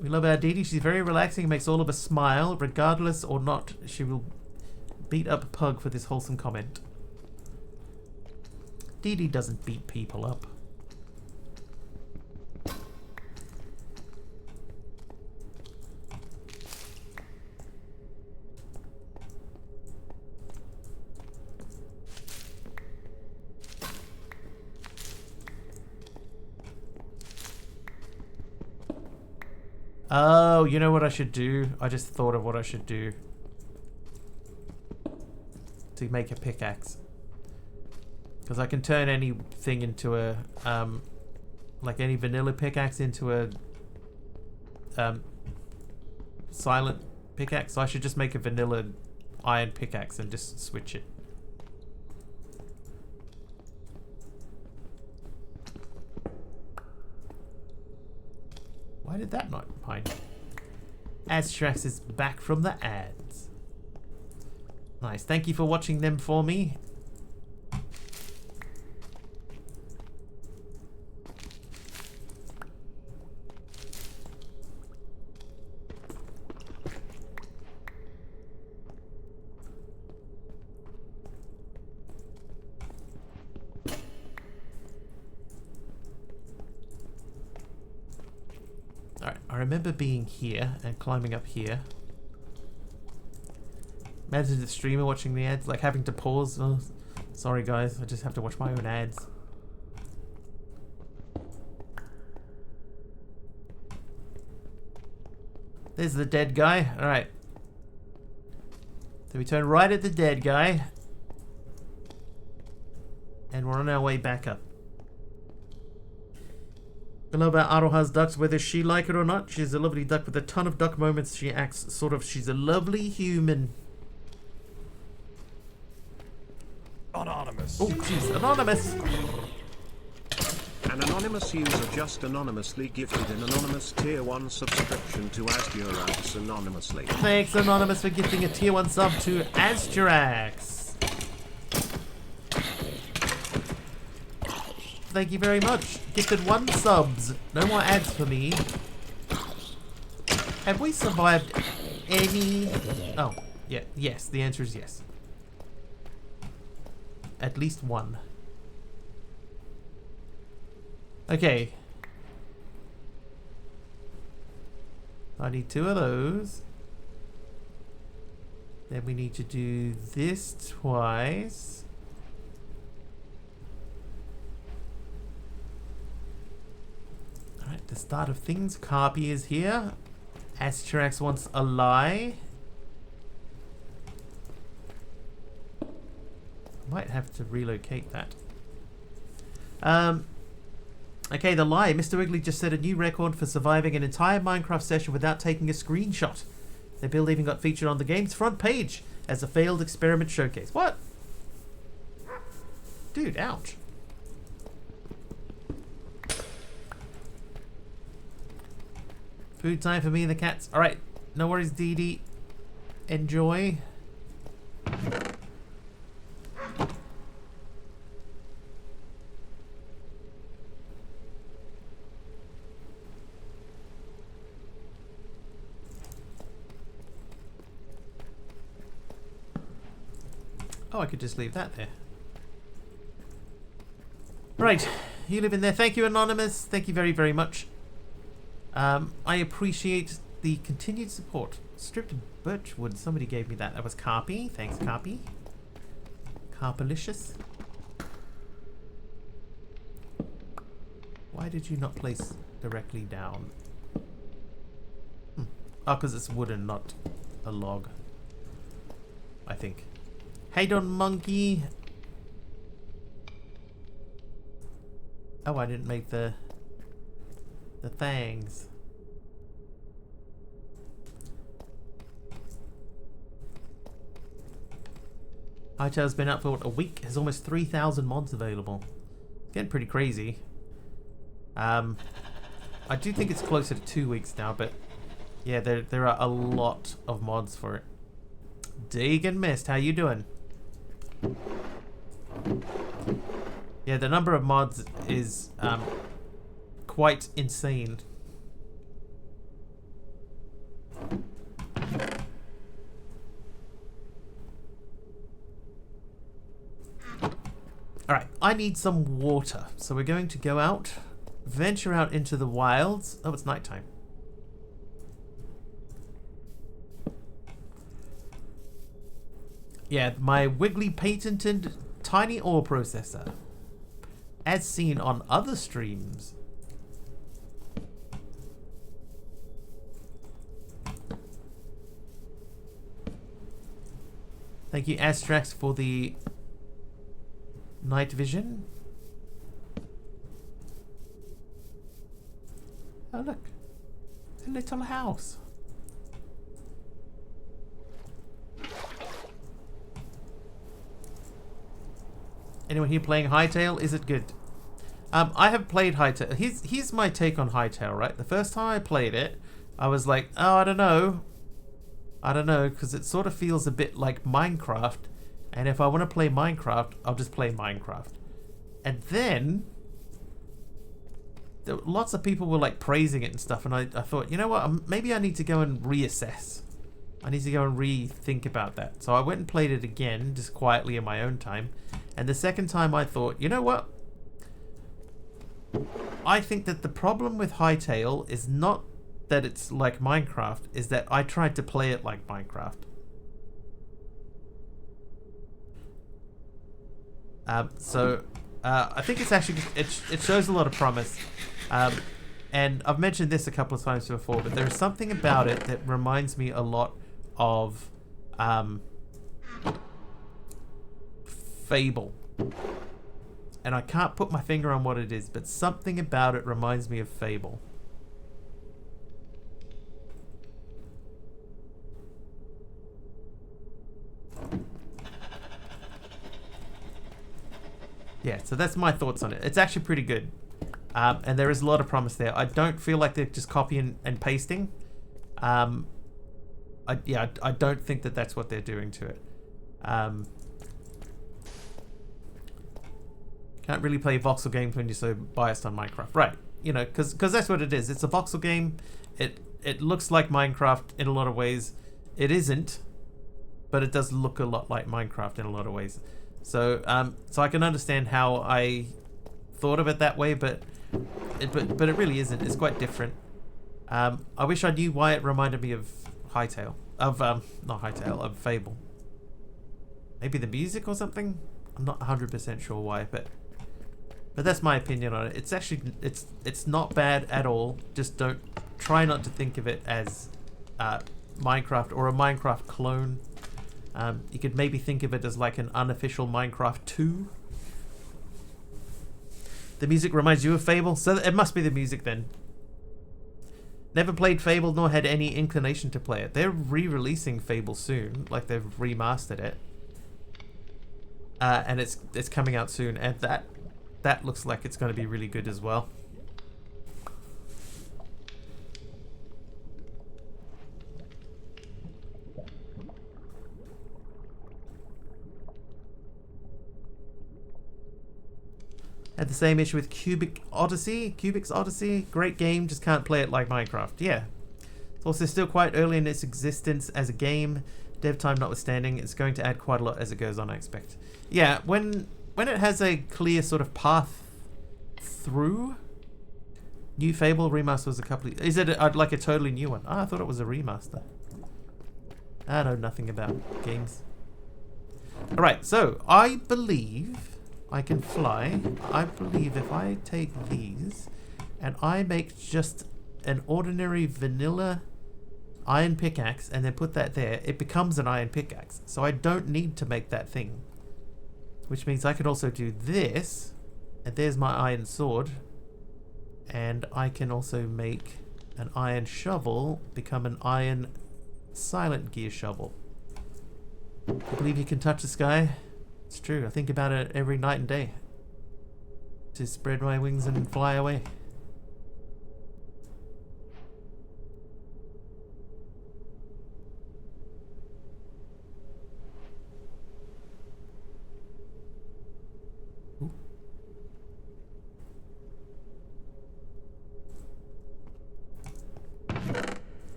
We love our Dee Dee. She's very relaxing and makes all of us smile. Regardless or not, she will beat up Pug for this wholesome comment. Dee Dee doesn't beat people up. Oh, you know what I should do? I just thought of what I should do to make a pickaxe. Because I can turn anything into a, like any vanilla pickaxe into a silent pickaxe. So I should just make a vanilla iron pickaxe and just switch it. Why did that not mine? Aztrax is back from the ads. Nice. Thank you for watching them for me. Alright, I remember being here and climbing up here. Imagine the streamer watching the ads, like having to pause. Oh, sorry guys, I just have to watch my own ads. There's the dead guy. Alright. So we turn right at the dead guy. And we're on our way back up. I know about Aroha's ducks, whether she like it or not. She's a lovely duck with a ton of duck moments. She acts sort of, she's a lovely human. Anonymous. Oh, jeez, anonymous. An anonymous user just anonymously gifted an anonymous tier 1 subscription to Asturax anonymously. Thanks, Anonymous, for gifting a tier 1 sub to Asturax. Thank you very much. Gifted 1 subs. No more ads for me. Have we survived any... Oh, yeah. Yes, the answer is yes. At least 1. Okay. I need 2 of those. Then we need to do this twice. Alright, the start of things. Carpy is here. Asterax wants a lie. Might have to relocate that. Okay, the lie. Mr. Wiggly just set a new record for surviving an entire Minecraft session without taking a screenshot. Their build even got featured on the game's front page as a failed experiment showcase. What? Dude, ouch. Food time for me and the cats. Alright, no worries, Dee Dee. Enjoy. Oh, I could just leave that there. Right, you live in there. Thank you, Anonymous. Thank you very, very much. I appreciate the continued support. Stripped birchwood. Somebody gave me that. That was Carpy. Thanks, Carpy. Carpalicious. Why did you not place directly down? Oh, because it's wooden, not a log. I think. Hey, Don Monkey. Oh, I didn't make the things. Hightail's been out for what, a week? Has almost 3,000 mods available. It's getting pretty crazy. I do think it's closer to 2 weeks now, but yeah, there are a lot of mods for it. Deegan Mist, how you doing? Yeah, the number of mods is quite insane. Alright, I need some water. So we're going to go out, venture out into the wilds. Oh, it's nighttime. Yeah, my Wiggly patented tiny ore processor. As seen on other streams. Thank you, Astrax, for the night vision. Oh, look. A little house. Anyone here playing Hytale? Is it good? I have played Hytale. Here's my take on Hytale, right? The first time I played it, I was like, oh, I don't know. I don't know, because it sort of feels a bit like Minecraft. And if I want to play Minecraft, I'll just play Minecraft. And then lots of people were like praising it and stuff. And I thought, you know what? Maybe I need to go and reassess. I need to go and rethink about that. So I went and played it again, just quietly in my own time. And the second time I thought, you know what? I think that the problem with Hytale is not that it's like Minecraft, is that I tried to play it like Minecraft. I think it's actually, it shows a lot of promise. And I've mentioned this a couple of times before, but there's something about it that reminds me a lot of Fable. And I can't put my finger on what it is, but something about it reminds me of Fable. Yeah, so that's my thoughts on it. It's actually pretty good. And there is a lot of promise there. I don't feel like they're just copying and pasting. I don't think that that's what they're doing to it. Can't really play voxel games when you're so biased on Minecraft. Right, you know, because that's what it is. It's a voxel game. It looks like Minecraft in a lot of ways. It isn't, but it does look a lot like Minecraft in a lot of ways. So I can understand how I thought of it that way, but it really isn't. It's quite different. I wish I knew why it reminded me of Hytale. Not Hytale, of Fable. Maybe the music or something? I'm not 100% sure why, but that's my opinion on it. It's actually, it's not bad at all. Just try not to think of it as Minecraft or a Minecraft clone. You could maybe think of it as like an unofficial Minecraft 2. The music reminds you of Fable, so it must be the music then. Never played Fable, nor had any inclination to play it. They're re-releasing Fable soon, like they've remastered it, and it's coming out soon, and that looks like it's going to be really good as well. Had the same issue with Cubix Odyssey. Great game, just can't play it like Minecraft. Yeah. It's also still quite early in its existence as a game. Dev time notwithstanding, it's going to add quite a lot as it goes on, I expect. Yeah, when it has a clear sort of path through. New Fable remaster was a couple of... Is it like a totally new one? Ah, I thought it was a remaster. I know nothing about games. Alright, so I believe I can fly. I believe if I take these and I make just an ordinary vanilla iron pickaxe and then put that there, it becomes an iron pickaxe. So I don't need to make that thing. Which means I could also do this, and there's my iron sword. And I can also make an iron shovel become an iron silent gear shovel. I believe you can touch the sky. It's true. I think about it every night and day. To spread my wings and fly away.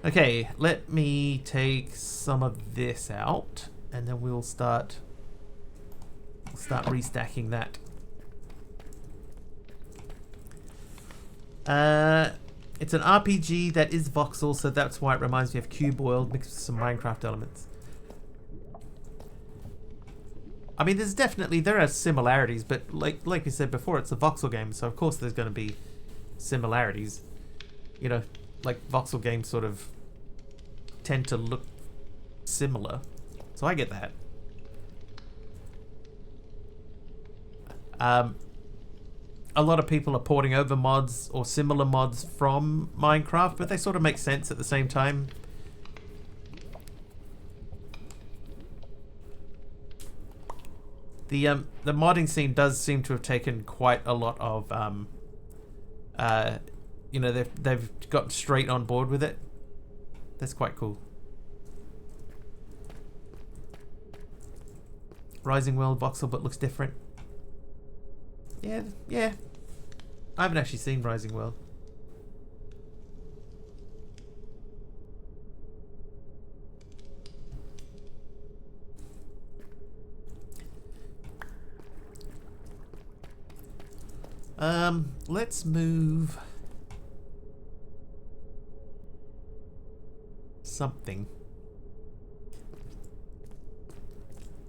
Okay, let me take some of this out, and then we'll start restacking that. It's an RPG that is voxel, so that's why it reminds me of Cube World mixed with some Minecraft elements. I mean, there are similarities, but like we said before, it's a voxel game, so of course there's going to be similarities. You know, like voxel games sort of tend to look similar, so I get that. A lot of people are porting over mods or similar mods from Minecraft, but they sort of make sense at the same time. The modding scene does seem to have taken quite a lot of you know, they've got straight on board with it. That's quite cool. Rising World voxel, but looks different. Yeah. I haven't actually seen Rising World. Let's move something.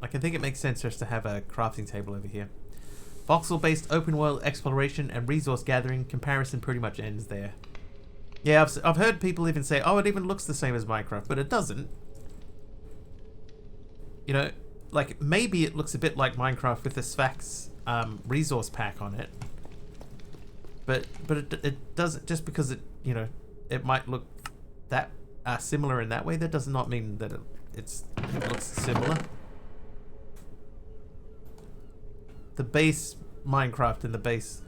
I can think it makes sense for us to have a crafting table over here. Voxel-based open world exploration and resource gathering comparison pretty much ends there. Yeah, I've heard people even say, oh, it even looks the same as Minecraft, but it doesn't. You know, like maybe it looks a bit like Minecraft with the Sphax resource pack on it. But it doesn't, just because it, you know, it might look that similar in that way, that does not mean that it looks similar. The base Minecraft and the base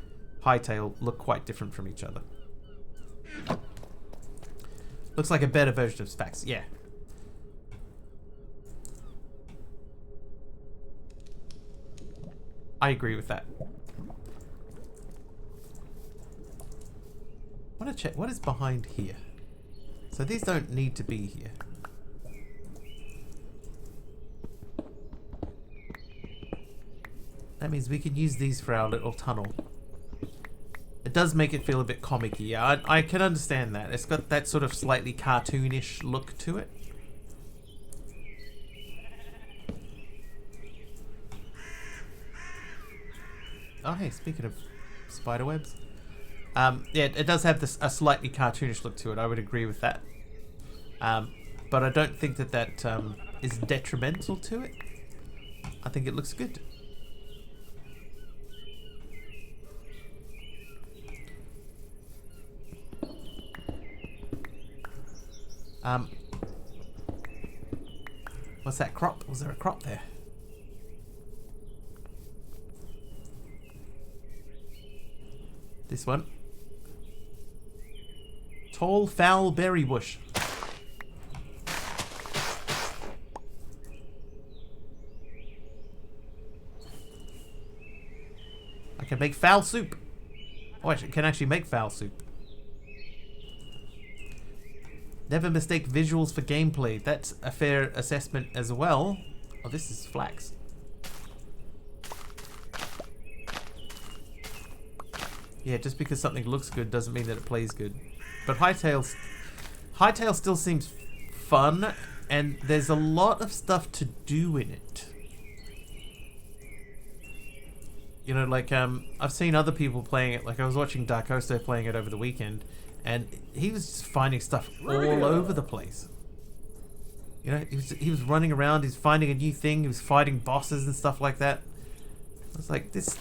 Hytale look quite different from each other. Looks like a better version of Sphax, yeah. I agree with that. I want to check what is behind here. So these don't need to be here. That means we can use these for our little tunnel. It does make it feel a bit comic-y. Yeah, I can understand that. It's got that sort of slightly cartoonish look to it. Oh, hey, speaking of spiderwebs. Yeah, it does have a slightly cartoonish look to it. I would agree with that. But I don't think that is detrimental to it. I think it looks good. What's that crop? Was there a crop there? This one. Tall, foul berry bush. I can make fowl soup. Oh, I can actually make fowl soup. Never mistake visuals for gameplay. That's a fair assessment as well. Oh, this is flax. Yeah, just because something looks good doesn't mean that it plays good. But Hytale still seems fun, and there's a lot of stuff to do in it. You know, like, I've seen other people playing it. Like, I was watching Darkosto playing it over the weekend, and he was just finding stuff all over the place. You know, he was running around, he's finding a new thing, he was fighting bosses and stuff like that. I was like, this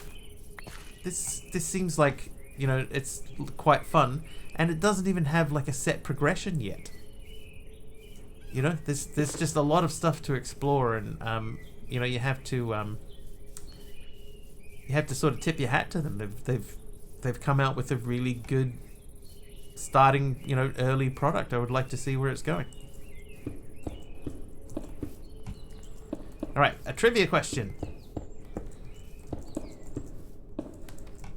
seems like, you know, it's quite fun, and it doesn't even have like a set progression yet. You know, there's just a lot of stuff to explore, and you know, you have to sort of tip your hat to them. They've come out with a really good starting, you know, early product. I would like to see where it's going. All right, a trivia question.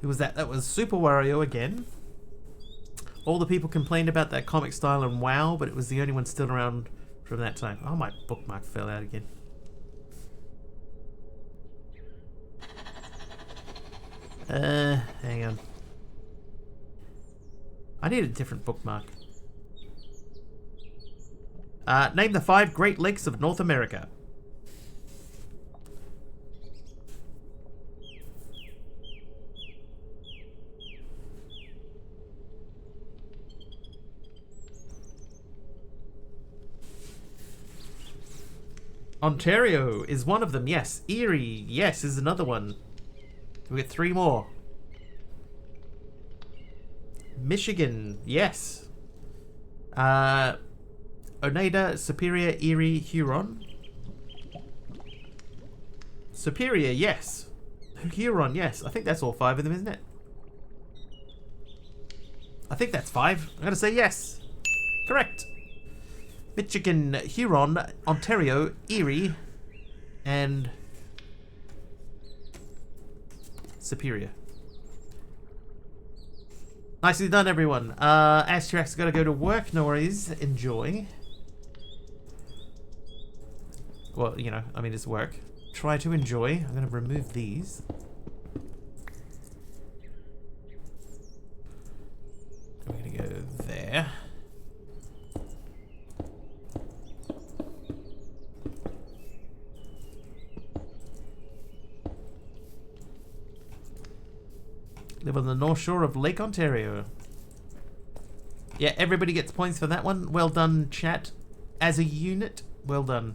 Who was that? That was Super Wario again. All the people complained about that comic style in WoW, but it was the only one still around from that time. Oh, my bookmark fell out again. Hang on. I need a different bookmark. Name the 5 Great Lakes of North America. Ontario is one of them, yes. Erie, yes, is another one. We get 3 more. Michigan, yes. Oneida, Superior, Erie, Huron. Superior, yes. Huron, yes. I think that's all 5 of them, isn't it? I think that's 5. I'm going to say yes. Correct. Michigan, Huron, Ontario, Erie, and Superior. Nicely done, everyone. Astrax got to go to work. No worries. Enjoy. Well, you know, I mean, it's work. Try to enjoy. I'm going to remove these. I'm going to go there. Live on the North Shore of Lake Ontario. Yeah, everybody gets points for that one. Well done, chat. As a unit, well done.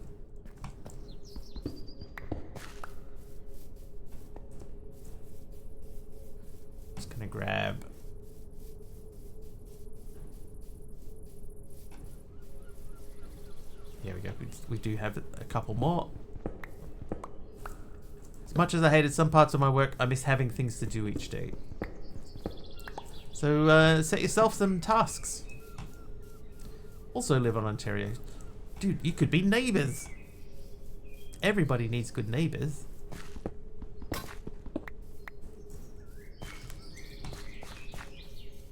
Just gonna grab... Here we go. We do have a couple more. As much as I hated some parts of my work, I miss having things to do each day. So set yourself some tasks. Also live on Ontario. Dude, you could be neighbours. Everybody needs good neighbours.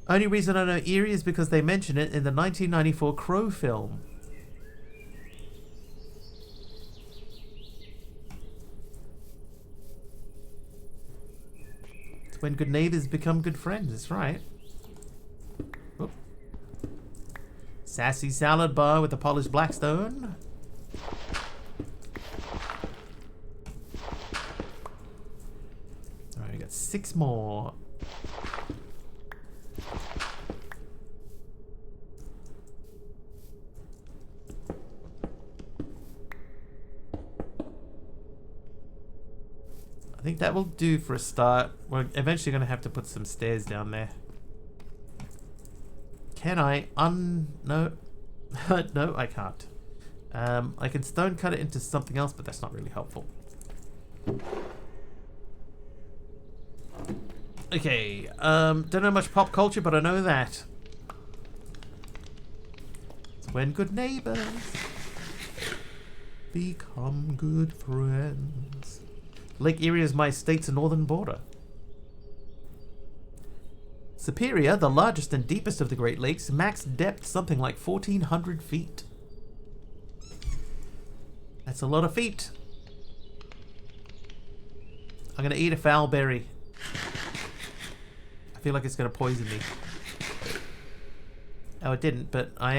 Only reason I know Erie is because they mention it in the 1994 Crow film. It's when good neighbours become good friends, that's right. Oop. Sassy salad bar with the polished blackstone. Alright, we got 6 more. I think that will do for a start. We're eventually going to have to put some stairs down there. Can I no. No, I can't. I can stone cut it into something else, but that's not really helpful. Okay, don't know much pop culture, but I know that. It's when good neighbors become good friends. Lake Erie is my state's northern border. Superior, the largest and deepest of the Great Lakes, max depth something like 1,400 feet. That's a lot of feet. I'm gonna eat a foul berry. I feel like it's gonna poison me. Oh, it didn't, but I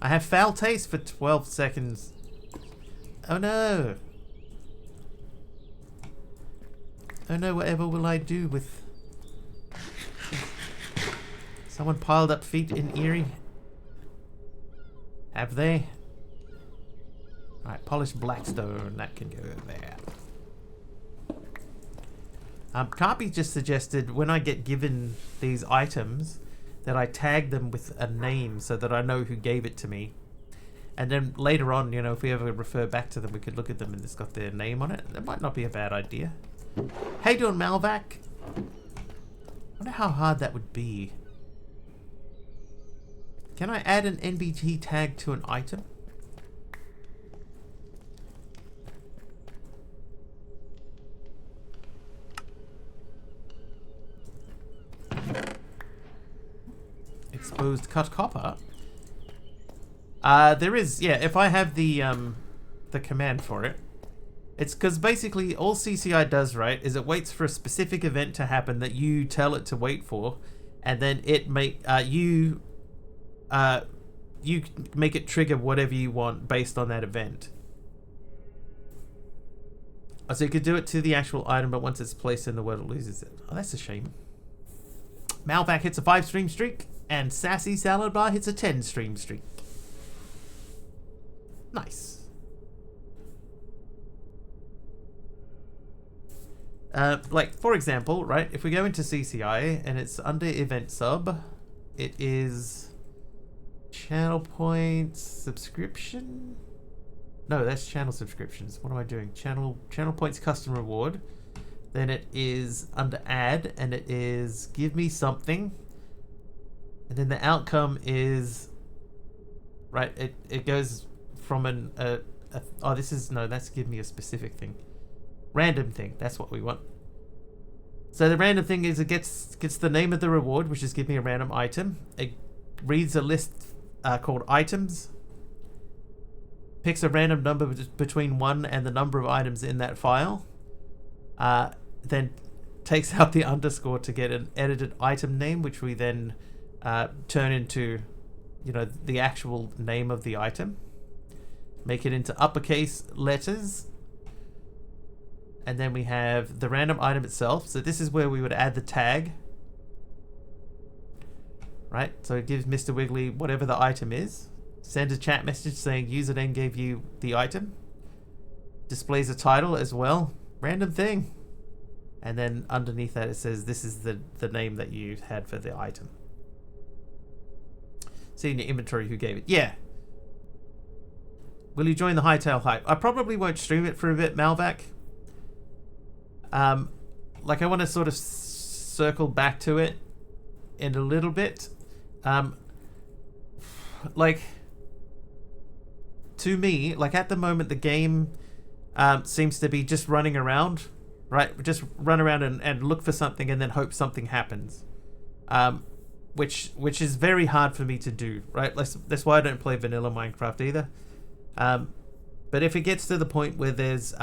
have foul taste for 12 seconds. Oh no. Oh no, whatever will I do with... Someone piled up feet in Erie. Have they? Alright, polished blackstone. That can go there. Carpy just suggested when I get given these items that I tag them with a name so that I know who gave it to me. And then later on, you know, if we ever refer back to them, we could look at them and it's got their name on it. That might not be a bad idea. How you doing, Malvac? I wonder how hard that would be. Can I add an NBT tag to an item? Exposed cut copper. There is, yeah, if I have the command for it. It's because basically all CCI does, right, is it waits for a specific event to happen that you tell it to wait for, and then it you make it trigger whatever you want based on that event. So you could do it to the actual item, but once it's placed in the world, it loses it. Oh, that's a shame. Malvac hits a 5-stream streak, and Sassy Salad Bar hits a 10-stream streak. Nice. Like, for example, right, if we go into CCI and it's under event sub, it is channel points subscription. No, that's channel subscriptions. What am I doing? Channel points custom reward. Then it is under add, and it is give me something. And then the outcome is, right, it goes from oh, this is, no, that's give me a specific thing. Random thing, that's what we want. So the random thing is it gets the name of the reward, which is give me a random item. It reads a list called items, picks a random number between 1 and the number of items in that file, then takes out the underscore to get an edited item name, which we then turn into, you know, the actual name of the item, make it into uppercase letters. And then we have the random item itself. So this is where we would add the tag. Right? So it gives Mr. Wiggly whatever the item is. Send a chat message saying username gave you the item. Displays a title as well. Random thing. And then underneath that it says this is the name that you had for the item. See in your inventory who gave it. Yeah. Will you join the Hightail Hype? I probably won't stream it for a bit, Malvac. Like I want to sort of circle back to it in a little bit. Like to me, like at the moment the game seems to be just running around, right? Just run around and look for something and then hope something happens. Which is very hard for me to do, right? That's why I don't play vanilla Minecraft either. But if it gets to the point where there's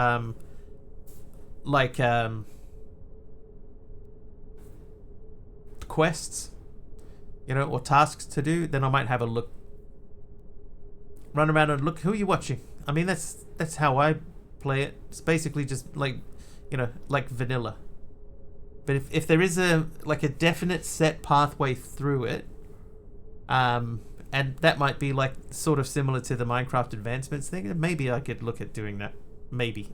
quests, you know, or tasks to do, then I might have a look, run around and look. Who are you watching? I mean, that's how I play it. It's basically just like, you know, like vanilla. But if there is a definite set pathway through it, and that might be like sort of similar to the Minecraft advancements thing, maybe I could look at doing that. Maybe.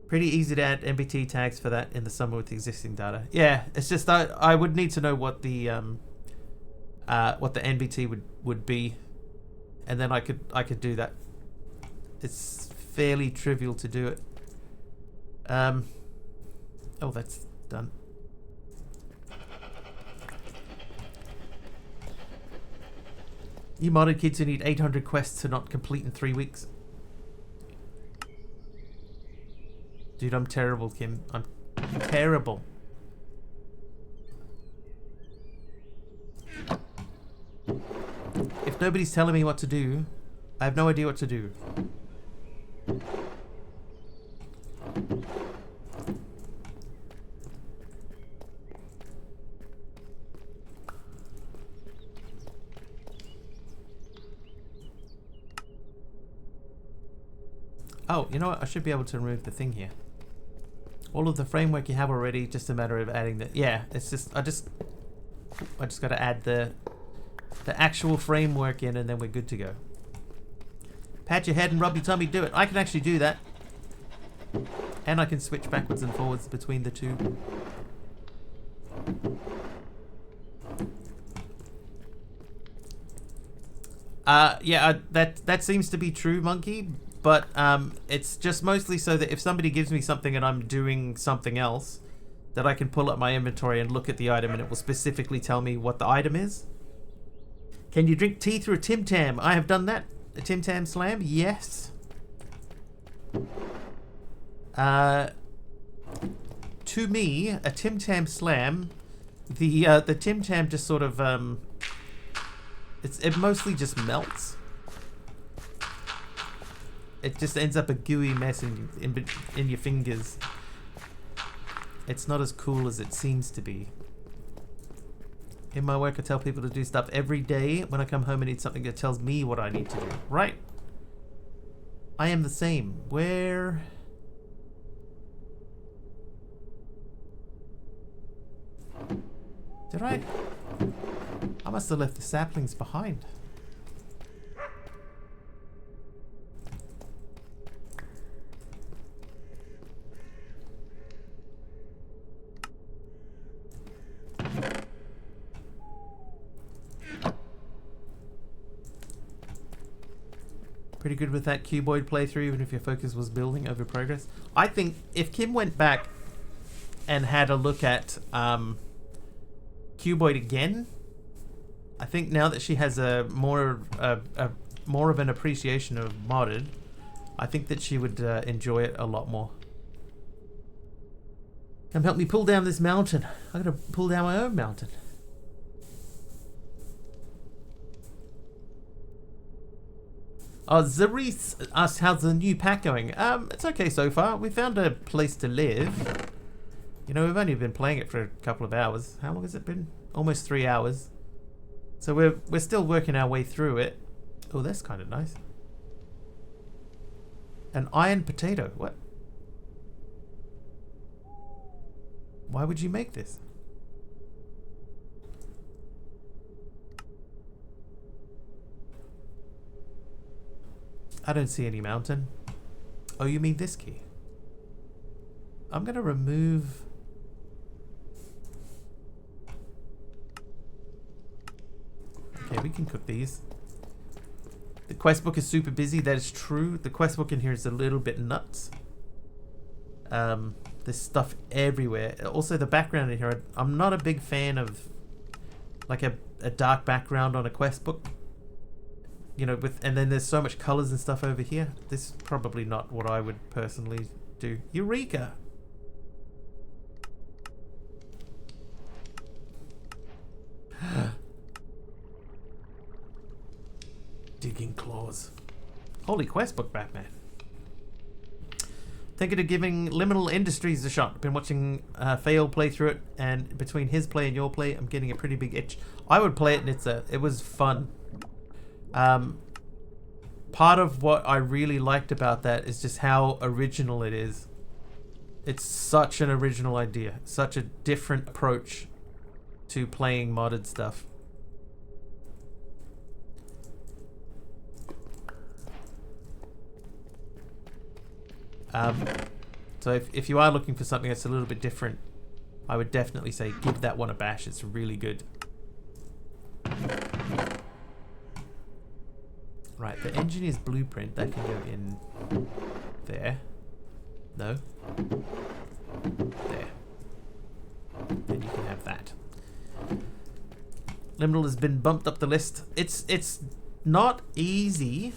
Pretty easy to add NBT tags for that in the summer with existing data. Yeah, it's just I would need to know what the NBT would be, and then I could do that. It's fairly trivial to do it. Oh, that's done. You modded kids who need 800 quests to not complete in 3 weeks. Dude, I'm terrible, Kim. I'm terrible. Nobody's telling me what to do. I have no idea what to do. Oh, you know what? I should be able to remove the thing here. All of the framework you have already, just a matter of adding the... Yeah, it's just... I just got to add the actual framework in, and then we're good to go. Pat your head and rub your tummy, do it. I can actually do that. And I can switch backwards and forwards between the two. Yeah, that seems to be true, Monkey. But it's just mostly so that if somebody gives me something and I'm doing something else, that I can pull up my inventory and look at the item and it will specifically tell me what the item is. Can you drink tea through a Tim Tam? I have done that. A Tim Tam slam? Yes. To me, a Tim Tam slam, the Tim Tam just sort of it mostly just melts. It just ends up a gooey mess in your fingers. It's not as cool as it seems to be. In my work, I tell people to do stuff every day. When I come home, I need something that tells me what I need to do. Right. I am the same. Where... Did I must have left the saplings behind. Pretty good with that cuboid playthrough, even if your focus was building over progress. I think if Kim went back and had a look at cuboid again, I think now that she has a more of an appreciation of modded, I think that she would enjoy it a lot more. Come help me pull down this mountain. I gotta pull down my own mountain. Oh, Zeris asked how's the new pack going. It's okay so far. We found a place to live. You know, we've only been playing it for a couple of hours. How long has it been? Almost 3 hours. So we're still working our way through it. Oh, that's kind of nice. An iron potato. What? Why would you make this? I don't see any mountain. Oh, you mean this key? I'm gonna remove... Okay, we can cook these. The quest book is super busy, that is true. The quest book in here is a little bit nuts. There's stuff everywhere. Also, the background in here, I'm not a big fan of like a dark background on a quest book. You know, and then there's so much colors and stuff over here. This is probably not what I would personally do. Eureka! Digging claws. Holy quest book, Batman. Thinking of giving Liminal Industries a shot. Been watching Fail play through it, and between his play and your play, I'm getting a pretty big itch. I would play it, and it was fun. Part of what I really liked about that is just how original it is. It's such an original idea, such a different approach to playing modded stuff. So if you are looking for something that's a little bit different, I would definitely say give that one a bash. It's really good. Right, the engineer's blueprint, that can go in there. No. There. Then you can have that. Liminal has been bumped up the list. It's not easy.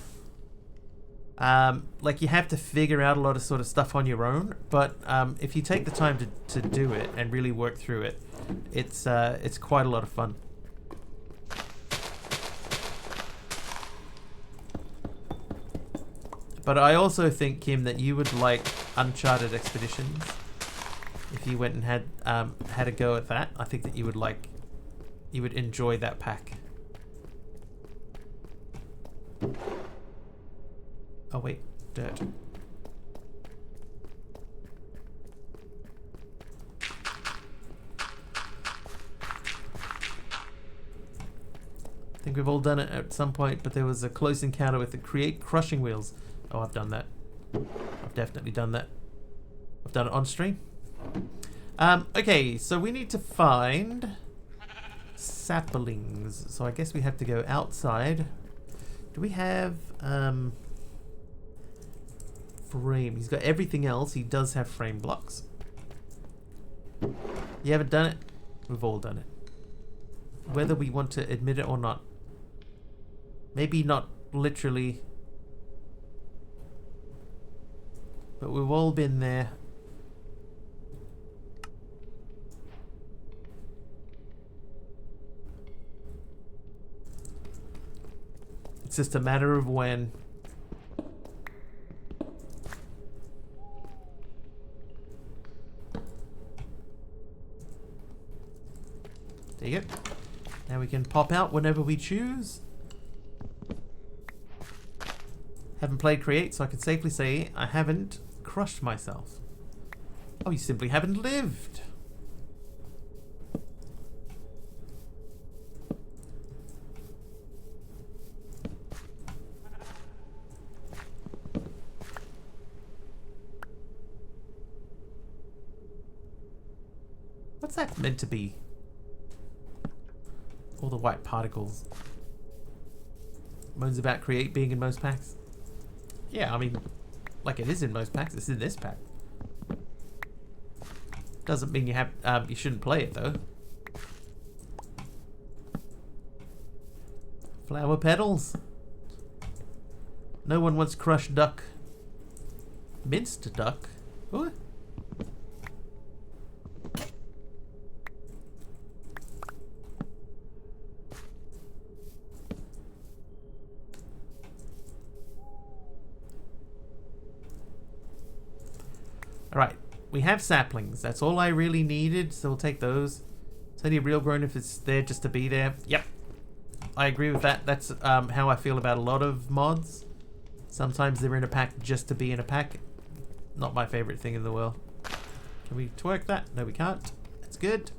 Like you have to figure out a lot of sort of stuff on your own, but if you take the time to do it and really work through it, it's quite a lot of fun. But I also think, Kim, that you would like Uncharted Expeditions. If you went and had a go at that, I think that you would enjoy that pack. Oh wait, dirt. I think we've all done it at some point, but there was a close encounter with the Create crushing wheels. Oh, I've done that. I've definitely done that. I've done it on stream. Okay, so we need to find saplings. So I guess we have to go outside. Do we have frame? He's got everything else. He does have frame blocks. You haven't done it? We've all done it. Whether we want to admit it or not. Maybe not literally, but we've all been there. It's just a matter of when. There you go. Now we can pop out whenever we choose. Haven't played Create, so I can safely say I haven't crushed myself. Oh, you simply haven't lived. What's that meant to be? All the white particles. Moans about Create being in most packs. Yeah, I mean, like it is in most packs. It's in this pack. Doesn't mean you have you shouldn't play it though. Flower petals. No one wants crushed duck. Minced duck. What? Alright, we have saplings. That's all I really needed, so we'll take those. It's only real grown if it's there just to be there. Yep. I agree with that. That's how I feel about a lot of mods. Sometimes they're in a pack just to be in a pack. Not my favorite thing in the world. Can we twerk that? No, we can't. That's good.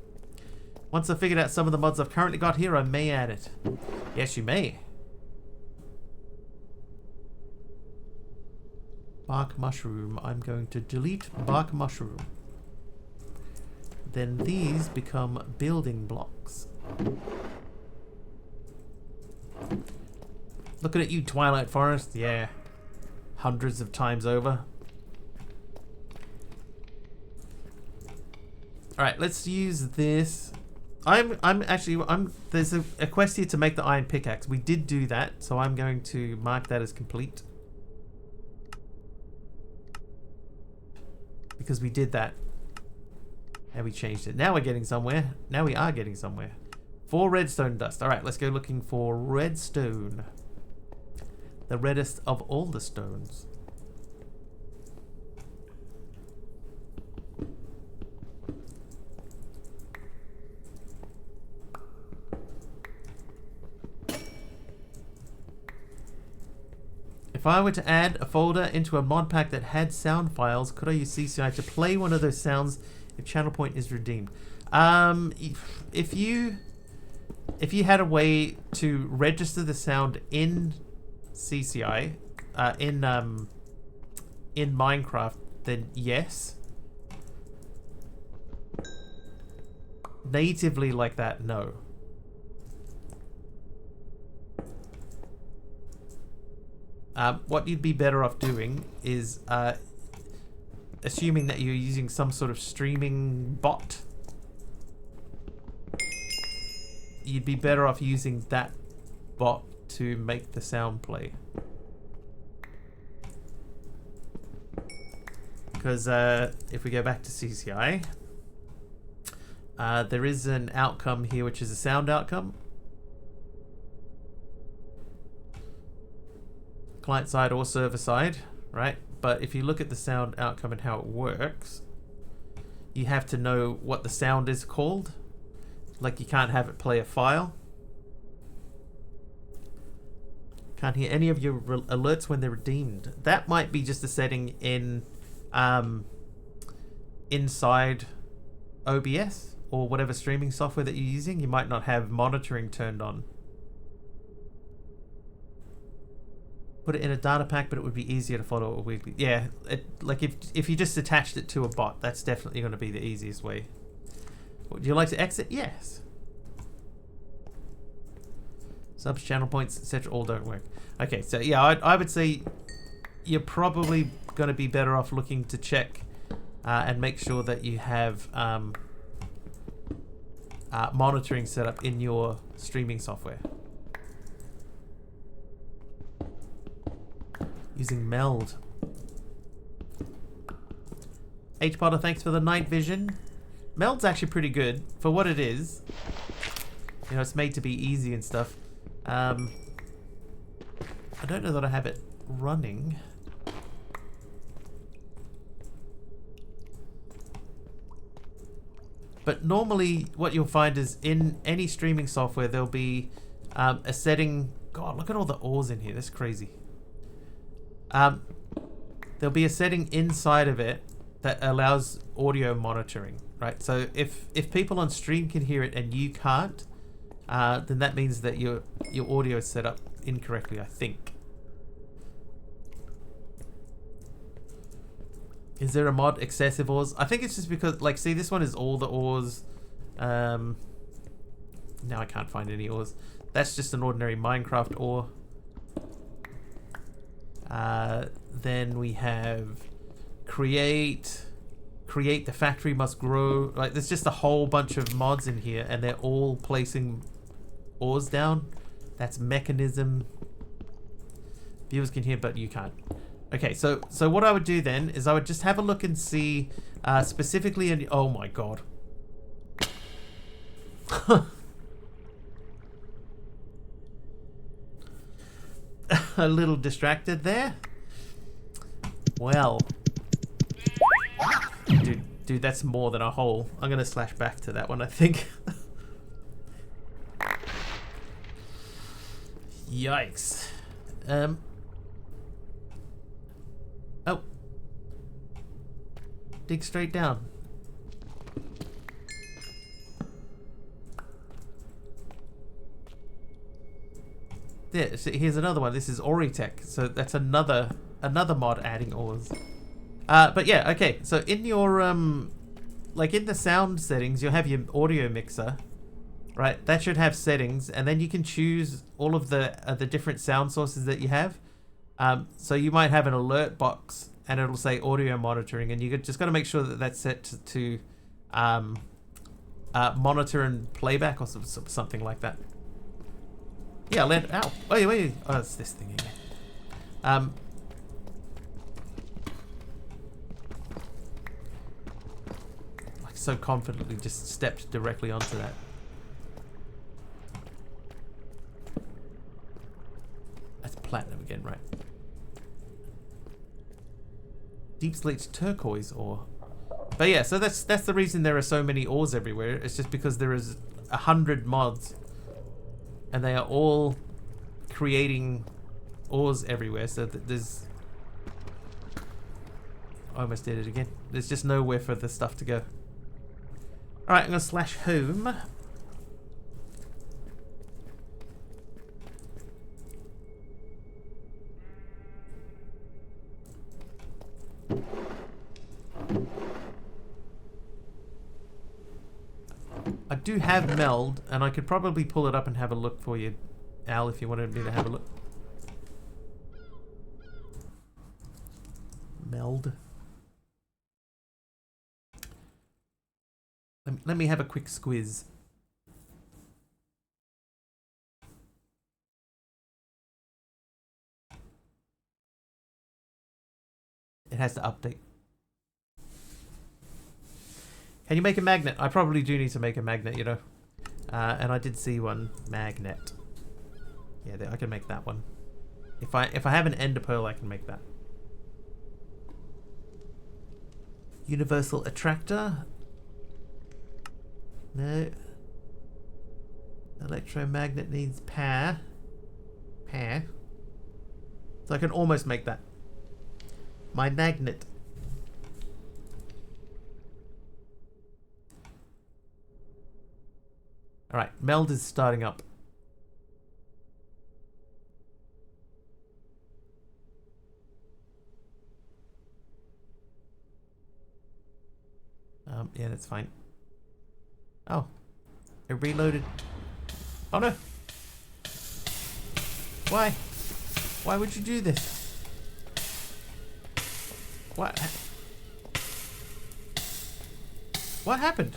Once I've figured out some of the mods I've currently got here, I may add it. Yes, you may. Bark mushroom. I'm going to delete bark mushroom. Then these become building blocks. Looking at you, Twilight Forest. Yeah. Hundreds of times over. Alright, let's use this. There's a quest here to make the iron pickaxe. We did do that, so I'm going to mark that as complete. Because we did that. And we changed it. Now we're getting somewhere. Now we are getting somewhere. 4 redstone dust. Alright, let's go looking for redstone. The reddest of all the stones. If I were to add a folder into a mod pack that had sound files, could I use CCI to play one of those sounds if channel point is redeemed? If you had a way to register the sound in CCI, in Minecraft, then yes. Natively like that, no. What you'd be better off doing is assuming that you're using some sort of streaming bot. You'd be better off using that bot to make the sound play. Because if we go back to CCI, there is an outcome here which is a sound outcome. Client side or server side. right? But if you look at the sound outcome and how it works, you have to know what the sound is called. Like you can't have it play a file. Can't hear any of your alerts when they're redeemed. That might be just a setting in inside OBS or whatever streaming software that you're using. You might not have monitoring turned on. Put it in a data pack, but it would be easier to follow it weekly. Yeah, like if you just attached it to a bot, that's definitely going to be the easiest way. Would you like to exit? Yes. Subs, channel points, etc. all don't work. Okay, so yeah, I would say you're probably going to be better off looking to check and make sure that you have monitoring set up in your streaming software. Using Meld. H Potter, thanks for the night vision. Meld's actually pretty good for what it is. You know, it's made to be easy and stuff. I don't know that I have it running. But normally what you'll find is in any streaming software there'll be a setting. God, look at all the ores in here. That's crazy. There'll be a setting inside of it that allows audio monitoring, right? So if people on stream can hear it and you can't, then that means that your audio is set up incorrectly, I think. Is there a mod excessive ores? I think it's just because, like, see, this one is all the ores. Now I can't find any ores. That's just an ordinary Minecraft ore. Then we have create the factory must grow. Like, there's just a whole bunch of mods in here, and they're all placing ores down. That's mechanism. Viewers can hear, but you can't. Okay, so what I would do then is I would just have a look and see specifically in. Oh my god. A little distracted there. Well, dude, that's more than a hole. I'm gonna slash back to that one, I think. Yikes. Oh. Dig straight down. There, so here's another one. This is Oritech. So that's another mod adding ores. But yeah, okay. So in your like in the sound settings, you'll have your audio mixer, right? That should have settings, and then you can choose all of the different sound sources that you have. So you might have an alert box, and it'll say audio monitoring, and you just got to make sure that that's set to monitor and playback or something like that. Yeah, ow. Wait. Oh, it's this thing again. Like so confidently just stepped directly onto that. That's platinum again, right? Deep Slate's turquoise ore. But yeah, so that's the reason there are so many ores everywhere. It's just because there is 100 mods. And they are all creating ores everywhere, so that there's... I almost did it again. There's just nowhere for the stuff to go. Alright, I'm going to slash home. I do have Meld, and I could probably pull it up and have a look for you, Al, if you wanted me to have a look. Meld. Let me have a quick squiz. It has to update. Can you make a magnet? I probably do need to make a magnet, you know. And I did see one magnet. Yeah, I can make that one. If I have an ender pearl, I can make that. Universal attractor. No. Electromagnet needs pair. Pair. So I can almost make that. My magnet. Alright, meld is starting up. Yeah, that's fine. Oh. It reloaded. Oh no! Why? Why would you do this? What? What happened?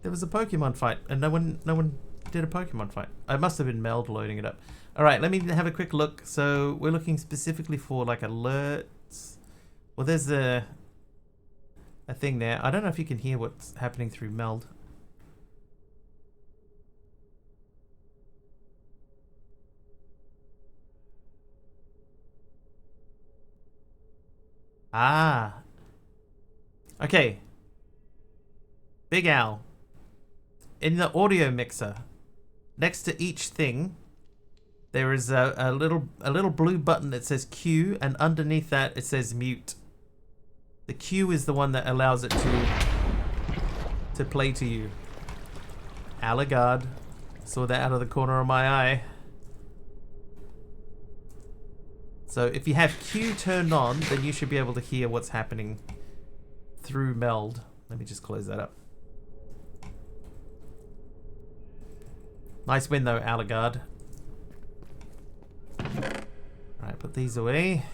There was a Pokemon fight, and no one did a Pokemon fight. It must have been Meld loading it up. All right, let me have a quick look. So we're looking specifically for like alerts. Well, there's a thing there. I don't know if you can hear what's happening through Meld. Ah. Okay. Big Al. In the audio mixer, next to each thing, there is a little blue button that says Q, and underneath that it says mute. The Q is the one that allows it to play to you. Alagard. Saw that out of the corner of my eye. So if you have Q turned on, then you should be able to hear what's happening through Meld. Let me just close that up. Nice win though, Alagard. Alright, put these away.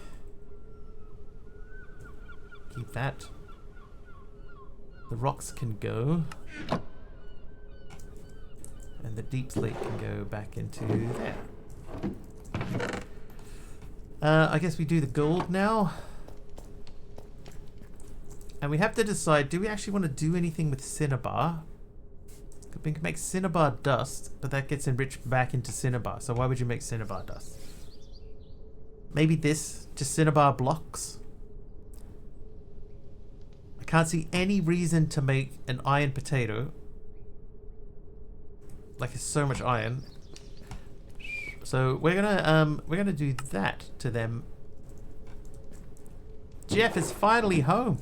Keep that. The rocks can go. And the deep slate can go back into there. I guess we do the gold now. And we have to decide, do we actually want to do anything with Cinnabar? We can make Cinnabar dust, but that gets enriched back into Cinnabar. So why would you make Cinnabar dust? Maybe this, just Cinnabar blocks. I can't see any reason to make an iron potato. Like it's so much iron. So we're gonna do that to them. Jeff is finally home.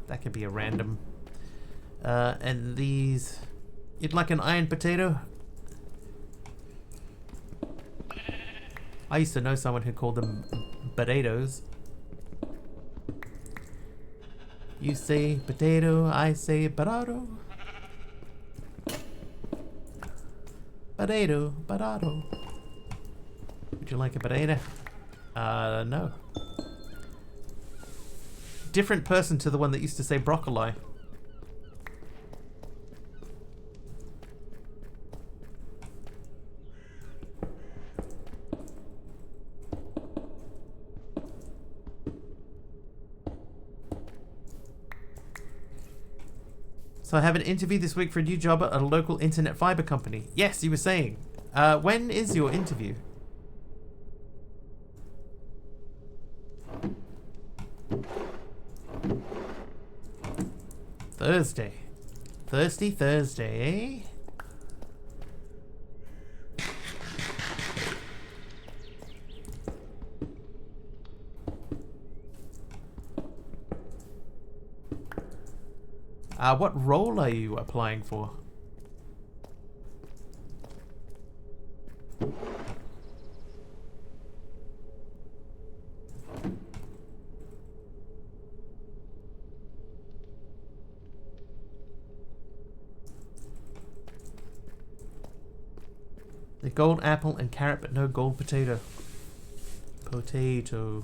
That could be a random. And these, you'd like an iron potato? I used to know someone who called them potatoes. You say potato, I say potato. Potato, potato. Would you like a potato? No. Different person to the one that used to say broccoli. So I have an interview this week for a new job at a local internet fiber company. Yes, you were saying. When is your interview? Thursday. Thirsty Thursday, eh? What role are you applying for? The gold apple and carrot, but no gold potato. Potato.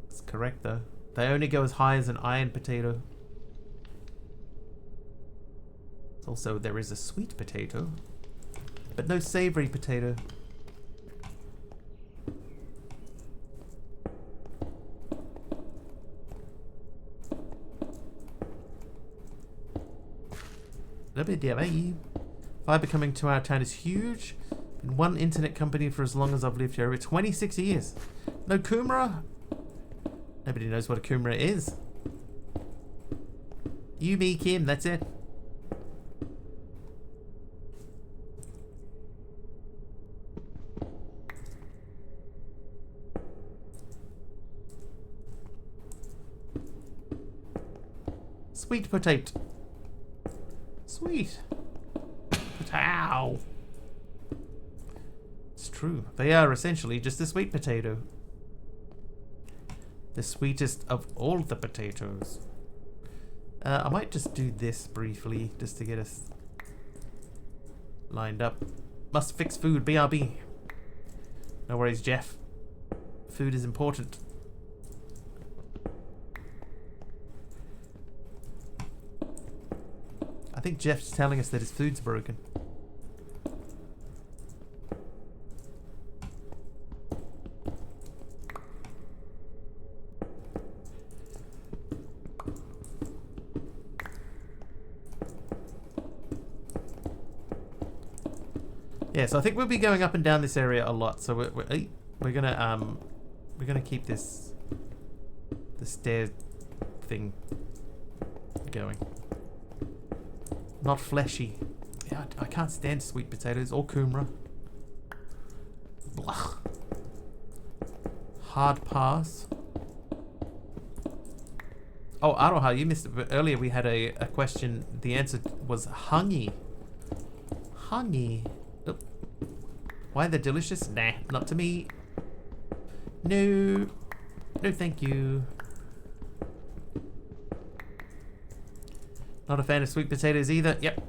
That's correct though. They only go as high as an iron potato. Also, there is a sweet potato, but no savory potato. Fiber coming to our town is huge. Been one internet company for as long as I've lived here, over 26 years. No Kumara? Nobody knows what a Kumara is. You, me, Kim, that's it. Sweet potato. Sweet. Potato. It's true. They are essentially just a sweet potato. The sweetest of all the potatoes. I might just do this briefly, just to get us lined up. Must fix food, BRB. No worries, Jeff. Food is important. I think Jeff's telling us that his food's broken. Yeah, so I think we'll be going up and down this area a lot. So we're gonna keep the stair thing going. Not fleshy. Yeah, I can't stand sweet potatoes or kumara. Blah. Hard pass. Oh, Aroha, you missed it. But earlier we had a question. The answer was hangi. Hangi. Oh. Why they're delicious? Nah, not to me. No. No, thank you. Not a fan of sweet potatoes either. Yep.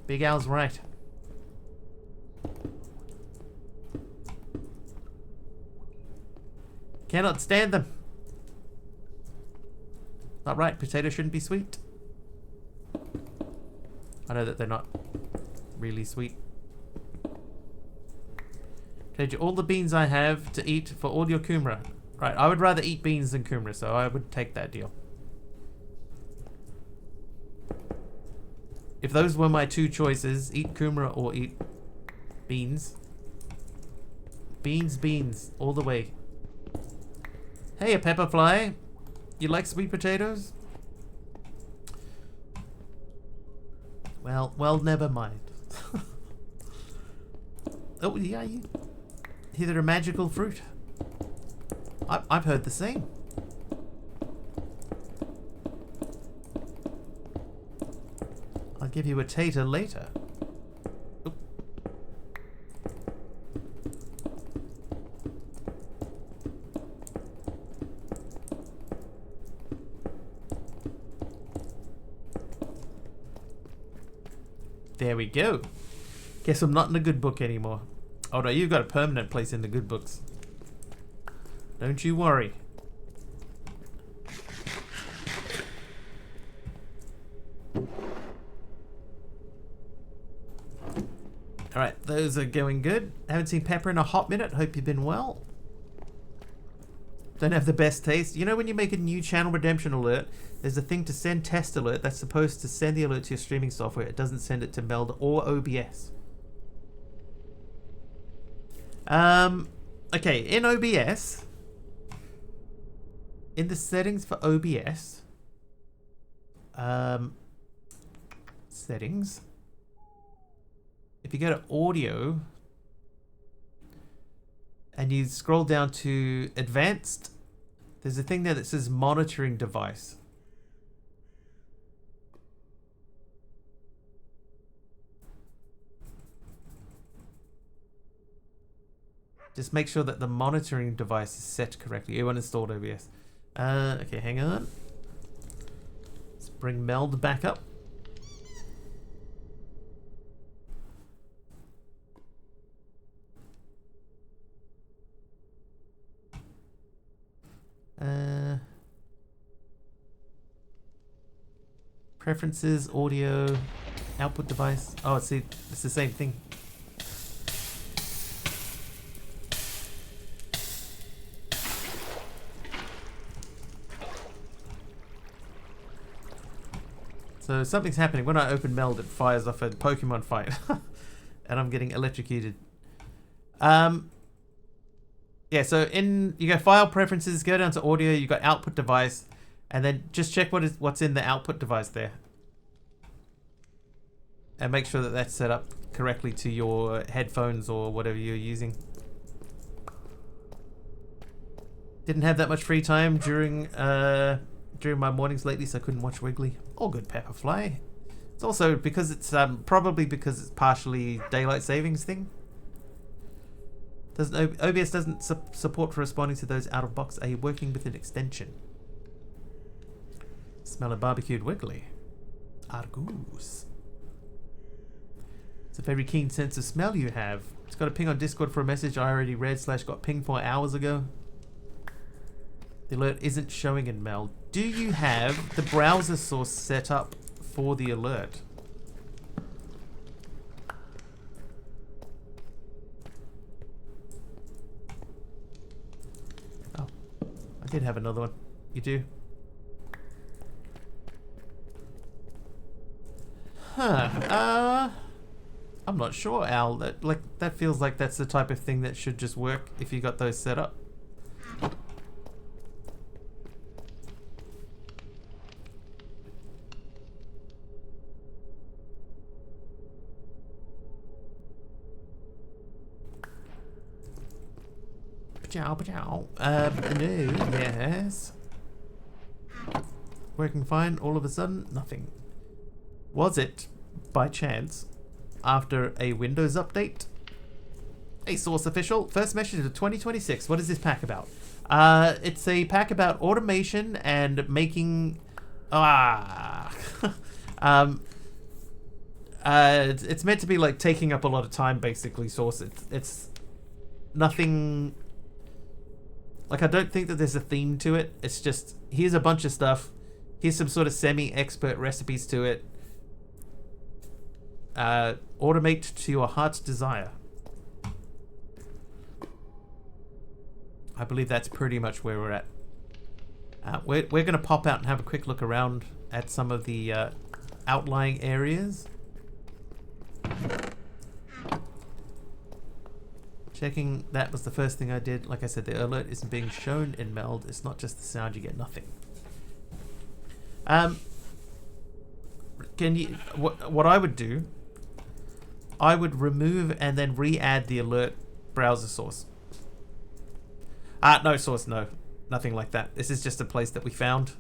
Big Al's right. Cannot stand them. Not right. Potatoes shouldn't be sweet. I know that they're not really sweet. Trade you all the beans I have to eat for all your kumara. Right, I would rather eat beans than kumara, so I would take that deal. If those were my two choices, eat kumara or eat beans. Beans, all the way. Hey, a pepperfly. You like sweet potatoes? Well, never mind. Oh, yeah, you hear they're a magical fruit. I've heard the same. I'll give you a tater later. Oop. There we go. Guess I'm not in the good book anymore. Oh no, you've got a permanent place in the good books. Don't you worry. Alright, those are going good. Haven't seen Pepper in a hot minute. Hope you've been well. Don't have the best taste. You know when you make a new channel redemption alert, there's a thing to send test alert that's supposed to send the alert to your streaming software. It doesn't send it to Meld or OBS. Okay, in OBS, in the settings for OBS, settings, if you go to audio and you scroll down to advanced, there's a thing there that says monitoring device. Just make sure that the monitoring device is set correctly. You uninstalled OBS. Okay, hang on. Let's bring Meld back up. Preferences, audio, output device. Oh, see, it's the same thing. So something's happening. When I open Meld, it fires off a Pokemon fight. And I'm getting electrocuted. Yeah, so you go File Preferences, go down to Audio, you got Output Device, and then just check what's in the output device there. And make sure that that's set up correctly to your headphones or whatever you're using. Didn't have that much free time during my mornings lately, so I couldn't watch Wiggly. All good, Pepperfly. It's also because it's probably because it's partially daylight savings thing. OBS doesn't support for responding to those out of box. Are you working with an extension? Smell a barbecued Wiggly. Argus. It's a very keen sense of smell you have. It's got a ping on Discord for a message I already read / got pinged 4 hours ago. The alert isn't showing in Meld. Do you have the browser source set up for the alert? Oh, I did have another one. You do? Huh. I'm not sure, Al. That feels like that's the type of thing that should just work if you got those set up. No, yes. Working fine, all of a sudden, nothing. Was it, by chance, after a Windows update? A source official, first message of 2026. What is this pack about? It's a pack about automation and making... it's meant to be like taking up a lot of time, basically, source. It's nothing... Like, I don't think that there's a theme to it. It's just, here's a bunch of stuff. Here's some sort of semi-expert recipes to it. Automate to your heart's desire. I believe that's pretty much where we're at. We're going to pop out and have a quick look around at some of the outlying areas. Checking, that was the first thing I did. Like I said, the alert isn't being shown in Meld. It's not just the sound, you get nothing. Can you... What I would do, I would remove and then re-add the alert browser source. No source, no. Nothing like that. This is just a place that we found.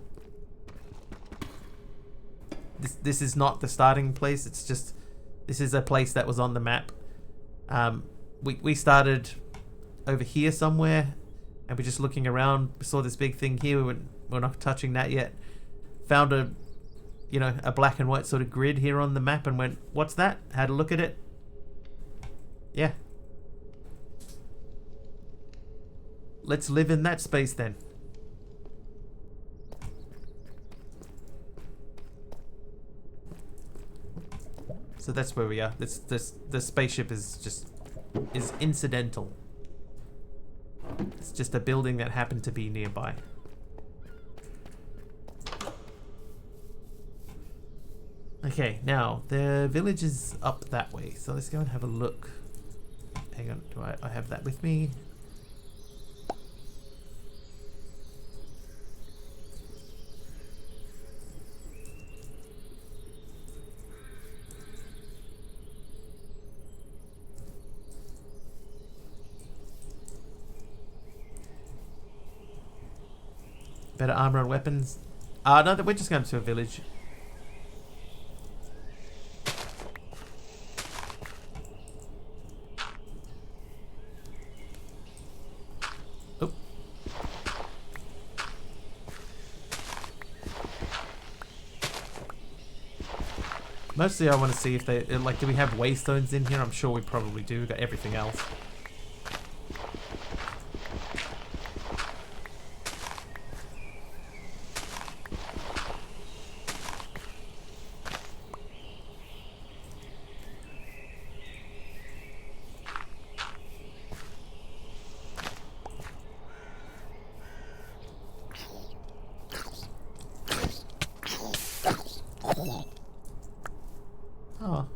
This is not the starting place. It's just... This is a place that was on the map. We started over here somewhere, and we're just looking around. We saw this big thing here. We're not touching that yet. Found a black and white sort of grid here on the map and went, what's that? Had a look at it. Yeah. Let's live in that space then. So that's where we are. The spaceship is incidental. It's just a building that happened to be nearby. Okay, now the village is up that way, so let's go and have a look. Hang on, do I have that with me? Better armor and weapons. No, we're just going to a village. Oh. Mostly I want to see if they, like, do we have waystones in here? I'm sure we probably do. We've got everything else. Oh.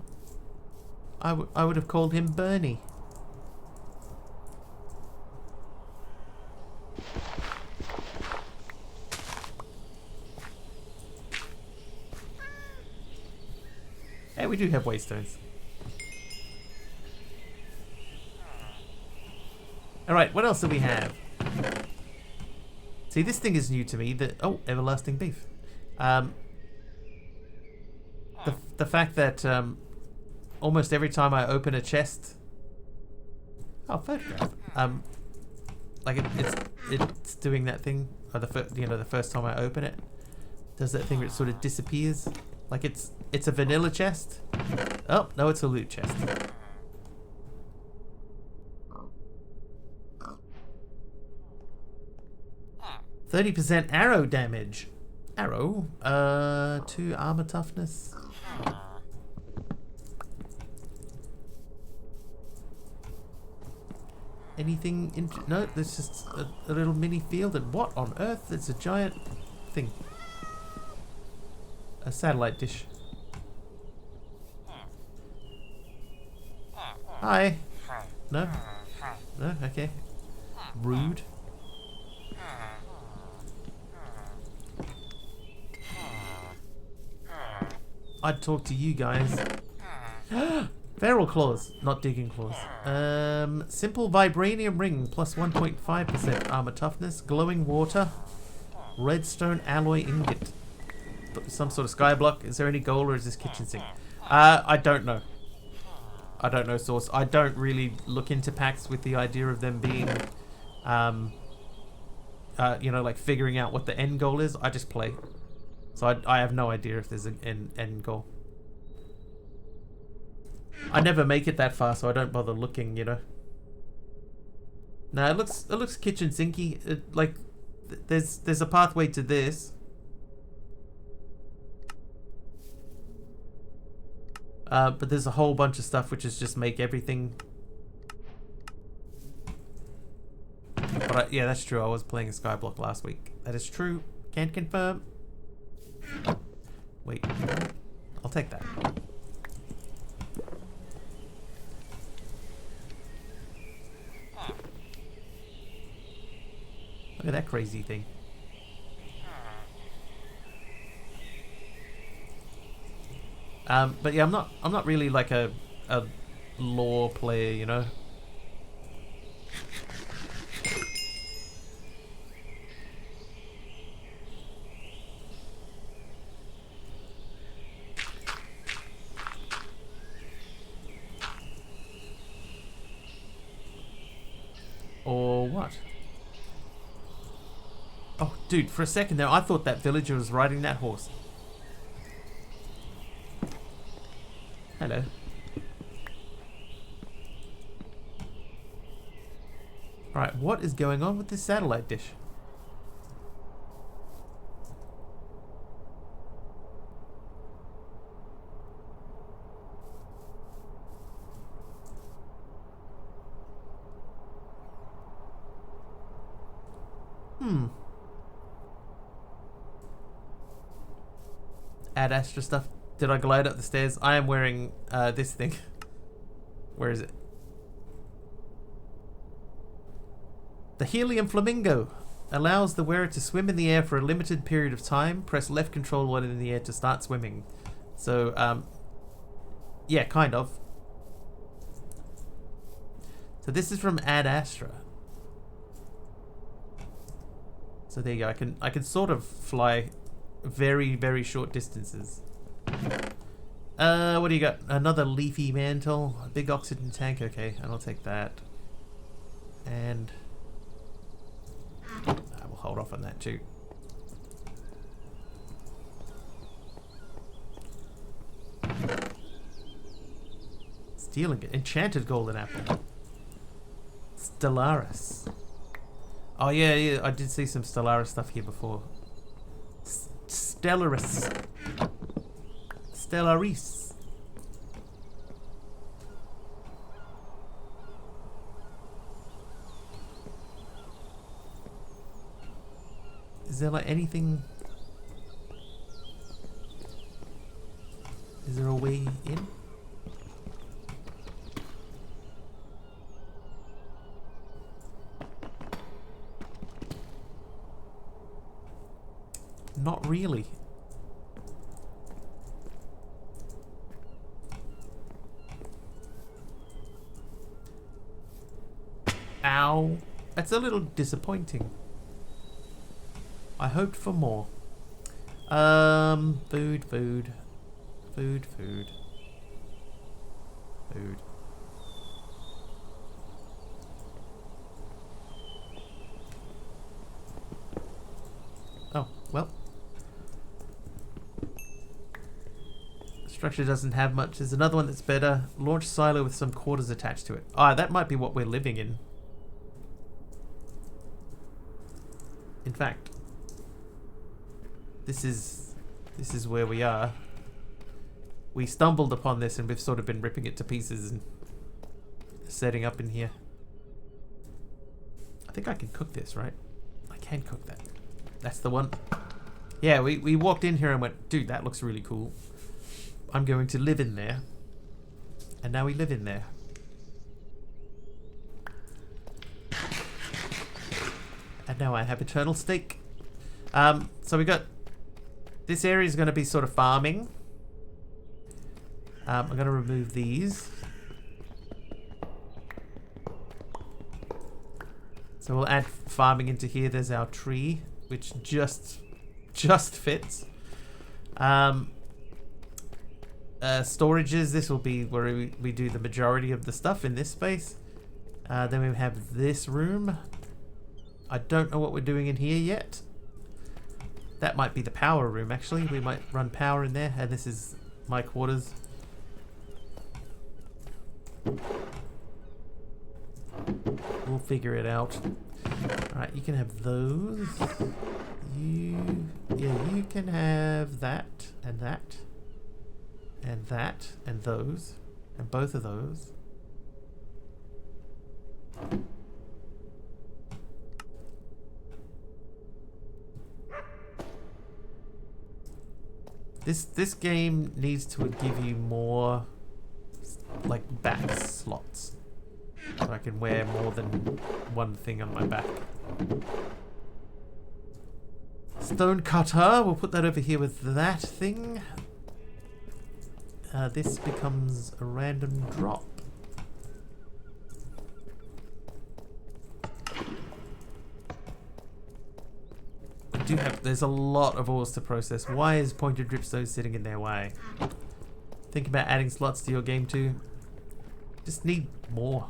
I would have called him Bernie. Hey, we do have waystones. Alright, what else do we have? See, this thing is new to me. Oh, everlasting beef. The fact that almost every time I open a chest, photograph. Like it's doing that thing. Or the first time I open it, does that thing where it sort of disappears. Like it's a vanilla chest. Oh no, it's a loot chest. 30% arrow damage. Arrow? 2 armor toughness. Anything no, there's just a little mini field. And what on earth? It's a giant thing. A satellite dish. Hi. No? No? Okay. Rude. I'd talk to you guys. Feral claws, not digging claws. Simple vibranium ring, plus 1.5% armor toughness. Glowing water. Redstone alloy ingot. Some sort of sky block. Is there any gold or is this kitchen sink? I don't know. I don't know, Source. I don't really look into packs with the idea of them being, like figuring out what the end goal is. I just play. So I have no idea if there's an end goal. I never make it that far, so I don't bother looking, you know. No, it looks kitchen sinky. There's a pathway to this. But there's a whole bunch of stuff which is just make everything. But yeah, that's true. I was playing a Skyblock last week. That is true. Can't confirm. Wait, I'll take that. Look at that crazy thing. But yeah, I'm not really like a lore player, you know. Or what? Oh, dude, for a second there, I thought that villager was riding that horse. Hello. Alright, what is going on with this satellite dish? Ad Astra stuff. Did I glide up the stairs? I am wearing this thing. Where is it? The Helium Flamingo allows the wearer to swim in the air for a limited period of time. Press left control while in the air to start swimming. So, yeah, kind of. So this is from Ad Astra. So there you go. I can sort of fly very, very short distances. What do you got? Another leafy mantle, a big oxygen tank. Okay, and I'll take that. And I will hold off on that too. Stealing it. Enchanted golden apple. Stellaris. Oh yeah, I did see some Stellaris stuff here before. Stellaris. Stellaris. Is there like anything? Is there a way in? Not really. Ow. That's a little disappointing. I hoped for more. Food. Food. Oh, well. Structure doesn't have much. There's another one that's better. Launch silo with some quarters attached to it. Ah, that might be what we're living in. In fact, this is where we are. We stumbled upon this and we've sort of been ripping it to pieces and setting up in here. I think I can cook this, right? I can cook that. That's the one. Yeah, we walked in here and went, dude, that looks really cool. I'm going to live in there. And now we live in there. And now I have eternal steak. So we got... This area is going to be sort of farming. I'm going to remove these. So we'll add farming into here. There's our tree, which just fits. Storages. This will be where we do the majority of the stuff in this space. Then we have this room. I don't know what we're doing in here yet. That might be the power room, actually. We might run power in there. And this is my quarters. We'll figure it out. Alright, you can have those. You can have that, and that, and that, and those, and both of those. This game needs to give you more like back slots, so I can wear more than one thing on my back. Stone cutter, we'll put that over here with that thing. This becomes a random drop. There's a lot of ores to process. Why is pointed dripstone sitting in their way? Think about adding slots to your game too. Just need more.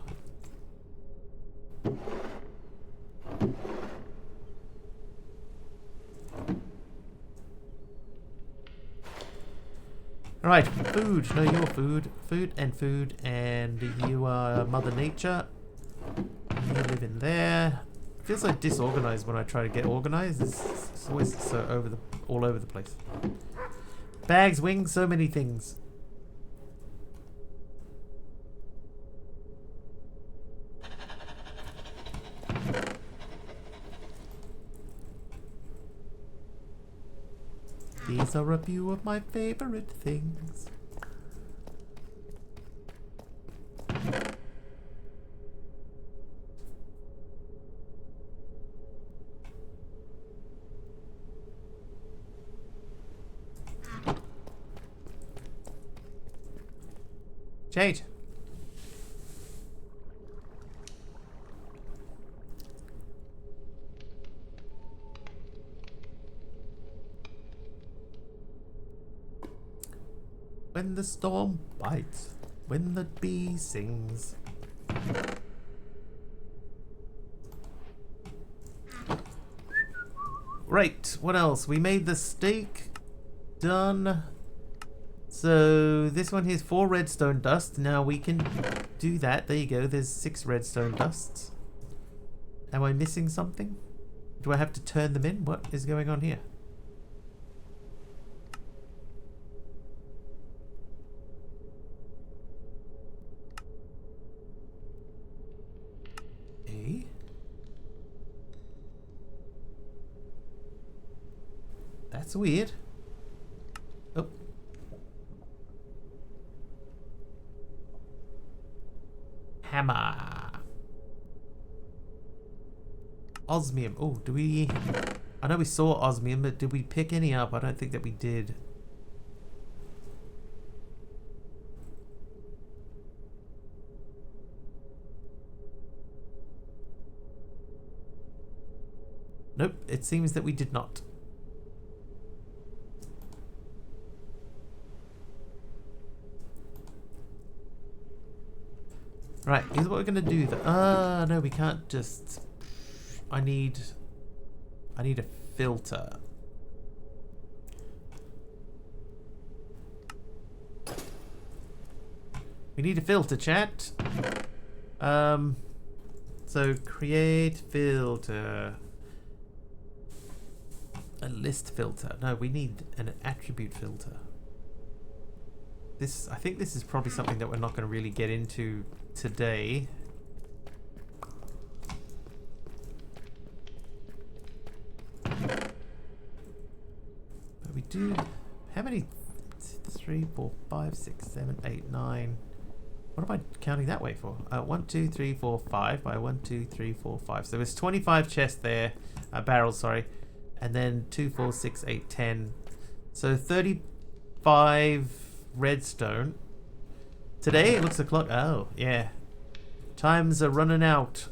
Alright, food. No, your food. Food, and you are Mother Nature. You live in there. It feels like disorganized when I try to get organized. It's always so all over the place. Bags, wings, so many things. These are a few of my favorite things. Jade. When the storm bites, when the bee sings. Right, what else? We made the steak. Done. So this one here's 4 redstone dust. Now we can do that. There you go. There's 6 redstone dusts. Am I missing something? Do I have to turn them in? What is going on here? That's weird. Oh. hammer. Osmium. Oh, do we... I know we saw osmium, but did we pick any up? I don't think that we did. Nope, it seems that we did not. Right, here's what we're gonna do. No, we can't just... I need a filter. We need a filter, chat. So create filter. A list filter. No, we need an attribute filter. I think this is probably something that we're not going to really get into today. But we do... How many? 3, 4, 5, 6, 7, 8, 9. What am I counting that way for? 1, 2, 3, 4, 5 by 1, 2, 3, 4, 5. So there's 25 chests there. Barrels, sorry. And then 2, 4, 6, 8, 10. So 35 redstone. Today it looks a clock. Oh, yeah. Times are running out.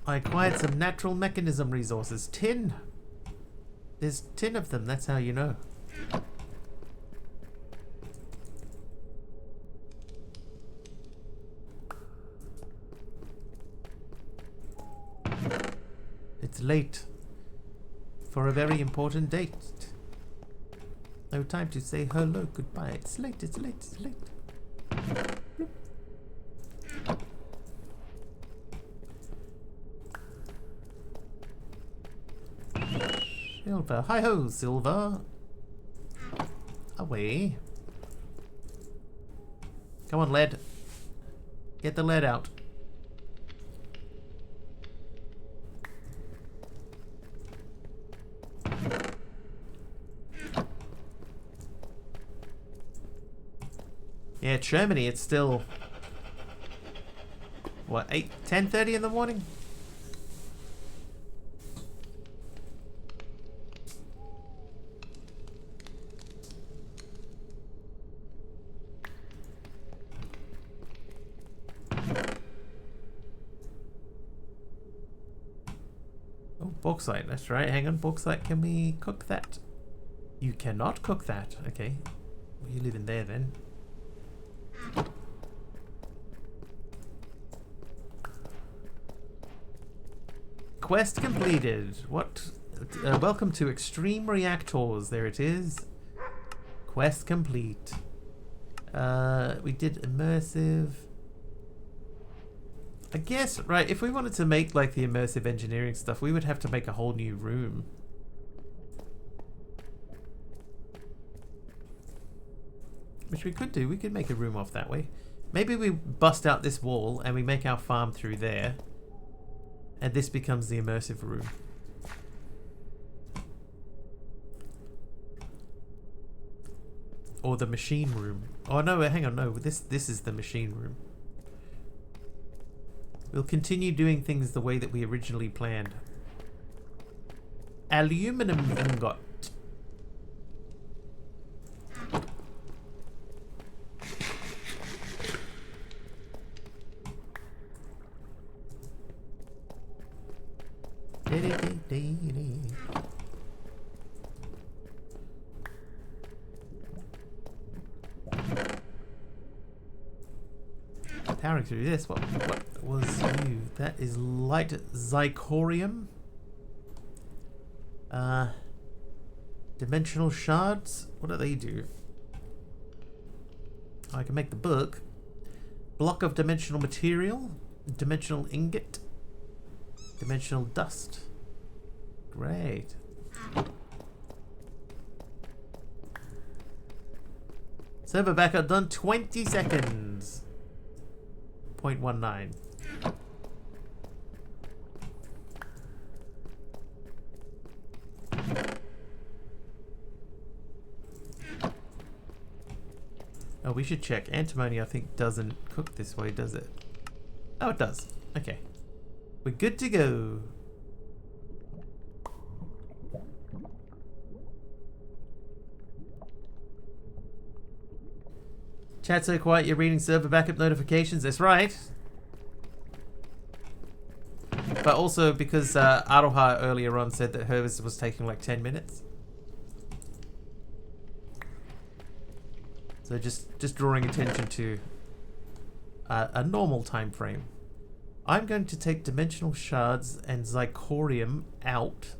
I acquired some natural mechanism resources. Tin. There's 10 of them, that's how you know. It's late for a very important date. No time to say hello, goodbye. It's late, it's late, it's late. Silver. Hi-ho, Silver. Away. Come on, lead. Get the lead out. Yeah, Germany, it's still... What, 10:30 in the morning? Oh, bauxite, that's right. Hang on, bauxite, can we cook that? You cannot cook that. Okay. Well, you live in there then. Quest completed. What? Welcome to Extreme Reactors. There it is. Quest complete. We did immersive. I guess, right, if we wanted to make like the immersive engineering stuff, we would have to make a whole new room. Which we could do. We could make a room off that way. Maybe we bust out this wall and we make our farm through there. And this becomes the immersive room. Or the machine room. Oh no, hang on, no. This is the machine room. We'll continue doing things the way that we originally planned. Aluminum ingot. Powering through this. What was you? That is light zirconium. Dimensional shards. What do they do? I can make the book. Block of dimensional material. Dimensional ingot. Dimensional dust. Great. Server backup done. 20 seconds. 0.19. Oh, we should check. Antimony, I think, doesn't cook this way, does it? Oh, it does. Okay. We're good to go. Chat so quiet, you're reading server backup notifications. That's right. But also because Aroha earlier on said that hers was taking like 10 minutes. So just drawing attention to a normal time frame. I'm going to take dimensional shards and zirconium out.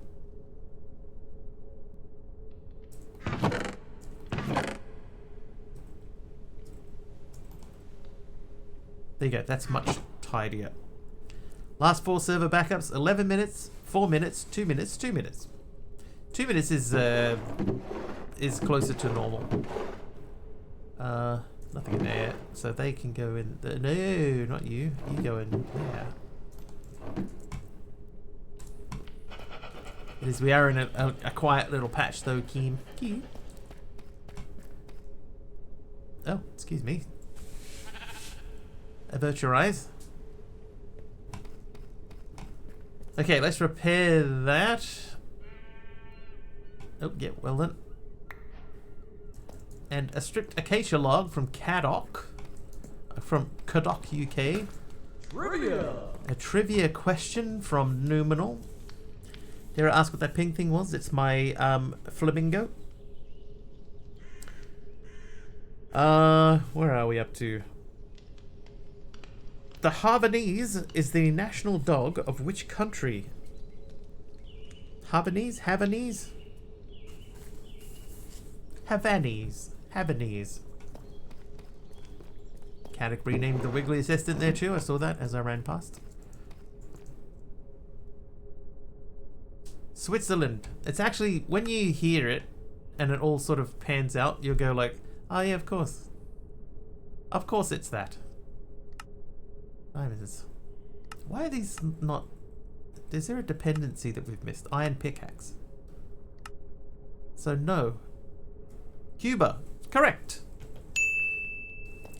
There you go, that's much tidier. Last 4 server backups, 11 minutes, 4 minutes, 2 minutes, 2 minutes. 2 minutes is closer to normal. Nothing in there, so they can go in. No, not you. You go in there. It is. We are in a quiet little patch, though, Keem. Oh, excuse me. Avert your eyes. Okay, let's repair that. Oh, yeah, well done. And a stripped acacia log from Kadok UK. Trivia! A trivia question from Numinal. Dare I ask what that pink thing was? It's my flamingo. Where are we up to? The Havanese is the national dog of which country? Havanese? Havanese? Havanese. Havanese. Caddick renamed the Wiggly assistant there too. I saw that as I ran past. Switzerland. It's actually, when you hear it and it all sort of pans out, you'll go like, oh yeah, of course. Of course it's that. Why are these not... Is there a dependency that we've missed? Iron pickaxe. So no. Cuba. Correct.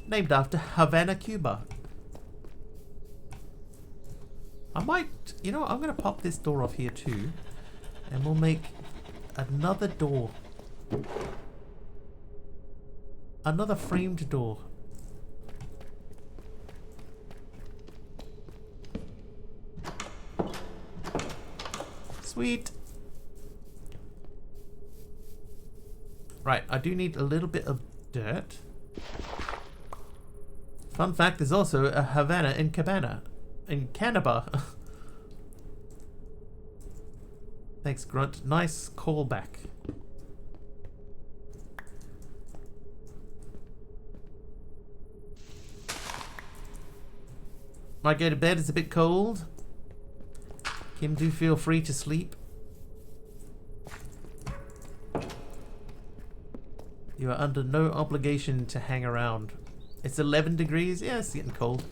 Named after Havana, Cuba. I might... You know what? I'm going to pop this door off here too. And we'll make another door. Another framed door. Sweet. Right, I do need a little bit of dirt. Fun fact, there's also a Havana in Cabana. In Canaba. Thanks, Grunt. Nice callback. Might go to bed, it's a bit cold. Kim, do feel free to sleep. You are under no obligation to hang around. It's 11 degrees. Yeah, it's getting cold.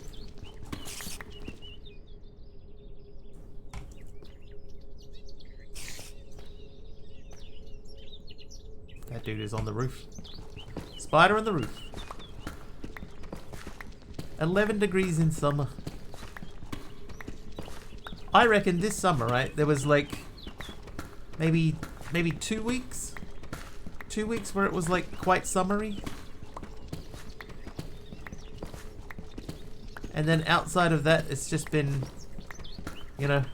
That dude is on the roof. Spider on the roof. 11 degrees in summer. I reckon this summer, right, there was like maybe 2 weeks? 2 weeks where it was like quite summery. And then outside of that, it's just been, you know,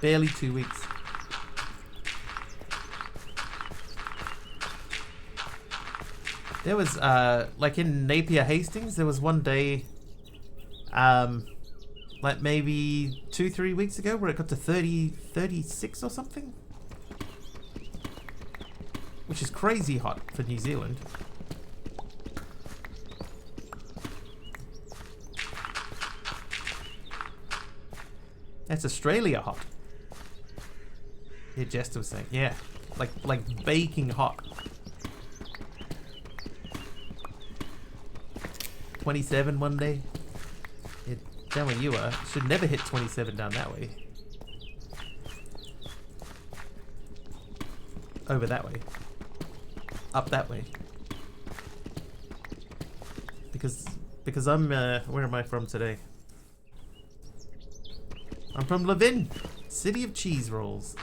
barely 2 weeks. There was, like in Napier Hastings, there was one day, like maybe 2-3 weeks ago where it got to 36 or something. Which is crazy hot for New Zealand. That's Australia hot. Yeah, Jester was saying, yeah, like baking hot. 27 one day. Yeah, down where you are. Should never hit 27 down that way. over that way. Up that way. Because I'm, where am I from today? I'm from Levin, city of cheese rolls.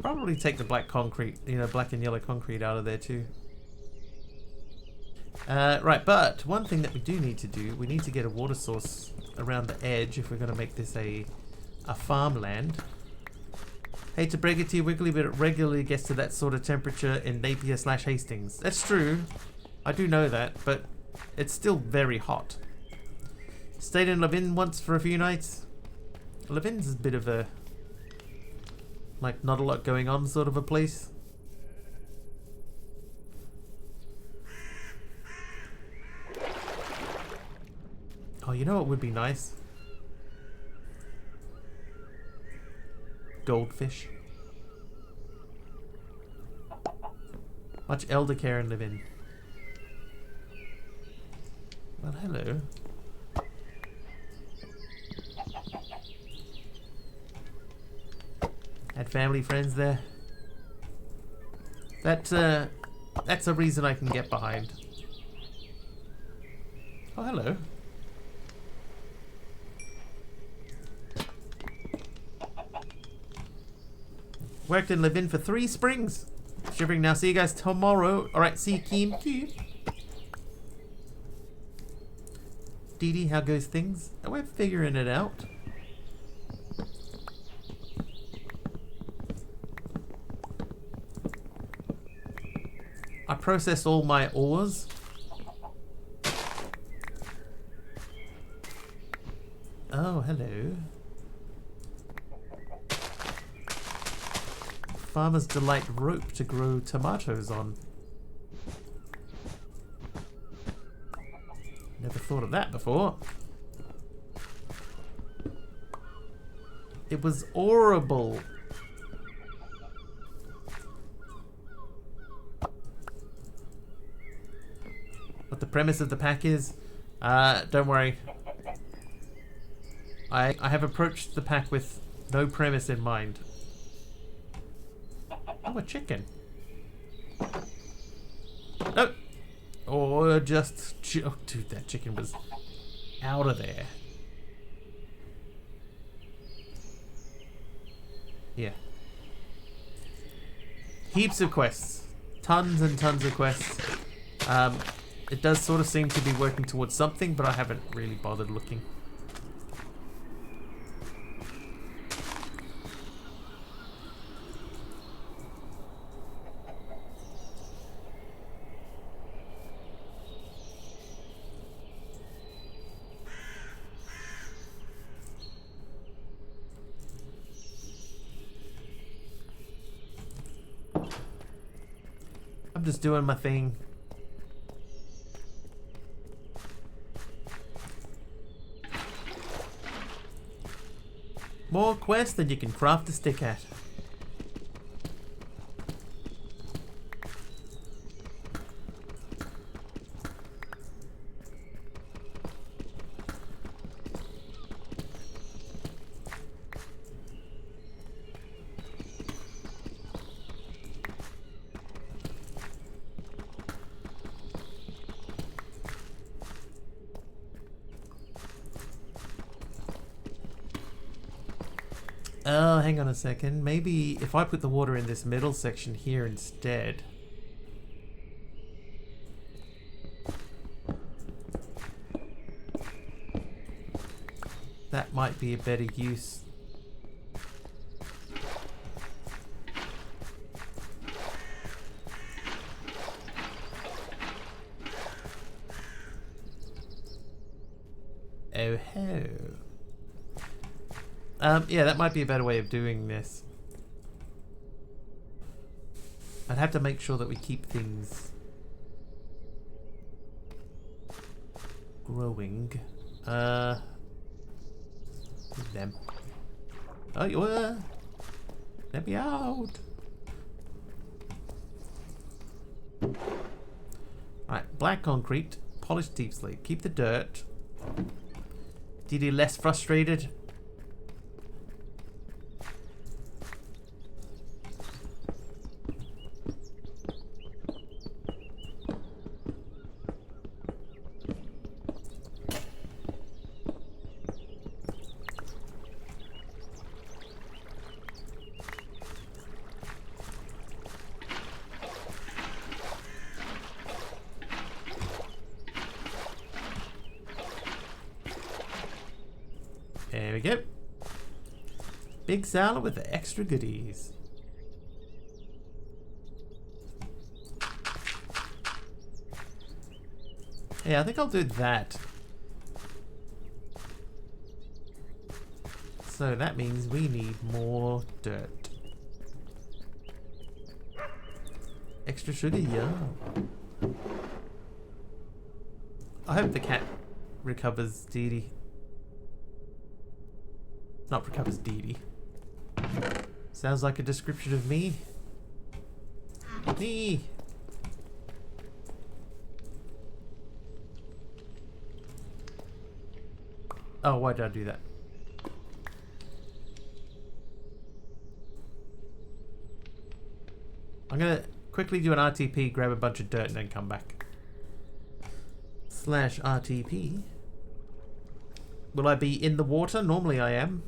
Probably take the black concrete, you know, black and yellow concrete out of there too. Right, but one thing that we do need to do, we need to get a water source around the edge if we're going to make this a farmland. Hate to break it to you, Wiggly, but it regularly gets to that sort of temperature in Napier/Hastings. That's true. I do know that, but it's still very hot. Stayed in Levin once for a few nights. Levin's a bit of a, like, not a lot going on sort of a place. Oh, you know what would be nice? Goldfish. Much elder care and live in. Well, hello. Had family friends there. That's a reason I can get behind. Oh, hello. Worked in Levin for 3 springs. Shivering now. See you guys tomorrow. Alright, see you, Keem. Dee Dee, how goes things? Oh, we're figuring it out. I processed all my ores. Oh, hello. Farmer's Delight rope to grow tomatoes on. Never thought of that before. It was horrible. What the premise of the pack is? Don't worry. I have approached the pack with no premise in mind. Oh, a chicken. No. Or just... Oh, dude, that chicken was out of there. Yeah. Heaps of quests. Tons and tons of quests. It does sort of seem to be working towards something, but I haven't really bothered looking. I'm just doing my thing. More quests than you can craft a stick at. Oh, hang on a second. Maybe if I put the water in this middle section here instead. That might be a better use. Oh ho. Yeah, that might be a better way of doing this. I'd have to make sure that we keep things growing. Them. Oh, you were. Let me out. Right, black concrete, polished deep slate. Keep the dirt. Didi less frustrated. There we go. Big salad with the extra goodies. Yeah, I think I'll do that. So that means we need more dirt. Extra sugar, yeah. I hope the cat recovers Didi. Not recovers Didi. Sounds like a description of me. Me. Oh, why did I do that? I'm gonna quickly do an RTP, grab a bunch of dirt, and then come back. Slash RTP. Will I be in the water? Normally I am.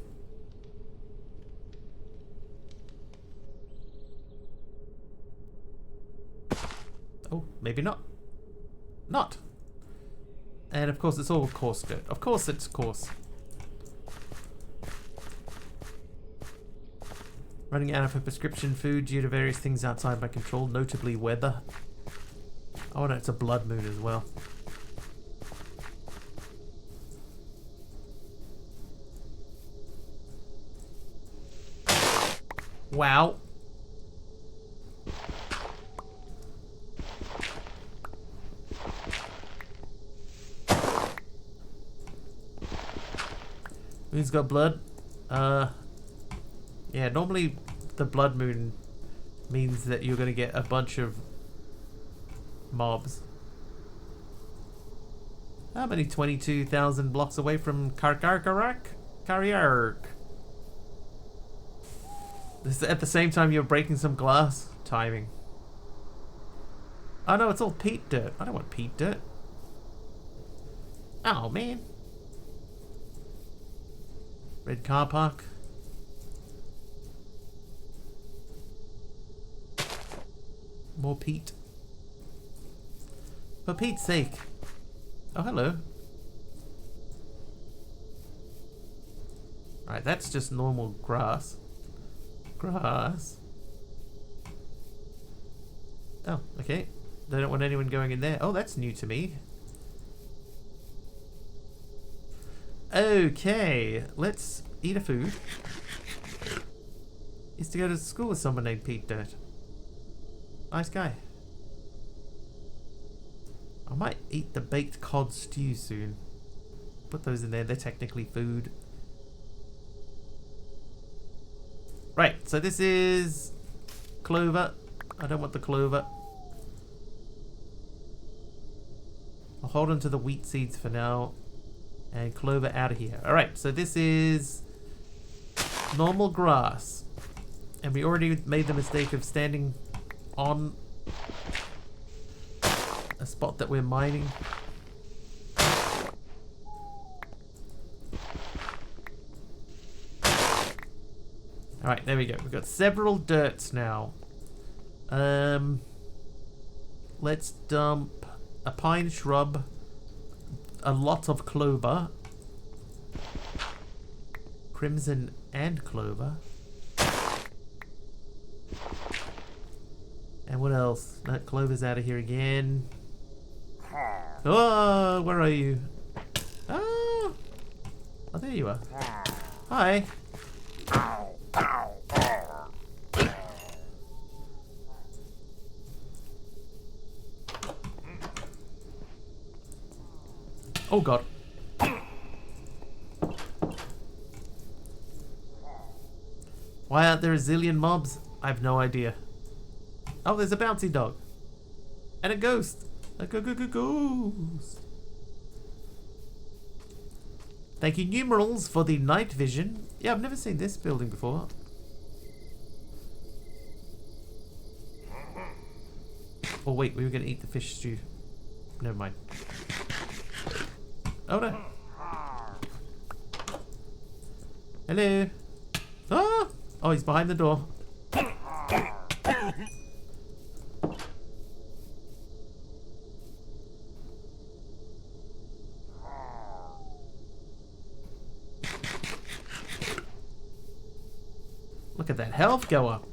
Oh, maybe not. Not. And of course it's all coarse dirt. Of course it's coarse. Running out of prescription food due to various things outside my control, notably weather. Oh no, it's a blood moon as well. Wow. Moon's got blood. Yeah, normally the blood moon means that you're going to get a bunch of mobs. How many 22,000 blocks away from Karkarkarak? Kariark. This is at the same time you're breaking some glass. Timing. Oh no, it's all peat dirt. I don't want peat dirt. Oh man. Red car park. More peat. For Pete's sake. Oh, hello. Alright, that's just normal grass. Grass. Oh, okay. They don't want anyone going in there. Oh, that's new to me. Okay, let's eat a food. Used to go to school with someone named Pete Dirt. Nice guy. I might eat the baked cod stew soon. Put those in there, they're technically food. Right, so this is clover. I don't want the clover. I'll hold on to the wheat seeds for now. And clover out of here. Alright, so this is normal grass. And we already made the mistake of standing on a spot that we're mining. Alright, there we go. We've got several dirts now. Let's dump a pine shrub, a lot of clover, crimson and clover. And what else? That clover's out of here again. Oh, where are you? Oh, oh there you are. Hi. Oh god. Why aren't there a zillion mobs? I have no idea. Oh, there's a bouncy dog. And a ghost. A ghost. Thank you, numerals, for the night vision. Yeah, I've never seen this building before. Oh wait, we were gonna eat the fish stew. Never mind. Oh no. Hello. Ah! Oh, he's behind the door. Look at that health go up.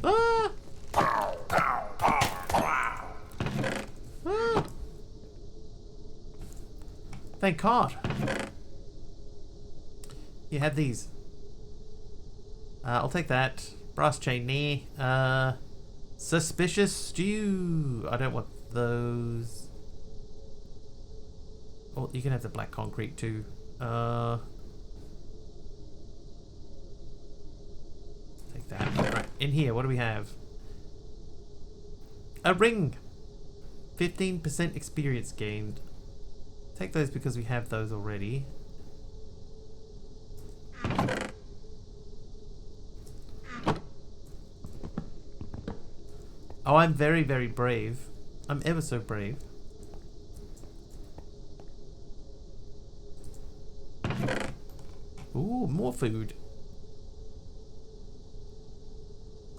Ah! Ah! Thank God. You had these. I'll take that. Brass chain, nah. Suspicious stew. I don't want those. Oh, you can have the black concrete too. Take that. Right, in here, what do we have? A ring. 15% experience gained. Take those because we have those already. Oh, I'm very, very brave. I'm ever so brave. Ooh, more food.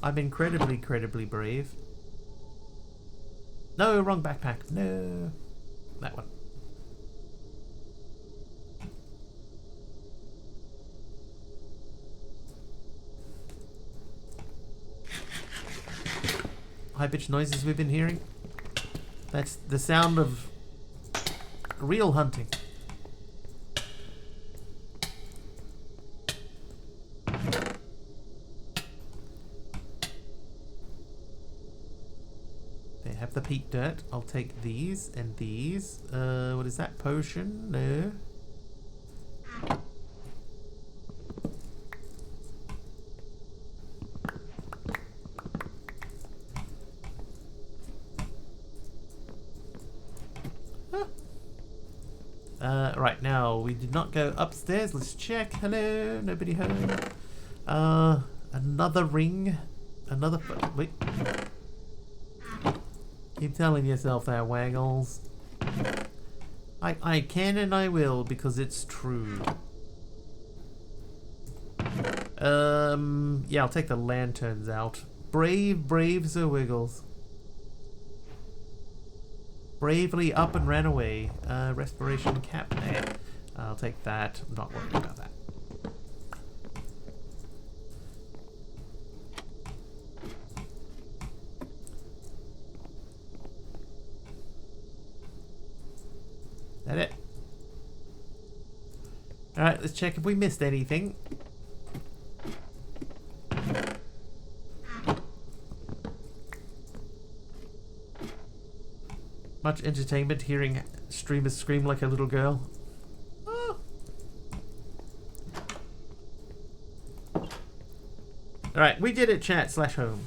I'm incredibly, incredibly brave. No, wrong backpack. No. That one. High-pitched noises we've been hearing. That's the sound of real hunting. They have the peat dirt. I'll take these and these. What is that? Potion? No. Right now, we did not go upstairs. Let's check. Hello, nobody home. Another ring. Another. Wait. Keep telling yourself there, Waggles. I can and I will because it's true. Yeah, I'll take the lanterns out. Brave Sir Wiggles. Bravely up and ran away. Respiration cap. I'll take that. I'm not worried about that. That it? Alright, let's check if we missed anything. Much entertainment hearing streamers scream like a little girl. Oh. Alright, we did it, chat / home.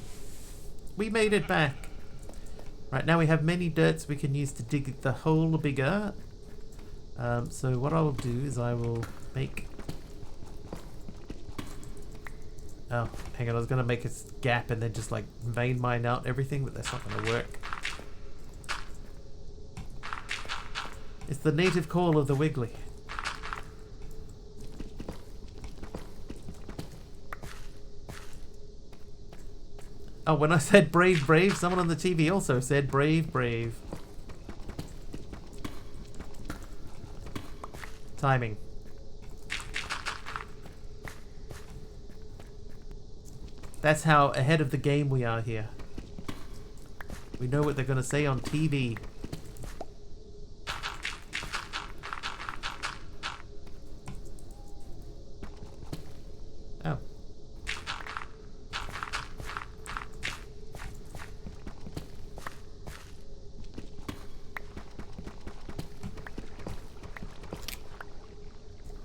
We made it back. Right, now we have many dirts we can use to dig the hole bigger. So what I will do is I will make... Oh, hang on, I was going to make a gap and then just like vein mine out everything, but that's not going to work. It's the native call of the Wiggly. Oh, when I said brave, someone on the TV also said brave. Timing. That's how ahead of the game we are here. We know what they're going to say on TV. Oh.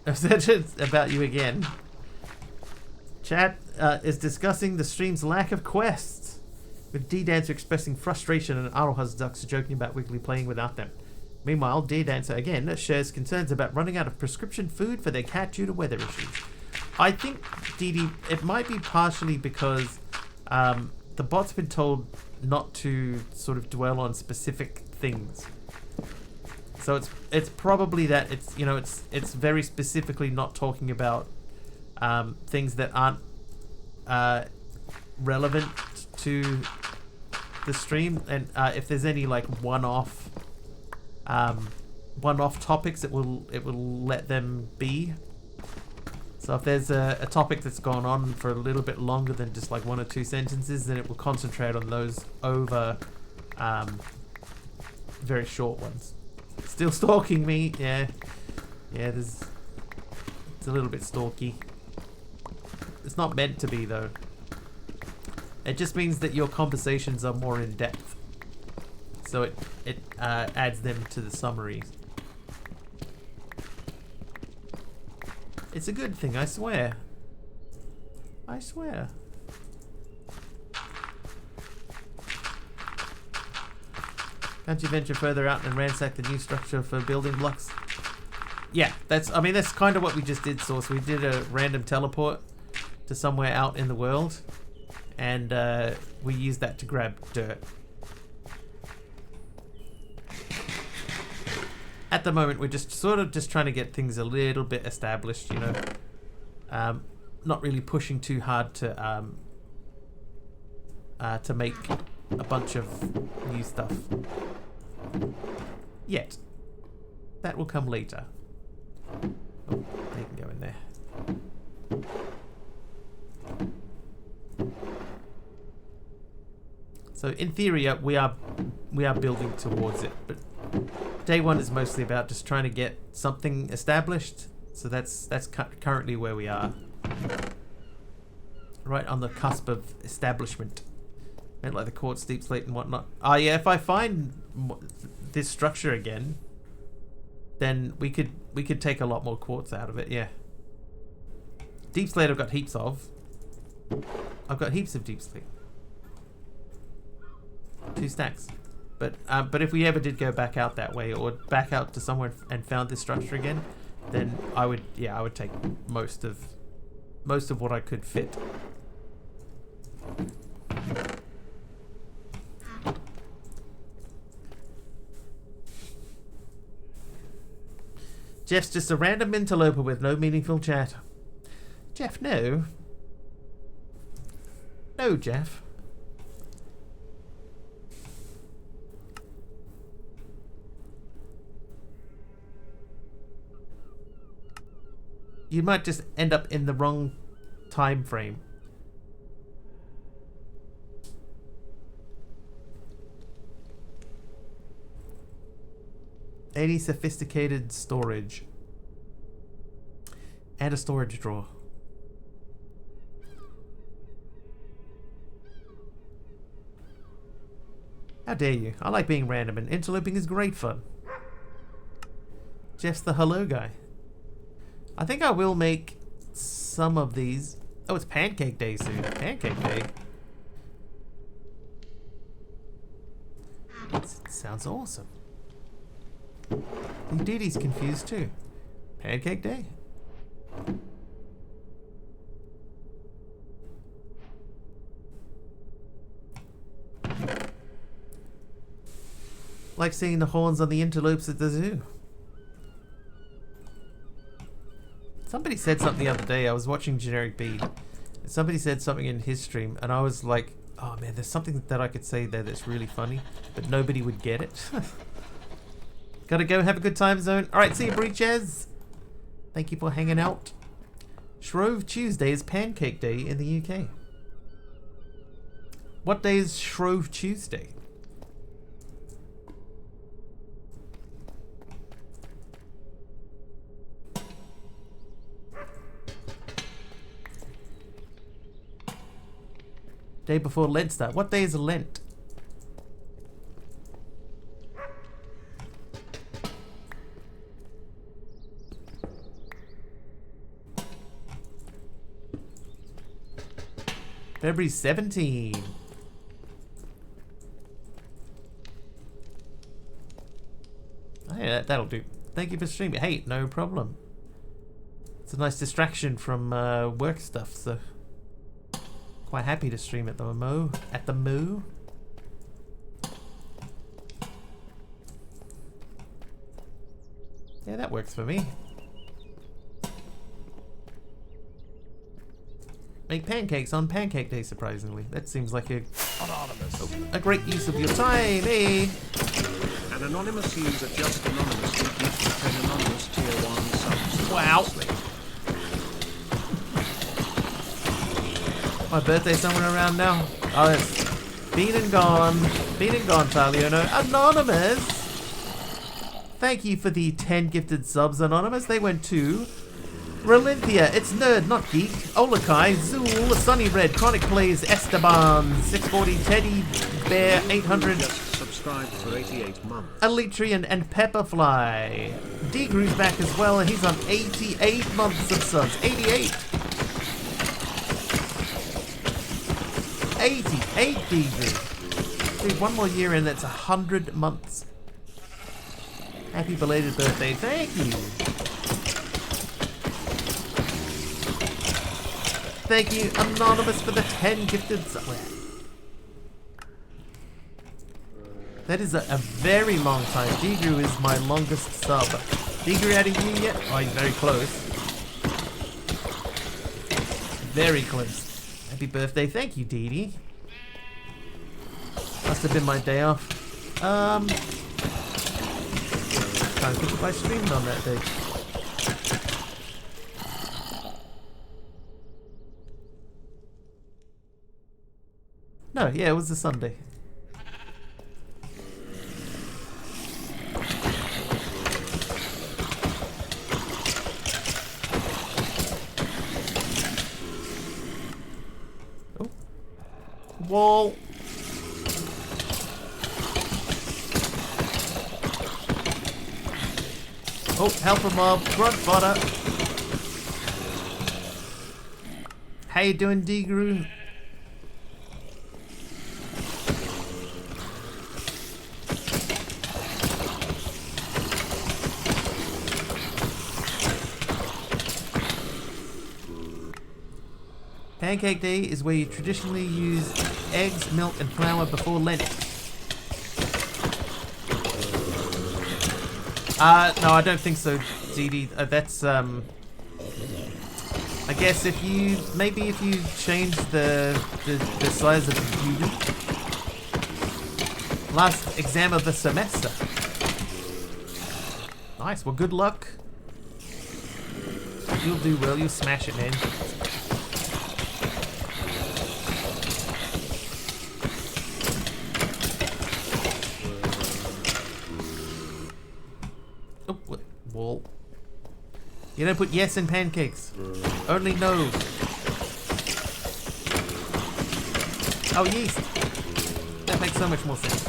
It's about you again. Chat is discussing the stream's lack of quests, with D-Dancer expressing frustration and Aroha's Ducks joking about Wiggly playing without them. Meanwhile, Deer Dancer again shares concerns about running out of prescription food for their cat due to weather issues. I think, Dee Dee, it might be partially because the bot's been told not to sort of dwell on specific things. So it's probably that it's very specifically not talking about things that aren't relevant to the stream, and if there's any like one-off topics, it will let them be. So if there's a topic that's gone on for a little bit longer than just like 1 or 2 sentences, then it will concentrate on those over very short ones. Still stalking me, yeah. It's a little bit stalky. It's not meant to be though. It just means that your conversations are more in depth. So it adds them to the summary. It's a good thing, I swear. I swear. Can't you venture further out and ransack the new structure for building blocks? Yeah, that's kind of what we just did, Source. We did a random teleport to somewhere out in the world, and we used that to grab dirt. At the moment, we're just sort of just trying to get things a little bit established, you know. Not really pushing too hard to make a bunch of new stuff yet. That will come later. Oh, they can go in there. So in theory, we are building towards it, but day one is mostly about just trying to get something established. So that's currently where we are, right on the cusp of establishment. And like the quartz, deep slate, and whatnot. Oh yeah, if I find this structure again, then we could take a lot more quartz out of it. Yeah. Deep slate, I've got heaps of. I've got heaps of deep slate. 2 stacks. But if we ever did go back out that way, or back out to somewhere and found this structure again, then I would take most of what I could fit. Jeff's just a random interloper with no meaningful chat. Jeff, no. No, Jeff. You might just end up in the wrong time frame. Any sophisticated storage. And a storage drawer. How dare you? I like being random, and interloping is great fun. Jeff's the hello guy. I think I will make some of these. Oh, it's Pancake Day soon. Pancake Day. Sounds awesome. And Dee Dee's confused too. Pancake Day? Like seeing the horns on the interlopes at the zoo. Somebody said something the other day. I was watching Generic Bead. Somebody said something in his stream, and I was like, oh man, there's something that I could say there that's really funny, but nobody would get it. Gotta go, have a good time, Zone. Alright, see you, Breaches. Thank you for hanging out. Shrove Tuesday is Pancake Day in the UK. What day is Shrove Tuesday? Day before Lent start. What day is Lent? February 17. I Yeah, that'll do. Thank you for streaming. Hey, no problem. It's a nice distraction from work stuff, so quite happy to stream at the Moo. Yeah, that works for me. Make pancakes on Pancake Day, surprisingly. That seems like a great use of your time, eh? An anonymous user just anonymously gifted 10 anonymous tier 1 subs. Wow. My birthday's somewhere around now. Oh, it's been and gone, Taliono. Anonymous! Thank you for the 10 gifted subs, Anonymous. They went to Relinthia, It's Nerd, Not Geek, Olakai, Zool, Sunny Red, Chronic Plays, Esteban, 640, Teddy Bear, 800, Just subscribed for 88 months. Alitrian, and Pepperfly. D-Grew's back as well, and he's on 88 months of subs. 88! 88 D-Grew. Dude, one more year and that's 100 months. Happy belated birthday, thank you! Thank you, Anonymous, for the 10 gifted subs. That is a very long time. D-Grew is my longest sub. D-Grew adding you yet? Oh, he's very close. Very close. Happy birthday. Thank you, Dee Dee. Must have been my day off. Can't think if I streamed on that day. No, yeah, it was a Sunday. Oh. Wall. Oh, help a mob, grunt fodder. How you doing, D-Grew? Pancake Day is where you traditionally use eggs, milk, and flour before Lent. No, I don't think so, DD. That's, I guess if you change the size of the student. Last exam of the semester. Nice, well good luck. You'll do well, you smash it, man. Wall. You don't put yes in pancakes. Only no. Oh, yeast. That makes so much more sense.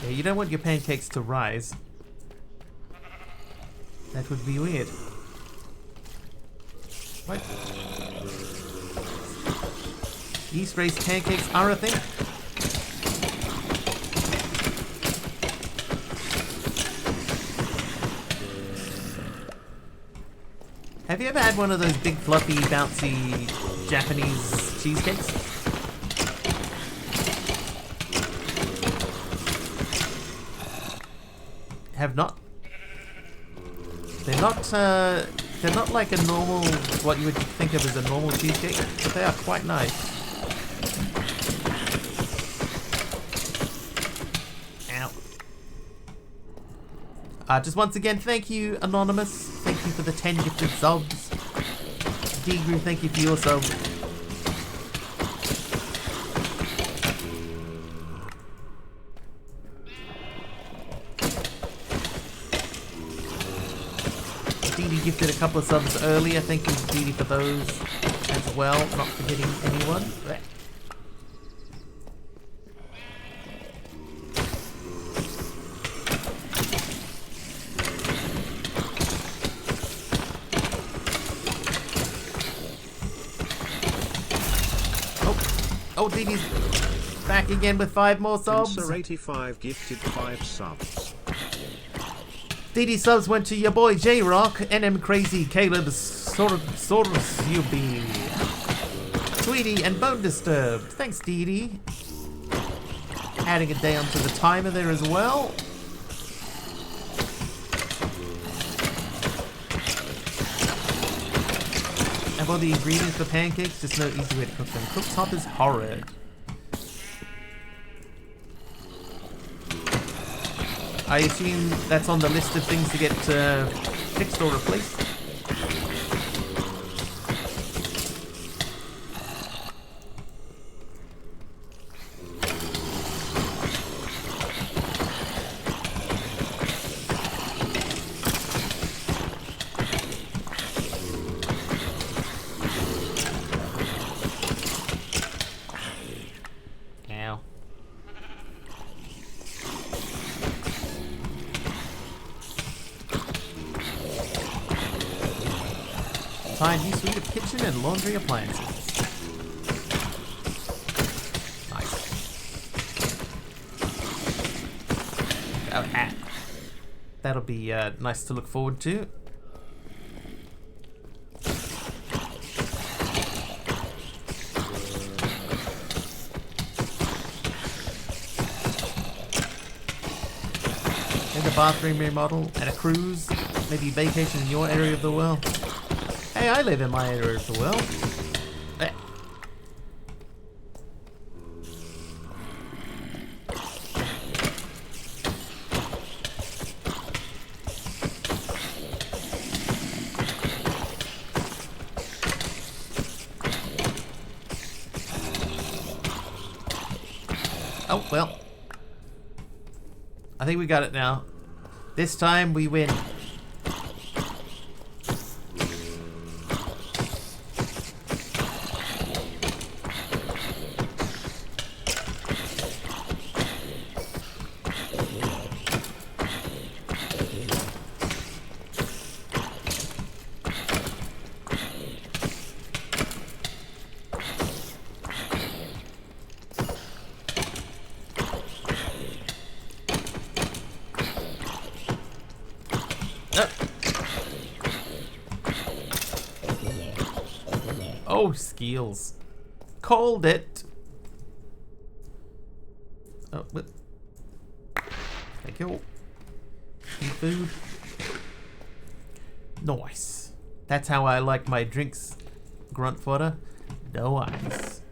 Yeah, you don't want your pancakes to rise. That would be weird. What? Yeast-raised pancakes are a thing? Have you ever had one of those big, fluffy, bouncy Japanese cheesecakes? Have not? They're not like a normal, what you would think of as a normal cheesecake, but they are quite nice. Ow. Just once again, thank you, Anonymous. Thank you for the 10 gifted subs. D-Grew, thank you for your sub. Dee gifted a couple of subs earlier. Thank you, Dee for those as well. Not forgetting anyone. Oh, Dee Dee's Back again with 5 more subs. Pincer85 gifted 5 subs. DD subs went to your boy J-Rock, NM Crazy, Caleb, Soros, UB, Tweety, and Bone Disturbed. Thanks, DD. Adding a day onto the timer there as well. And for the ingredients for pancakes, just no easy way to cook them. Cooktop is horrid. I assume that's on the list of things to get fixed or replaced. Ow. Find new suite of kitchen and laundry appliances. Nice. Oh, hat. That'll be nice to look forward to. And a bathroom remodel and a cruise. Maybe vacation in your area of the world. Hey, I live in my area of the world. Oh, well. I think we got it now. This time we win. Oh, skills. Called it. Oh, but thank you. Food. Nice. That's how I like my drinks. Grunt fodder. No ice.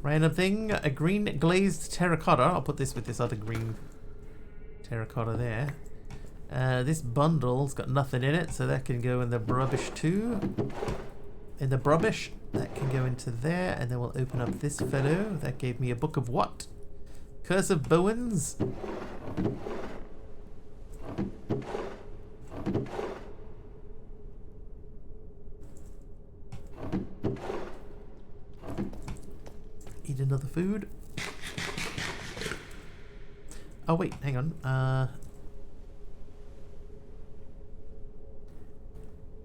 Random thing, a green glazed terracotta. I'll put this with this other green terracotta there. This bundle's got nothing in it, so that can go in the rubbish too. In the rubbish, that can go into there, and then we'll open up this fellow. That gave me a book of what? Curse of Bowens. Eat another food. Oh wait, hang on.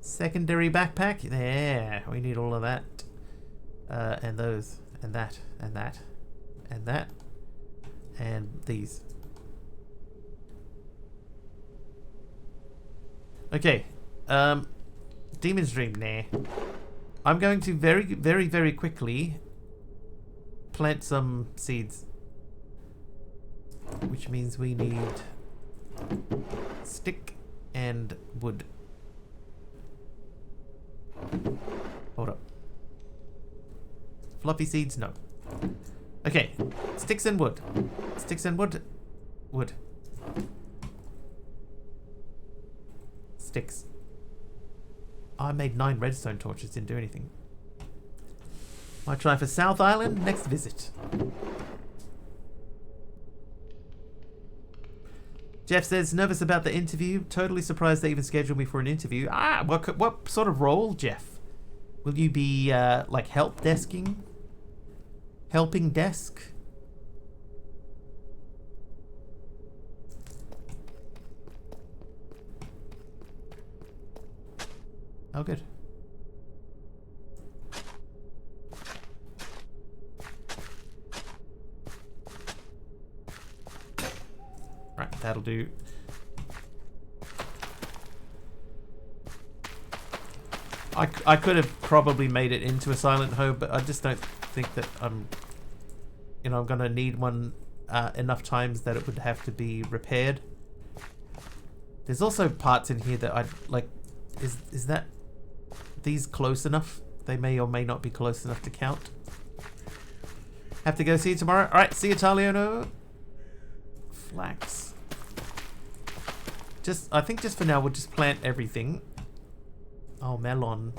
Secondary backpack. There, we need all of that. And those, and that, and that, and that, and these. Okay. Demon's Dream. Nah. I'm going to very quickly plant some seeds, which means we need stick and wood. Hold up. Fluffy seeds, no. Okay, sticks and wood. Sticks and wood. Wood. Sticks. I made 9 redstone torches, didn't do anything. Might try for South Island next visit. Jeff says, nervous about the interview. Totally surprised they even scheduled me for an interview. Ah, what sort of role, Jeff? Will you be, like, help desking? Helping desk? Oh, good. Right, that'll do. I could have probably made it into a silent home, but I just don't think that I'm gonna need one enough times that it would have to be repaired. There's also parts in here that I'd like. Is that these close enough? They may or may not be close enough to count. Have to go see you tomorrow. All right, see you, Taliono. Flax. I think just for now we'll just plant everything. Oh, melon.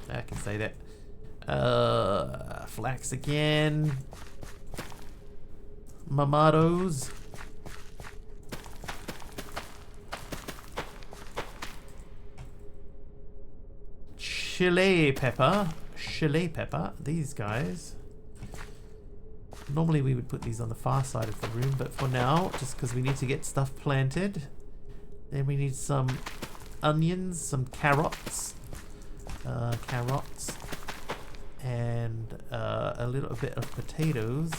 I can say that. Flax again. Mamados. Chile pepper. Chile pepper. These guys. Normally we would put these on the far side of the room, but for now, just because we need to get stuff planted. Then we need some onions, some carrots. And a little bit of potatoes.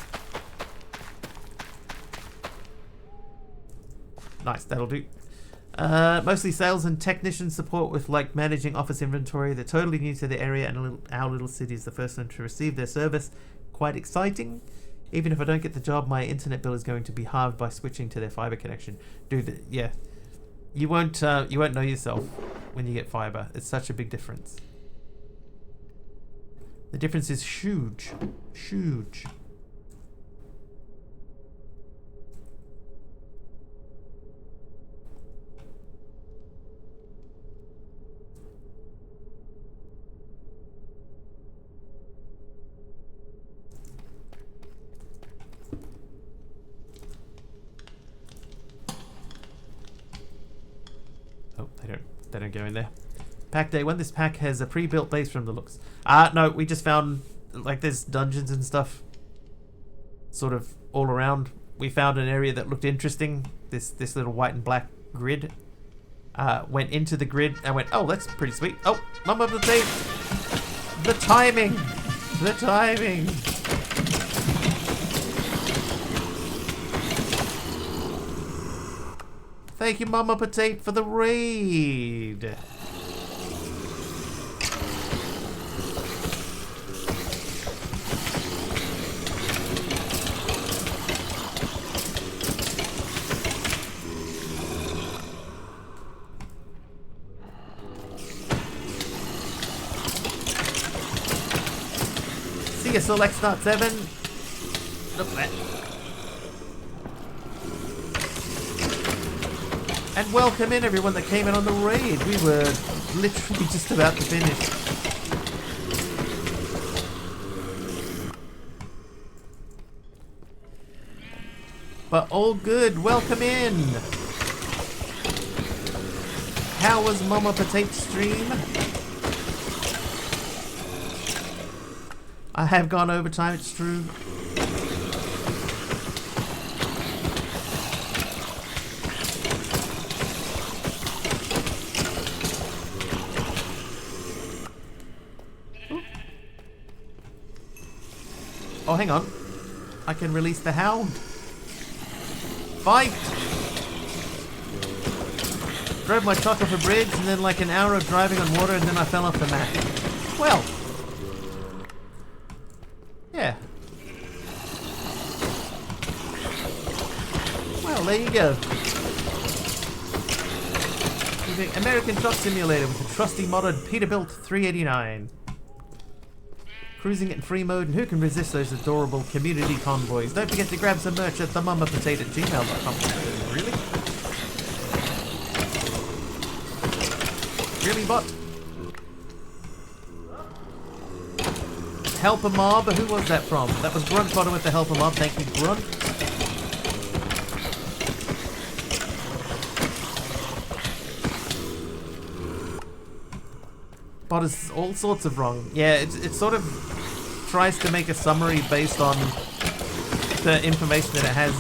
Nice, that'll do. Mostly sales and technician support with like managing office inventory. They're totally new to the area, and our little city is the first one to receive their service. Quite exciting. Even if I don't get the job, my internet bill is going to be halved by switching to their fiber connection. Dude, yeah, you won't know yourself when you get fiber. It's such a big difference. The difference is huge, huge. Oh, they don't go in there. Pack day 1. This pack has a pre-built base from the looks. No, we just found like there's dungeons and stuff sort of all around. We found an area that looked interesting. This little white and black grid. Went into the grid and went, oh, that's pretty sweet. Oh, mum of the tape. The timing. The timing. Thank you, Mama Potato, for the raid. See ya, Select Start 7. Look at that. And welcome in everyone that came in on the raid. We were literally just about to finish. But all good. Welcome in. How was Mama Potato stream? I have gone overtime, it's true. Oh, hang on. I can release the hound. Fight! Drove my truck off a bridge and then like an hour of driving on water and then I fell off the map. Well. Yeah. Well, there you go. American Truck Simulator with the trusty modded Peterbilt 389. Cruising it in free mode, and who can resist those adorable community convoys? Don't forget to grab some merch at themamapotato@gmail.com. Really? Really, bot? Help a mob? Who was that from? That was Grunt Bottom with the Help a Mob. Thank you, Grunt. Bot is all sorts of wrong. Yeah, it sort of tries to make a summary based on the information that it has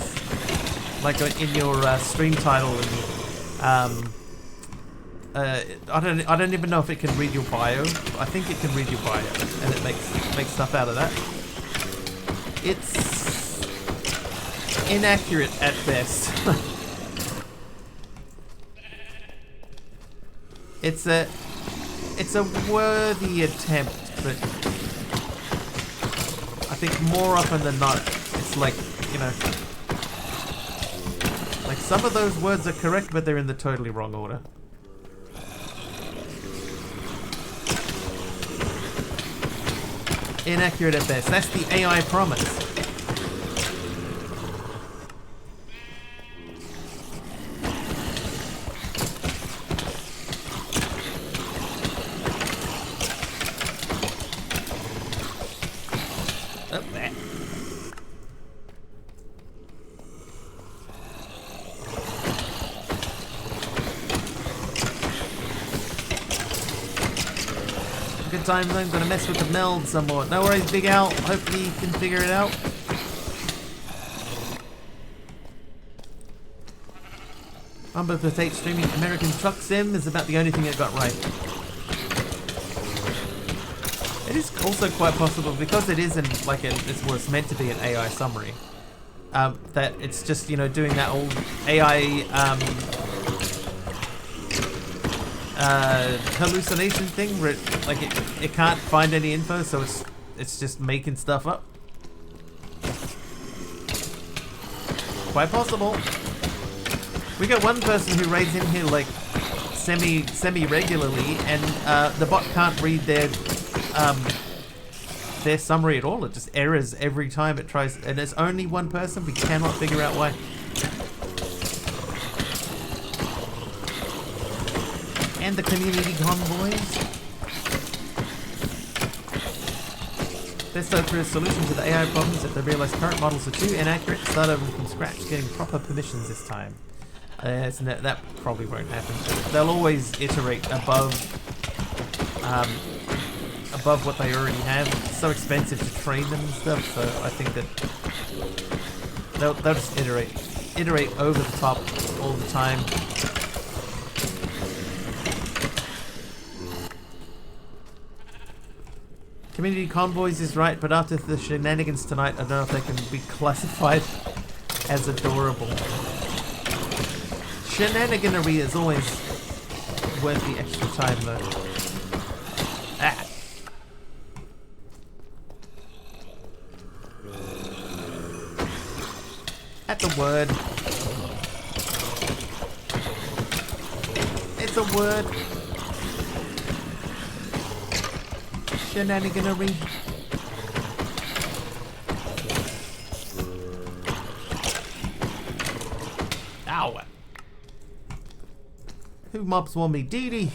like in your stream title, and I don't even know if it can read your bio. I think it can read your bio, and it makes stuff out of that. It's inaccurate at best. It's a worthy attempt, but I think more often than not, it's like, you know, like some of those words are correct, but they're in the totally wrong order. Inaccurate at best. That's the AI promise. Oh, there. Good time zone, gonna mess with the meld somewhat. No worries, Big Al. Hopefully you can figure it out. Rumble Potato streaming American Truck Sim is about the only thing it got right. It is also quite possible, because it isn't like it's what it's meant to be, an AI summary, that it's just, you know, doing that old AI hallucination thing where it can't find any info, so it's just making stuff up. Quite possible. We got one person who raids in here like semi regularly, and the bot can't read their summary at all. It just errors every time it tries, and there's only one person. We cannot figure out why. And the community convoys. Let's look for a solution to the AI problems if they realize current models are too inaccurate. Start over from scratch, getting proper permissions this time. So that probably won't happen. They'll always iterate above what they already have. It's so expensive to train them and stuff, so I think that they'll just iterate over the top all the time. Community convoys is right, but after the shenanigans tonight, I don't know if they can be classified as adorable. Shenaniganery is always worth the extra time, though. Ah. That's a word. It's a word. Shenaniganery. Ow. Who mobs want me? Dee Dee.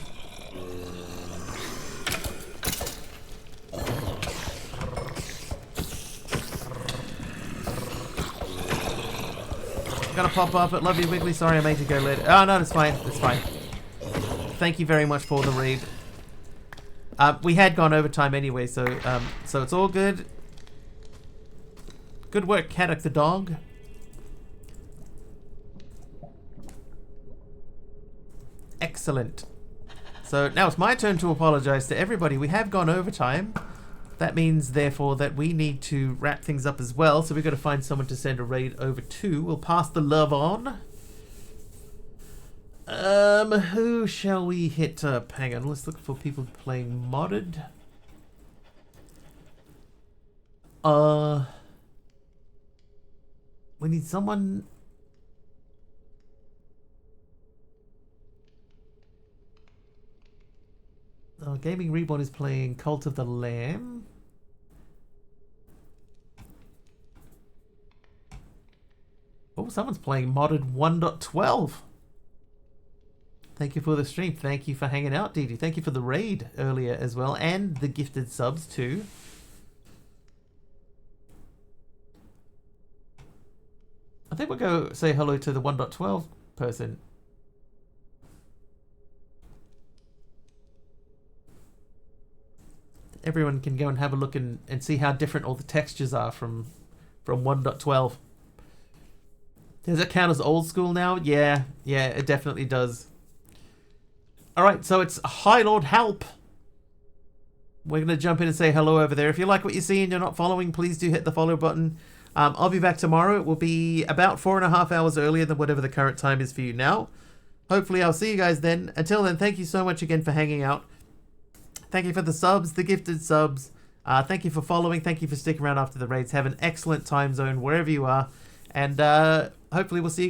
Gonna pop up at Love You Wiggly. Sorry I made you go later. Oh no, it's fine. It's fine. Thank you very much for the raid. We had gone overtime anyway, so it's all good. Good work, Caddock the dog. Excellent. So now it's my turn to apologize to everybody. We have gone overtime. That means, therefore, that we need to wrap things up as well. So we've got to find someone to send a raid over to. We'll pass the love on. Who shall we hit up? Hang on, let's look for people playing modded. We need someone. Gaming Reborn is playing Cult of the Lamb. Oh, someone's playing modded 1.12. Thank you for the stream. Thank you for hanging out, Didi. Thank you for the raid earlier as well, and the gifted subs too. I think we'll go say hello to the 1.12 person. Everyone can go and have a look and see how different all the textures are from 1.12. Does it count as old school now? Yeah, it definitely does. Alright, so it's High Lord Help. We're going to jump in and say hello over there. If you like what you see and you're not following, please do hit the follow button. I'll be back tomorrow. It will be about 4.5 hours earlier than whatever the current time is for you now. Hopefully I'll see you guys then. Until then, thank you so much again for hanging out. Thank you for the subs, the gifted subs. Thank you for following. Thank you for sticking around after the raids. Have an excellent time zone wherever you are. And hopefully we'll see you